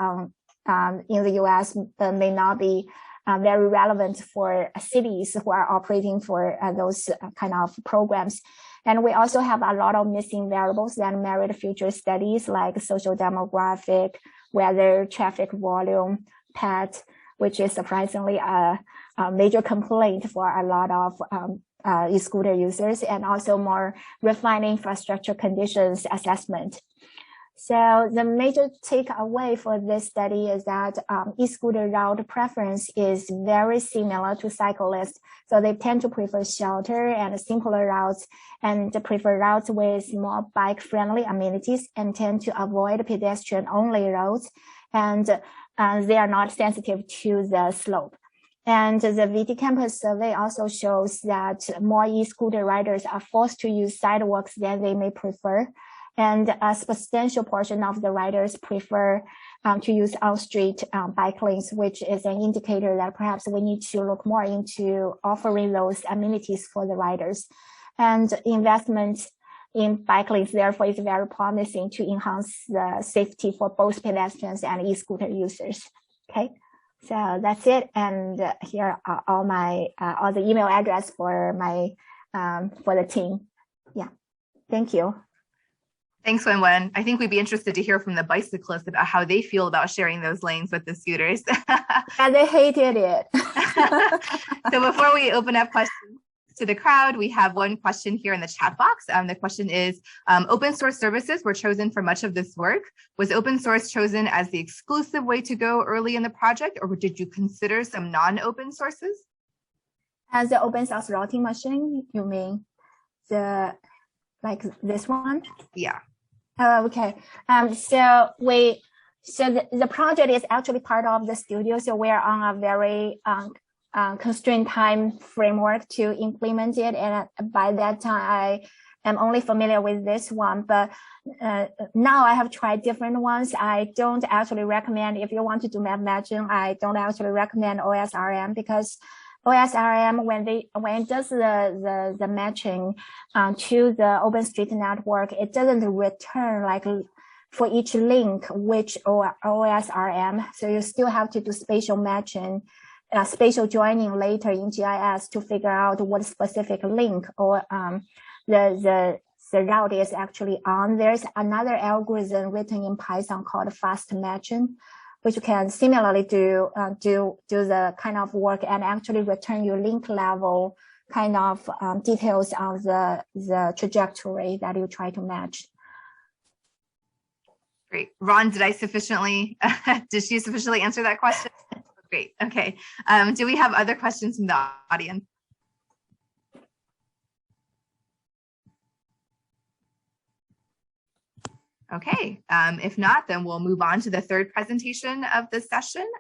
in the US, but may not be very relevant for cities who are operating for those kind of programs. And we also have a lot of missing variables that merit future studies, like social demographic, weather, traffic volume, PET, which is surprisingly a major complaint for a lot of e-scooter users, and also more refined infrastructure conditions assessment. So the major takeaway for this study is that e-scooter route preference is very similar to cyclists. So they tend to prefer shorter and simpler routes, and prefer routes with more bike-friendly amenities, and tend to avoid pedestrian-only roads, and they are not sensitive to the slope. And the VT campus survey also shows that more e-scooter riders are forced to use sidewalks than they may prefer. And a substantial portion of the riders prefer to use on-street bike lanes, which is an indicator that perhaps we need to look more into offering those amenities for the riders. And investment in bike lanes, therefore, is very promising to enhance the safety for both pedestrians and e-scooter users. Okay, so that's it. And here are all the email address for for the team. Yeah, thank you. Thanks, Wenwen. I think we'd be interested to hear from the bicyclists about how they feel about sharing those lanes with the scooters. And they hated it. So before we open up questions to the crowd, we have one question here in the chat box. The question is, open source services were chosen for much of this work. Was open source chosen as the exclusive way to go early in the project, or did you consider some non-open sources? As the open source routing machine, you mean like this one? Yeah. Okay. So the project is actually part of the studio. So we're on a very constrained time framework to implement it. And by that time, I am only familiar with this one. But now I have tried different ones. I don't actually recommend, if you want to do map matching, I don't actually recommend OSRM, because OSRM, when it does the matching to the OpenStreetNetwork, it doesn't return like for each link which OSRM. So you still have to do spatial matching, spatial joining later in GIS to figure out what specific link or the route is actually on. There's another algorithm written in Python called fast matching, which can similarly do the kind of work and actually return you link level kind of details of the trajectory that you try to match. Great. Ron, did she sufficiently answer that question? Great. Okay. Do we have other questions from the audience? Okay. If not, then we'll move on to the third presentation of the session,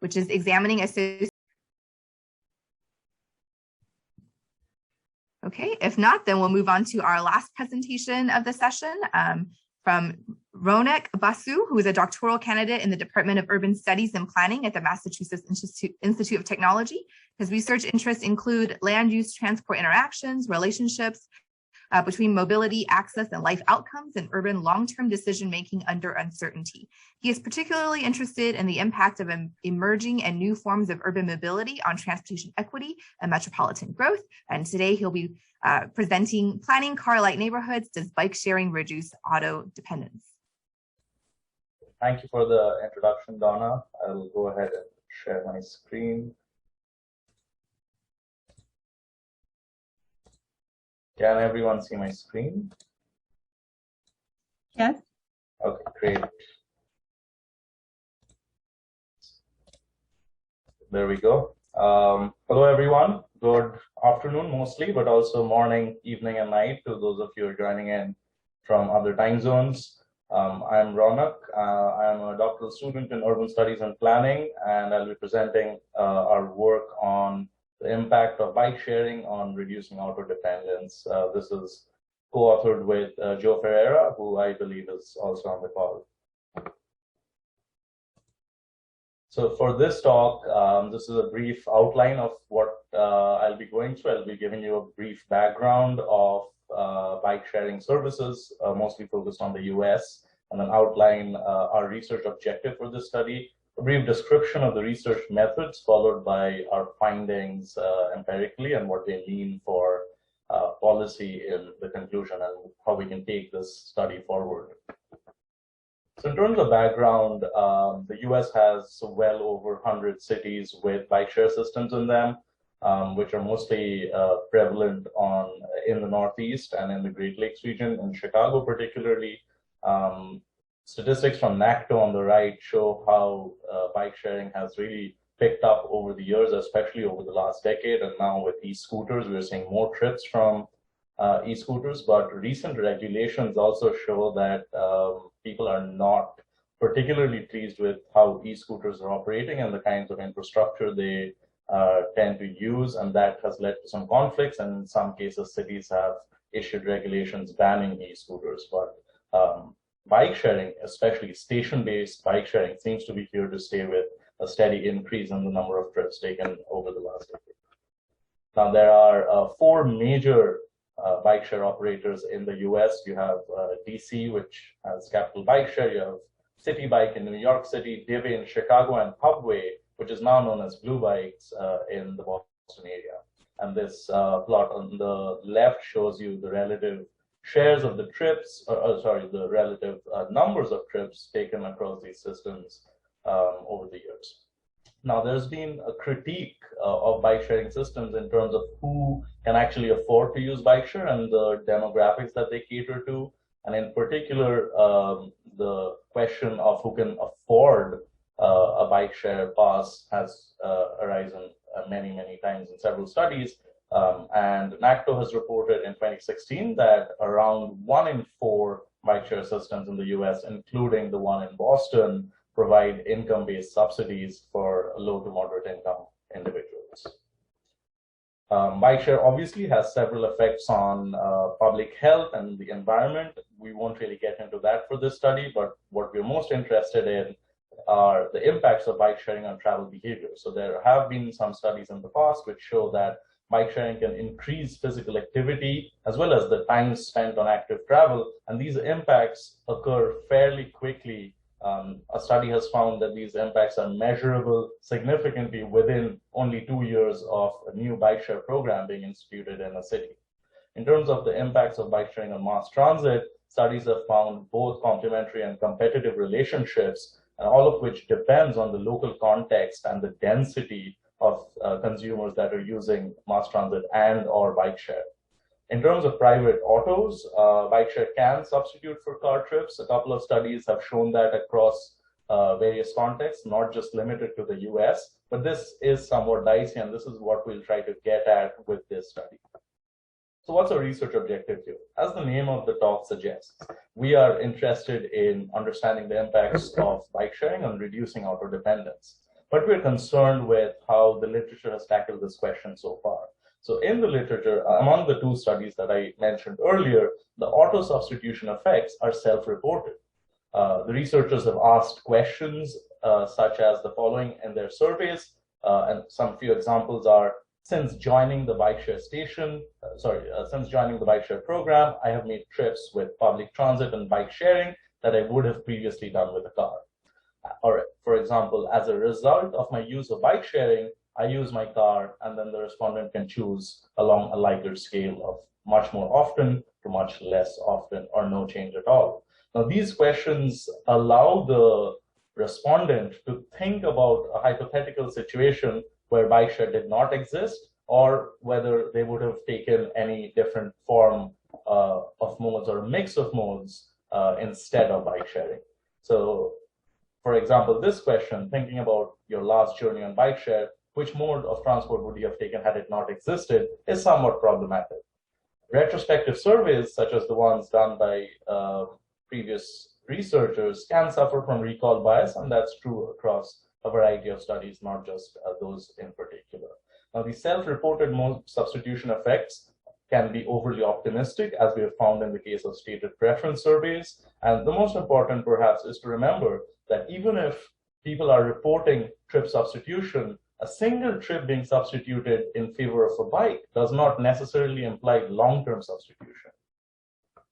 which is examining association. Okay. If not, then we'll move on to our last presentation of the session from Rounaq Basu, who is a doctoral candidate in the Department of Urban Studies and Planning at the Massachusetts Institute of Technology. His research interests include land use, transport interactions, relationships between mobility, access, and life outcomes in urban long-term decision-making under uncertainty. He is particularly interested in the impact of emerging and new forms of urban mobility on transportation equity and metropolitan growth. And today he'll be presenting Planning Car-Lite Neighborhoods, Does Bike Sharing Reduce Auto Dependence? Thank you for the introduction, Donna. I will go ahead and share my screen. Can everyone see my screen? Yes. Okay, great. There we go. Hello, everyone. Good afternoon, mostly, but also morning, evening, and night to those of you who are joining in from other time zones. I'm Rounaq. I'm a doctoral student in urban studies and planning, and I'll be presenting our work on the impact of bike sharing on reducing auto dependence. This is co-authored with Joe Ferreira, who I believe is also on the call. So for this talk, this is a brief outline of what I'll be going through. I'll be giving you a brief background of bike sharing services, mostly focused on the US, and then outline our research objective for this study, a brief description of the research methods, followed by our findings empirically and what they mean for policy in the conclusion and how we can take this study forward. So in terms of background, the US has well over 100 cities with bike share systems in them, which are mostly prevalent in the Northeast and in the Great Lakes region, in Chicago particularly. Statistics from NACTO on the right show how bike sharing has really picked up over the years, especially over the last decade. And now with e-scooters, we're seeing more trips from e-scooters. But recent regulations also show that people are not particularly pleased with how e-scooters are operating and the kinds of infrastructure they tend to use. And that has led to some conflicts. And in some cases, cities have issued regulations banning e-scooters. But bike sharing, especially station-based bike sharing, seems to be here to stay, with a steady increase in the number of trips taken over the last decade. Now, there are 4 major bike share operators in the US. You have DC, which has Capital Bike Share. You have City Bike in New York City, Divvy in Chicago, and Hubway, which is now known as Blue Bikes in the Boston area. And this plot on the left shows you the relative shares of the trips, the relative numbers of trips taken across these systems over the years. Now, there's been a critique of bike sharing systems in terms of who can actually afford to use bike share and the demographics that they cater to. And in particular, the question of who can afford a bike share pass has arisen many, many times in several studies. And NACTO has reported in 2016 that around 1 in 4 bike share systems in the US, including the one in Boston, provide income-based subsidies for low to moderate income individuals. Bike share obviously has several effects on public health and the environment. We won't really get into that for this study, but what we're most interested in are the impacts of bike sharing on travel behavior. So there have been some studies in the past which show that bike sharing can increase physical activity as well as the time spent on active travel, and these impacts occur fairly quickly. A study has found that these impacts are measurable significantly within only 2 years of a new bike share program being instituted in a city. In terms of the impacts of bike sharing on mass transit, studies have found both complementary and competitive relationships and all of which depends on the local context and the density of consumers that are using mass transit and or bike share. In terms of private autos, bike share can substitute for car trips. A couple of studies have shown that across various contexts, not just limited to the US, but this is somewhat dicey, and this is what we'll try to get at with this study. So what's our research objective here? As the name of the talk suggests, we are interested in understanding the impacts of bike sharing on reducing auto dependence. But we're concerned with how the literature has tackled this question so far. So in the literature, among the two studies that I mentioned earlier, the auto substitution effects are self-reported. The researchers have asked questions such as the following in their surveys, and some few examples are, since joining the bike share since joining the bike share program, I have made trips with public transit and bike sharing that I would have previously done with a car. Or, for example, as a result of my use of bike sharing, I use my car, and then the respondent can choose along a lighter scale of much more often to much less often or no change at all. Now, these questions allow the respondent to think about a hypothetical situation where bike share did not exist, or whether they would have taken any different form of modes or a mix of modes instead of bike sharing. So, for example, this question, thinking about your last journey on bike share, which mode of transport would you have taken had it not existed, is somewhat problematic. Retrospective surveys, such as the ones done by previous researchers, can suffer from recall bias, and that's true across a variety of studies, not just those in particular. Now, the self-reported mode substitution effects can be overly optimistic, as we have found in the case of stated preference surveys. And the most important, perhaps, is to remember that even if people are reporting trip substitution, a single trip being substituted in favor of a bike does not necessarily imply long-term substitution.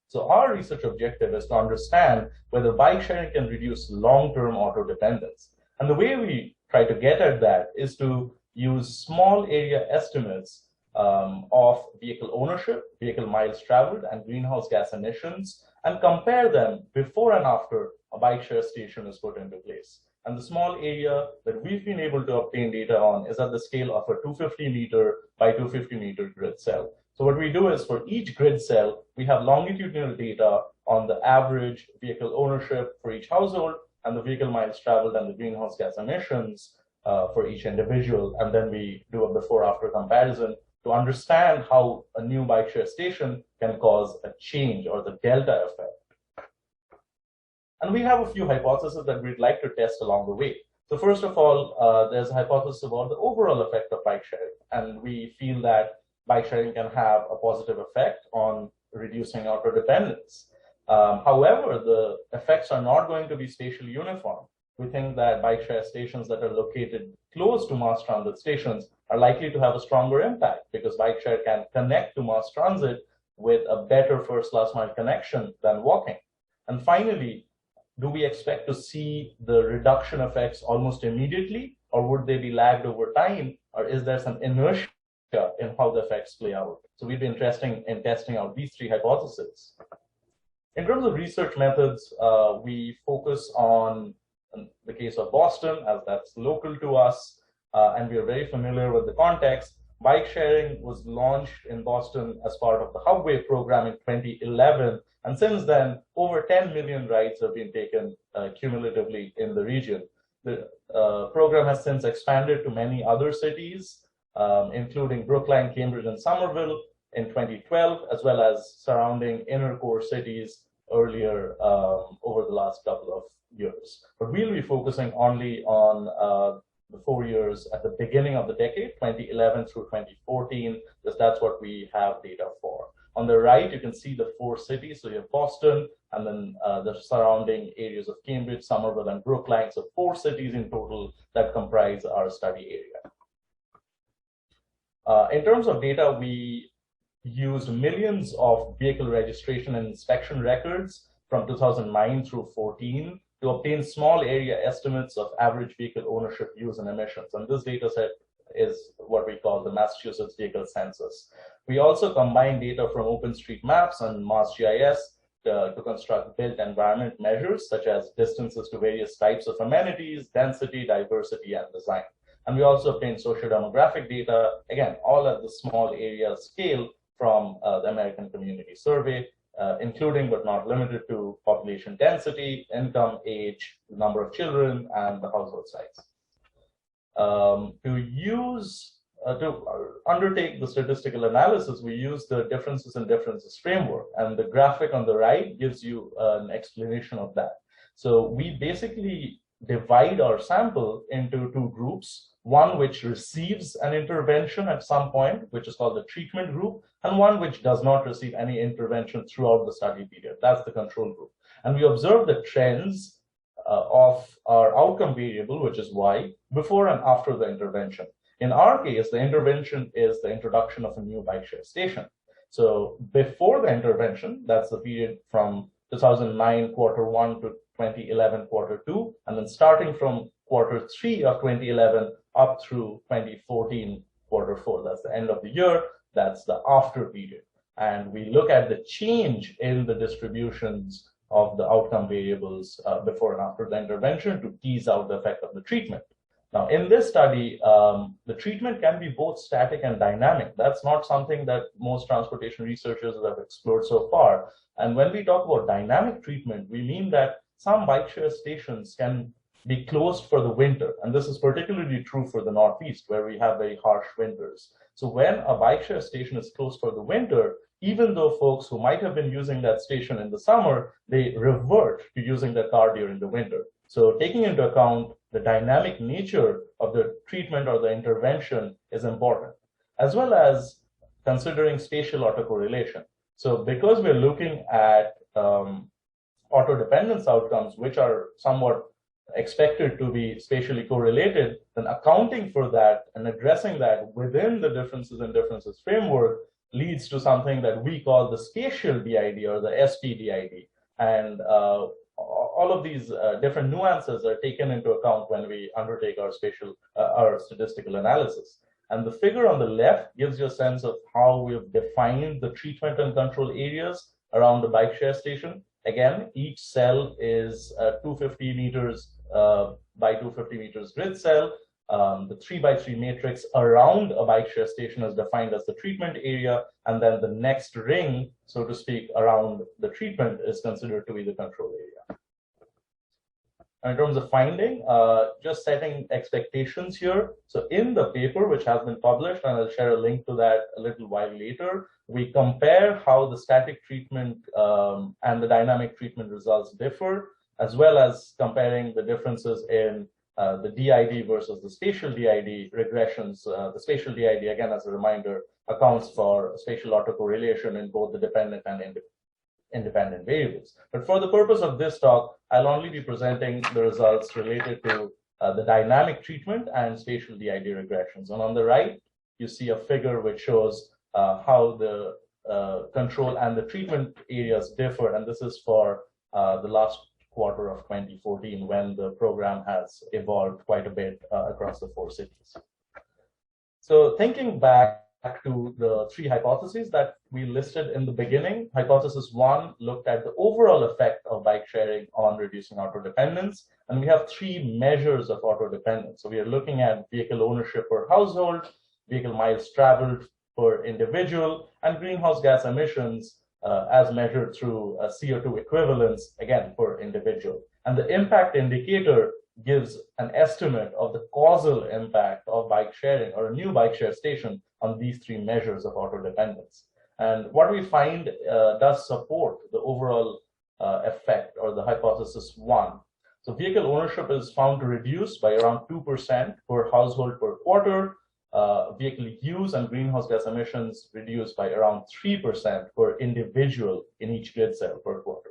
So our research objective is to understand whether bike sharing can reduce long-term auto dependence. And the way we try to get at that is to use small area estimates of vehicle ownership, vehicle miles traveled, and greenhouse gas emissions, and compare them before and after a bike share station is put into place. And the small area that we've been able to obtain data on is at the scale of a 250 meter by 250 meter grid cell. So what we do is, for each grid cell, we have longitudinal data on the average vehicle ownership for each household, and the vehicle miles traveled and the greenhouse gas emissions for each individual. And then we do a before-after comparison to understand how a new bike share station can cause a change or the delta effect. And we have a few hypotheses that we'd like to test along the way. So first of all, there's a hypothesis about the overall effect of bike sharing. And we feel that bike sharing can have a positive effect on reducing auto dependence. However, the effects are not going to be spatially uniform. We think that bike share stations that are located close to mass transit stations are likely to have a stronger impact, because bike share can connect to mass transit with a better first last mile connection than walking. And finally, do we expect to see the reduction effects almost immediately, or would they be lagged over time, or is there some inertia in how the effects play out? So we'd be interested in testing out these three hypotheses. In terms of research methods, we focus on the case of Boston, as that's local to us, and we are very familiar with the context. Bike sharing was launched in Boston as part of the Hubway program in 2011, and since then, over 10 million rides have been taken cumulatively in the region. The program has since expanded to many other cities, including Brookline, Cambridge, and Somerville in 2012, as well as surrounding inner core cities earlier over the last couple of years. But we'll be focusing only on the 4 years at the beginning of the decade, 2011 through 2014, because that's what we have data for. On the right, you can see the 4 cities. So you have Boston, and then the surrounding areas of Cambridge, Somerville, and Brookline. So 4 cities in total that comprise our study area. In terms of data, we used millions of vehicle registration and inspection records from 2009 through 14 to obtain small area estimates of average vehicle ownership, use, and emissions. And this data set is what we call the Massachusetts Vehicle Census. We also combine data from OpenStreetMaps and MassGIS to construct built environment measures such as distances to various types of amenities, density, diversity, and design. And we also obtained socio-demographic data, again, all at the small area scale from the American Community Survey, including but not limited to population density, income, age, the number of children, and the household size. To undertake the statistical analysis, we use the differences in differences framework, and the graphic on the right gives you an explanation of that. So we basically divide our sample into two groups, one which receives an intervention at some point, which is called the treatment group, and one which does not receive any intervention throughout the study period. That's the control group. And we observe the trends of our outcome variable, which is y, before and after the intervention. In our case, the intervention is the introduction of a new bike share station. So before the intervention, that's the period from 2009 Q1 to 2011 Q2, and then starting from Q3 of 2011 up through 2014 Q4. That's the end of the year. That's the after period. And we look at the change in the distributions of the outcome variables before and after the intervention to tease out the effect of the treatment. Now, in this study, the treatment can be both static and dynamic. That's not something that most transportation researchers have explored so far. And when we talk about dynamic treatment, we mean that some bike share stations can be closed for the winter. And this is particularly true for the Northeast, where we have very harsh winters. So when a bike share station is closed for the winter, even though folks who might have been using that station in the summer, they revert to using their car during the winter. So taking into account the dynamic nature of the treatment or the intervention is important, as well as considering spatial autocorrelation. So because we're looking at autodependence outcomes, which are somewhat expected to be spatially correlated, then accounting for that and addressing that within the differences in differences framework leads to something that we call the spatial DID or the SPDID. And all of these different nuances are taken into account when we undertake our statistical analysis. And the figure on the left gives you a sense of how we've defined the treatment and control areas around the bike share station. Again, each cell is 250 meters by 250 meters grid cell. The 3x3 matrix around a bike share station is defined as the treatment area, and then the next ring, so to speak, around the treatment is considered to be the control area. In terms of finding, just setting expectations here. So in the paper, which has been published, and I'll share a link to that a little while later, we compare how the static treatment and the dynamic treatment results differ, as well as comparing the differences in the DID versus the spatial DID regressions. The spatial DID, again, as a reminder, accounts for spatial autocorrelation in both the dependent and independent variables. But for the purpose of this talk, I'll only be presenting the results related to the dynamic treatment and spatial DID regressions. And on the right, you see a figure which shows how the control and the treatment areas differ. And this is for the last quarter of 2014, when the program has evolved quite a bit across the 4 cities. So thinking back to the 3 hypotheses that we listed in the beginning, hypothesis 1 looked at the overall effect of bike sharing on reducing auto dependence. And we have 3 measures of auto dependence. So we are looking at vehicle ownership per household, vehicle miles traveled per individual, and greenhouse gas emissions as measured through CO2 equivalents, again, per individual. And the impact indicator gives an estimate of the causal impact of bike sharing or a new bike share station on these 3 measures of auto dependence. And what we find does support the overall effect, or the hypothesis 1. So vehicle ownership is found to reduce by around 2% per household per quarter. Vehicle use and greenhouse gas emissions reduce by around 3% per individual in each grid cell per quarter.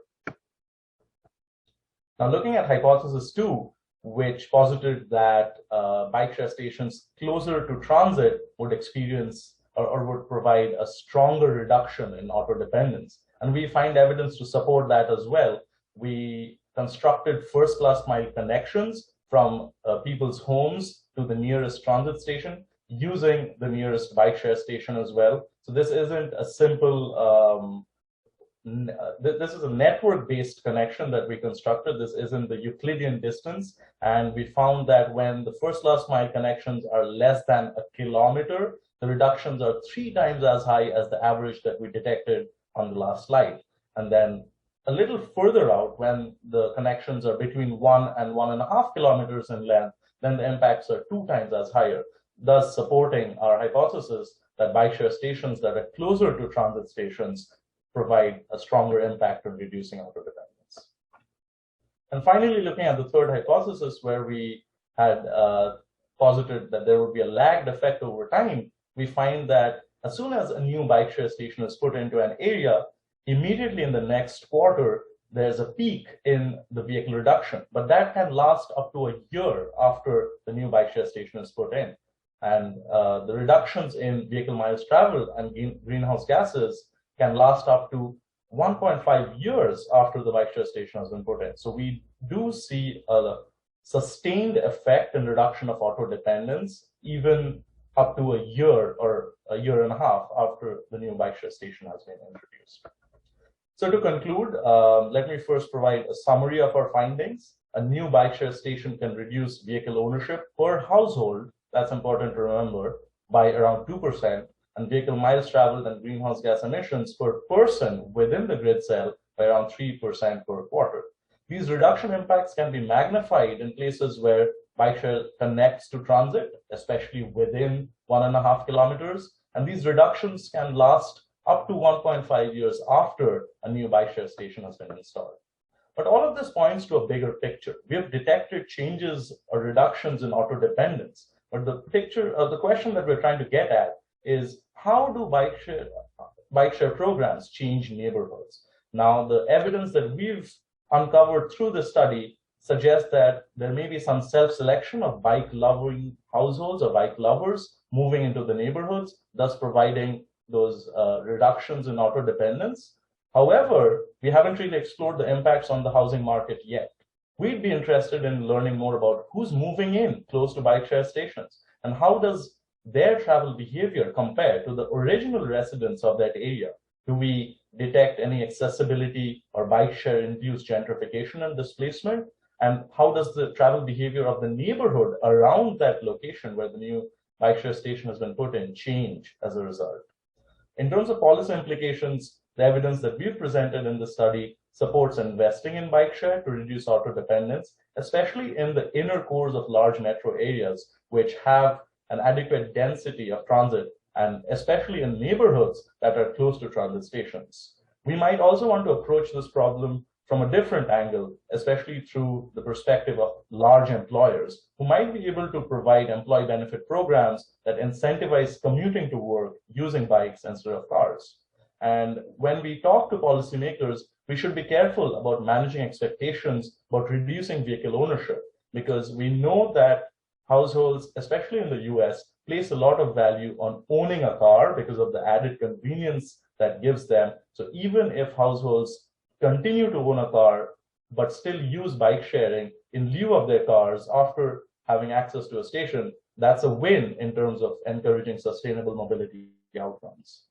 Now, looking at hypothesis 2, which posited that bike share stations closer to transit would experience or would provide a stronger reduction in auto dependence. And we find evidence to support that as well. We constructed first-class mile connections from people's homes to the nearest transit station, using the nearest bike share station as well. So this isn't a simple this is a network-based connection that we constructed. This isn't the Euclidean distance. And we found that when the first last mile connections are less than a kilometer, the reductions are 3 times as high as the average that we detected on the last slide. And then a little further out, when the connections are between 1 and 1.5 kilometers in length, then the impacts are 2 times as higher, thus supporting our hypothesis that bike share stations that are closer to transit stations provide a stronger impact on reducing auto dependence. And finally, looking at the third hypothesis, where we had posited that there would be a lagged effect over time, we find that as soon as a new bike share station is put into an area, immediately in the next quarter, there's a peak in the vehicle reduction, but that can last up to a year after the new bike share station is put in. And the reductions in vehicle miles traveled and greenhouse gases can last up to 1.5 years after the bike share station has been put in. So we do see a sustained effect in reduction of auto dependence, even up to a year or a year and a half after the new bike share station has been introduced. So to conclude, let me first provide a summary of our findings. A new bike share station can reduce vehicle ownership per household, that's important to remember, by around 2%, and vehicle miles traveled and greenhouse gas emissions per person within the grid cell by around 3% per quarter. These reduction impacts can be magnified in places where bike share connects to transit, especially within 1.5 kilometers, and these reductions can last up to 1.5 years after a new bike share station has been installed. But all of this points to a bigger picture. We have detected changes or reductions in auto dependence, but the question that we're trying to get at is, how do bike share programs change neighborhoods? Now, the evidence that we've uncovered through this study suggests that there may be some self-selection of bike-loving households or bike lovers moving into the neighborhoods, thus providing those reductions in auto dependence. However, we haven't really explored the impacts on the housing market yet. We'd be interested in learning more about who's moving in close to bike share stations and how does their travel behavior compare to the original residents of that area. Do we detect any accessibility or bike share induced gentrification and displacement? And how does the travel behavior of the neighborhood around that location where the new bike share station has been put in change as a result? In terms of policy implications, the evidence that we've presented in the study supports investing in bike share to reduce auto dependence, especially in the inner cores of large metro areas, which have an adequate density of transit, and especially in neighborhoods that are close to transit stations. We might also want to approach this problem from a different angle, especially through the perspective of large employers who might be able to provide employee benefit programs that incentivize commuting to work using bikes instead of cars. And when we talk to policymakers, we should be careful about managing expectations about reducing vehicle ownership, because we know that households, especially in the US, place a lot of value on owning a car because of the added convenience that gives them. So even if households continue to own a car, but still use bike sharing in lieu of their cars after having access to a station, that's a win in terms of encouraging sustainable mobility outcomes.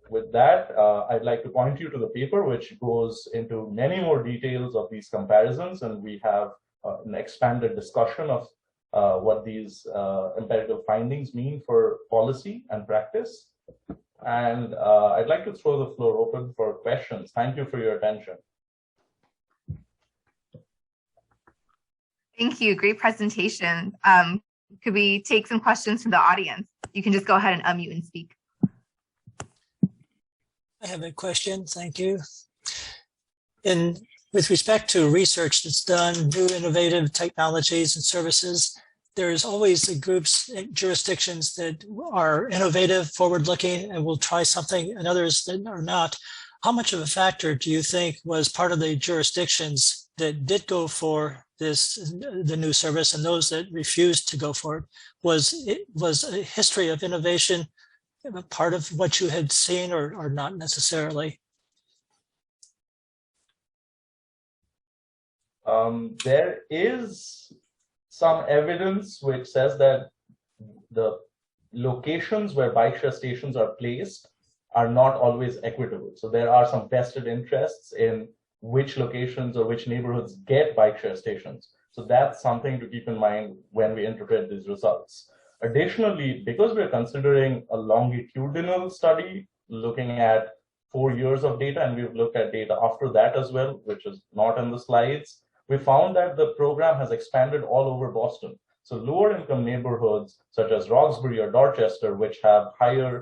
With that, I'd like to point you to the paper, which goes into many more details of these comparisons, and we have an expanded discussion of what these empirical findings mean for policy and practice. And I'd like to throw the floor open for questions. Thank you for your attention. Thank you. Great presentation. Could we take some questions from the audience? You can just go ahead and unmute and speak. I have a question. Thank you. With respect to research that's done, new innovative technologies and services, there's always the groups, jurisdictions that are innovative, forward-looking, and will try something, and others that are not. How much of a factor do you think was part of the jurisdictions that did go for the new service and those that refused to go for it? Was a history of innovation a part of what you had seen, or not necessarily? There is some evidence which says that the locations where bike share stations are placed are not always equitable. So there are some vested interests in which locations or which neighborhoods get bike share stations. So that's something to keep in mind when we interpret these results. Additionally, because we're considering a longitudinal study looking at 4 years of data, and we've looked at data after that as well, which is not in the slides, we found that the program has expanded all over Boston. So lower income neighborhoods such as Roxbury or Dorchester, which have higher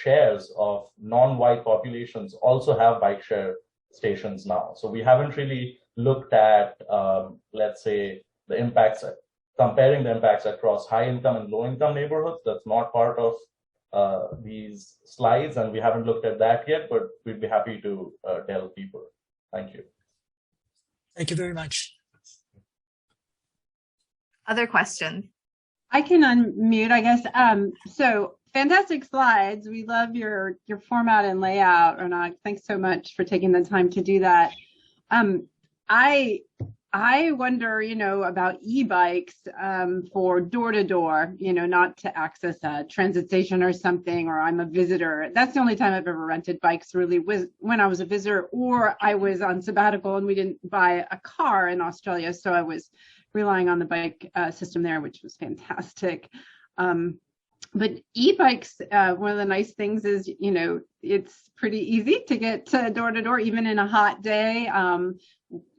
shares of non-white populations, also have bike share stations now. So we haven't really looked at, let's say, the impacts, comparing the impacts across high income and low income neighborhoods. That's not part of these slides, and we haven't looked at that yet, but we'd be happy to delve deeper. Thank you. Thank you very much. Other questions? I can unmute, I guess. So fantastic slides. We love your format and layout, Rounaq. Thanks so much for taking the time to do that. I wonder, about e-bikes for door-to-door, not to access a transit station or something, or I'm a visitor. That's the only time I've ever rented bikes, really, was when I was a visitor, or I was on sabbatical and we didn't buy a car in Australia, so I was relying on the bike system there, which was fantastic. But e-bikes, one of the nice things is, it's pretty easy to get door-to-door, even in a hot day.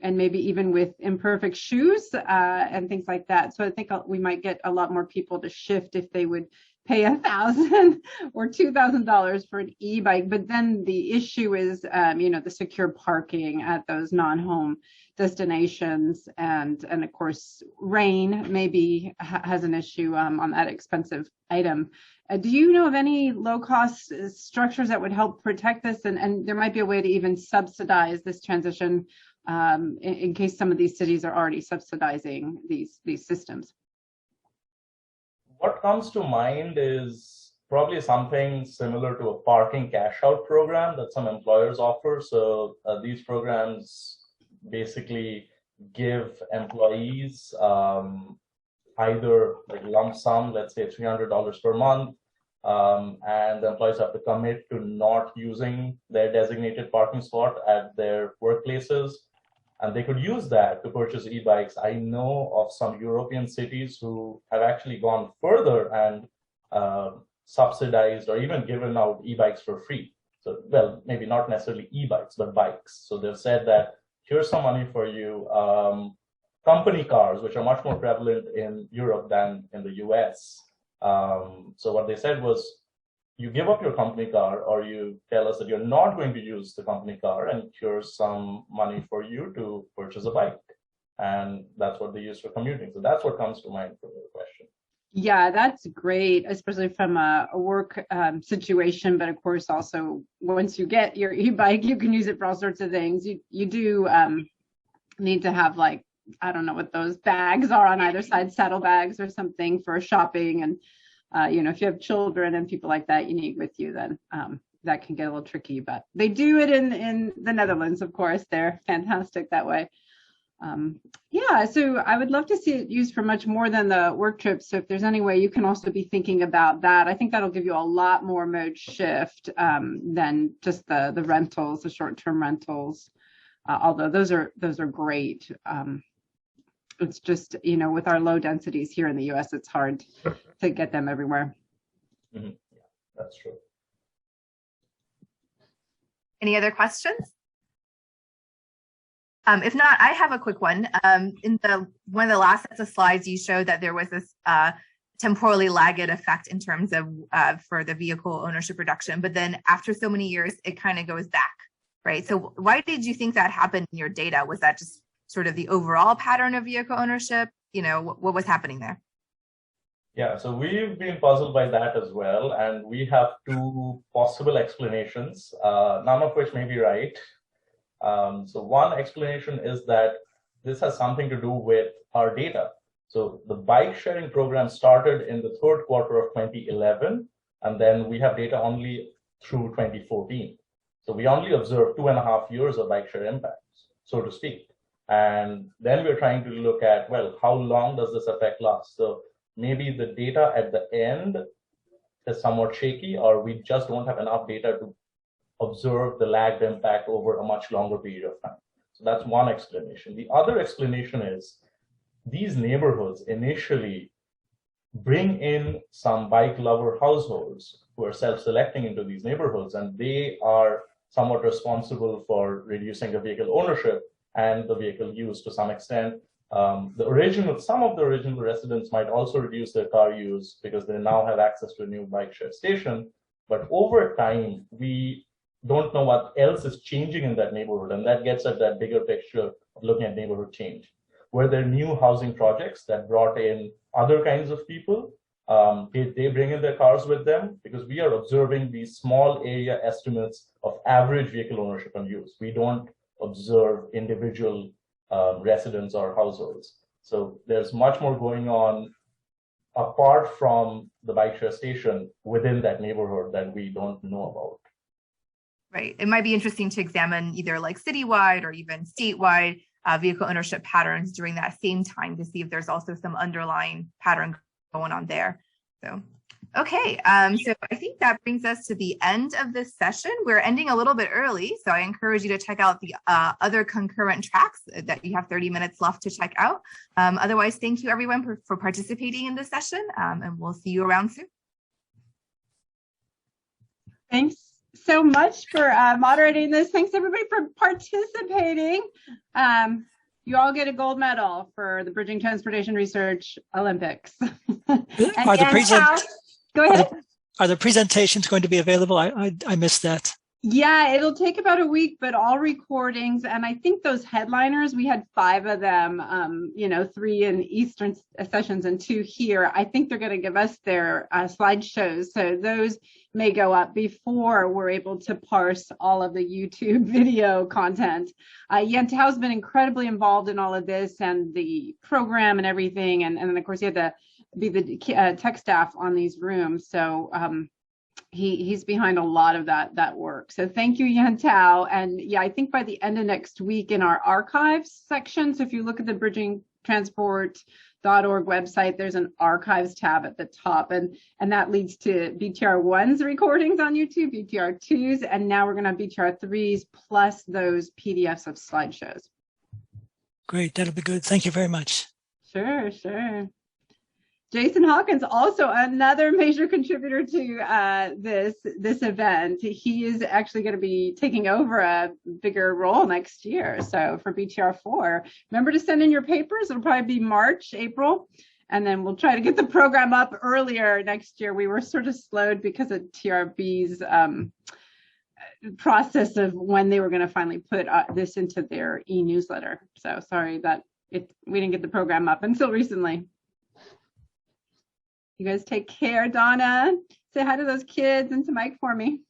And maybe even with imperfect shoes and things like that. So I think we might get a lot more people to shift if they would pay $1,000 or $2,000 for an e-bike. But then the issue is, the secure parking at those non-home destinations, and of course, rain maybe has an issue on that expensive item. Do you know of any low-cost structures that would help protect this? And there might be a way to even subsidize this transition in case some of these cities are already subsidizing these systems. What comes to mind is probably something similar to a parking cash out program that some employers offer. So these programs basically give employees either like lump sum, let's say $300 per month, and the employees have to commit to not using their designated parking spot at their workplaces. And they could use that to purchase e-bikes. I know of some European cities who have actually gone further and subsidized or even given out e-bikes for free. So, well, maybe not necessarily e-bikes, but bikes. So they've said that here's some money for you. Company cars, which are much more prevalent in Europe than in the US. So what they said was, you give up your company car, or you tell us that you're not going to use the company car, and here's some money for you to purchase a bike. And that's what they use for commuting. So that's what comes to mind from your question. Yeah, that's great, especially from a work situation. But of course, also, once you get your e-bike, you can use it for all sorts of things. You do need to have, like, I don't know what those bags are on either side, saddlebags or something for shopping. And if you have children and people like that you need with you, then that can get a little tricky. But they do it in the Netherlands, of course. They're fantastic that way. Yeah, so I would love to see it used for much more than the work trips. So if there's any way you can also be thinking about that, I think that'll give you a lot more mode shift than just the rentals, the short-term rentals. Although those are great. It's just, with our low densities here in the US, it's hard to get them everywhere. Mm-hmm. Yeah, that's true. Any other questions? If not, I have a quick one. In one of the last sets of slides, you showed that there was this temporally lagged effect in terms of for the vehicle ownership reduction, but then after so many years, it kind of goes back, right? So why did you think that happened in your data? Was that just sort of the overall pattern of vehicle ownership? What was happening there? Yeah, so we've been puzzled by that as well, and we have two possible explanations, none of which may be right. So one explanation is that this has something to do with our data. So the bike sharing program started in the third quarter of 2011, and then we have data only through 2014. So we only observed 2.5 years of bike share impacts, so to speak. And then we're trying to look at, well, how long does this effect last? So maybe the data at the end is somewhat shaky, or we just don't have enough data to observe the lagged impact over a much longer period of time. So that's one explanation. The other explanation is these neighborhoods initially bring in some bike lover households who are self-selecting into these neighborhoods, and they are somewhat responsible for reducing the vehicle ownership and the vehicle use to some extent. Some of the original residents might also reduce their car use because they now have access to a new bike share station. But over time, we don't know what else is changing in that neighborhood. And that gets at that bigger picture of looking at neighborhood change. Were there new housing projects that brought in other kinds of people? Did they bring in their cars with them? Because we are observing these small area estimates of average vehicle ownership and use. We don't observe individual residents or households. So there's much more going on apart from the bike share station within that neighborhood that we don't know about. Right. It might be interesting to examine either like citywide or even statewide vehicle ownership patterns during that same time to see if there's also some underlying pattern going on there. So, okay. So I think that brings us to the end of this session. We're ending a little bit early, so I encourage you to check out the other concurrent tracks that you have 30 minutes left to check out. Otherwise, thank you everyone for participating in this session, and we'll see you around soon. Thanks so much for moderating this. Thanks everybody for participating. You all get a gold medal for the Bridging Transportation Research Olympics. Go ahead. Are the presentations going to be available? I missed that. Yeah, it'll take about a week, but all recordings. And I think those headliners, we had 5 of them, 3 in Eastern sessions and 2 here. I think they're going to give us their slideshows. So those may go up before we're able to parse all of the YouTube video content. Yantao's been incredibly involved in all of this and the program and everything. And then, of course, he had to be the tech staff on these rooms. So he's behind a lot of that work. So thank you, Yantao. And yeah, I think by the end of next week in our archives section, so if you look at the bridgingtransport.org website, there's an archives tab at the top, and that leads to BTR 1's recordings on YouTube, BTR 2's, and now we're going to have BTR 3's plus those PDFs of slideshows. Great, that'll be good. Thank you very much. Sure. Jason Hawkins, also another major contributor to this event. He is actually going to be taking over a bigger role next year. So for BTR 4, remember to send in your papers. It'll probably be March, April, and then we'll try to get the program up earlier next year. We were sort of slowed because of TRB's process of when they were going to finally put this into their e-newsletter. So sorry that we didn't get the program up until recently. You guys take care. Donna, say hi to those kids and to Mike for me.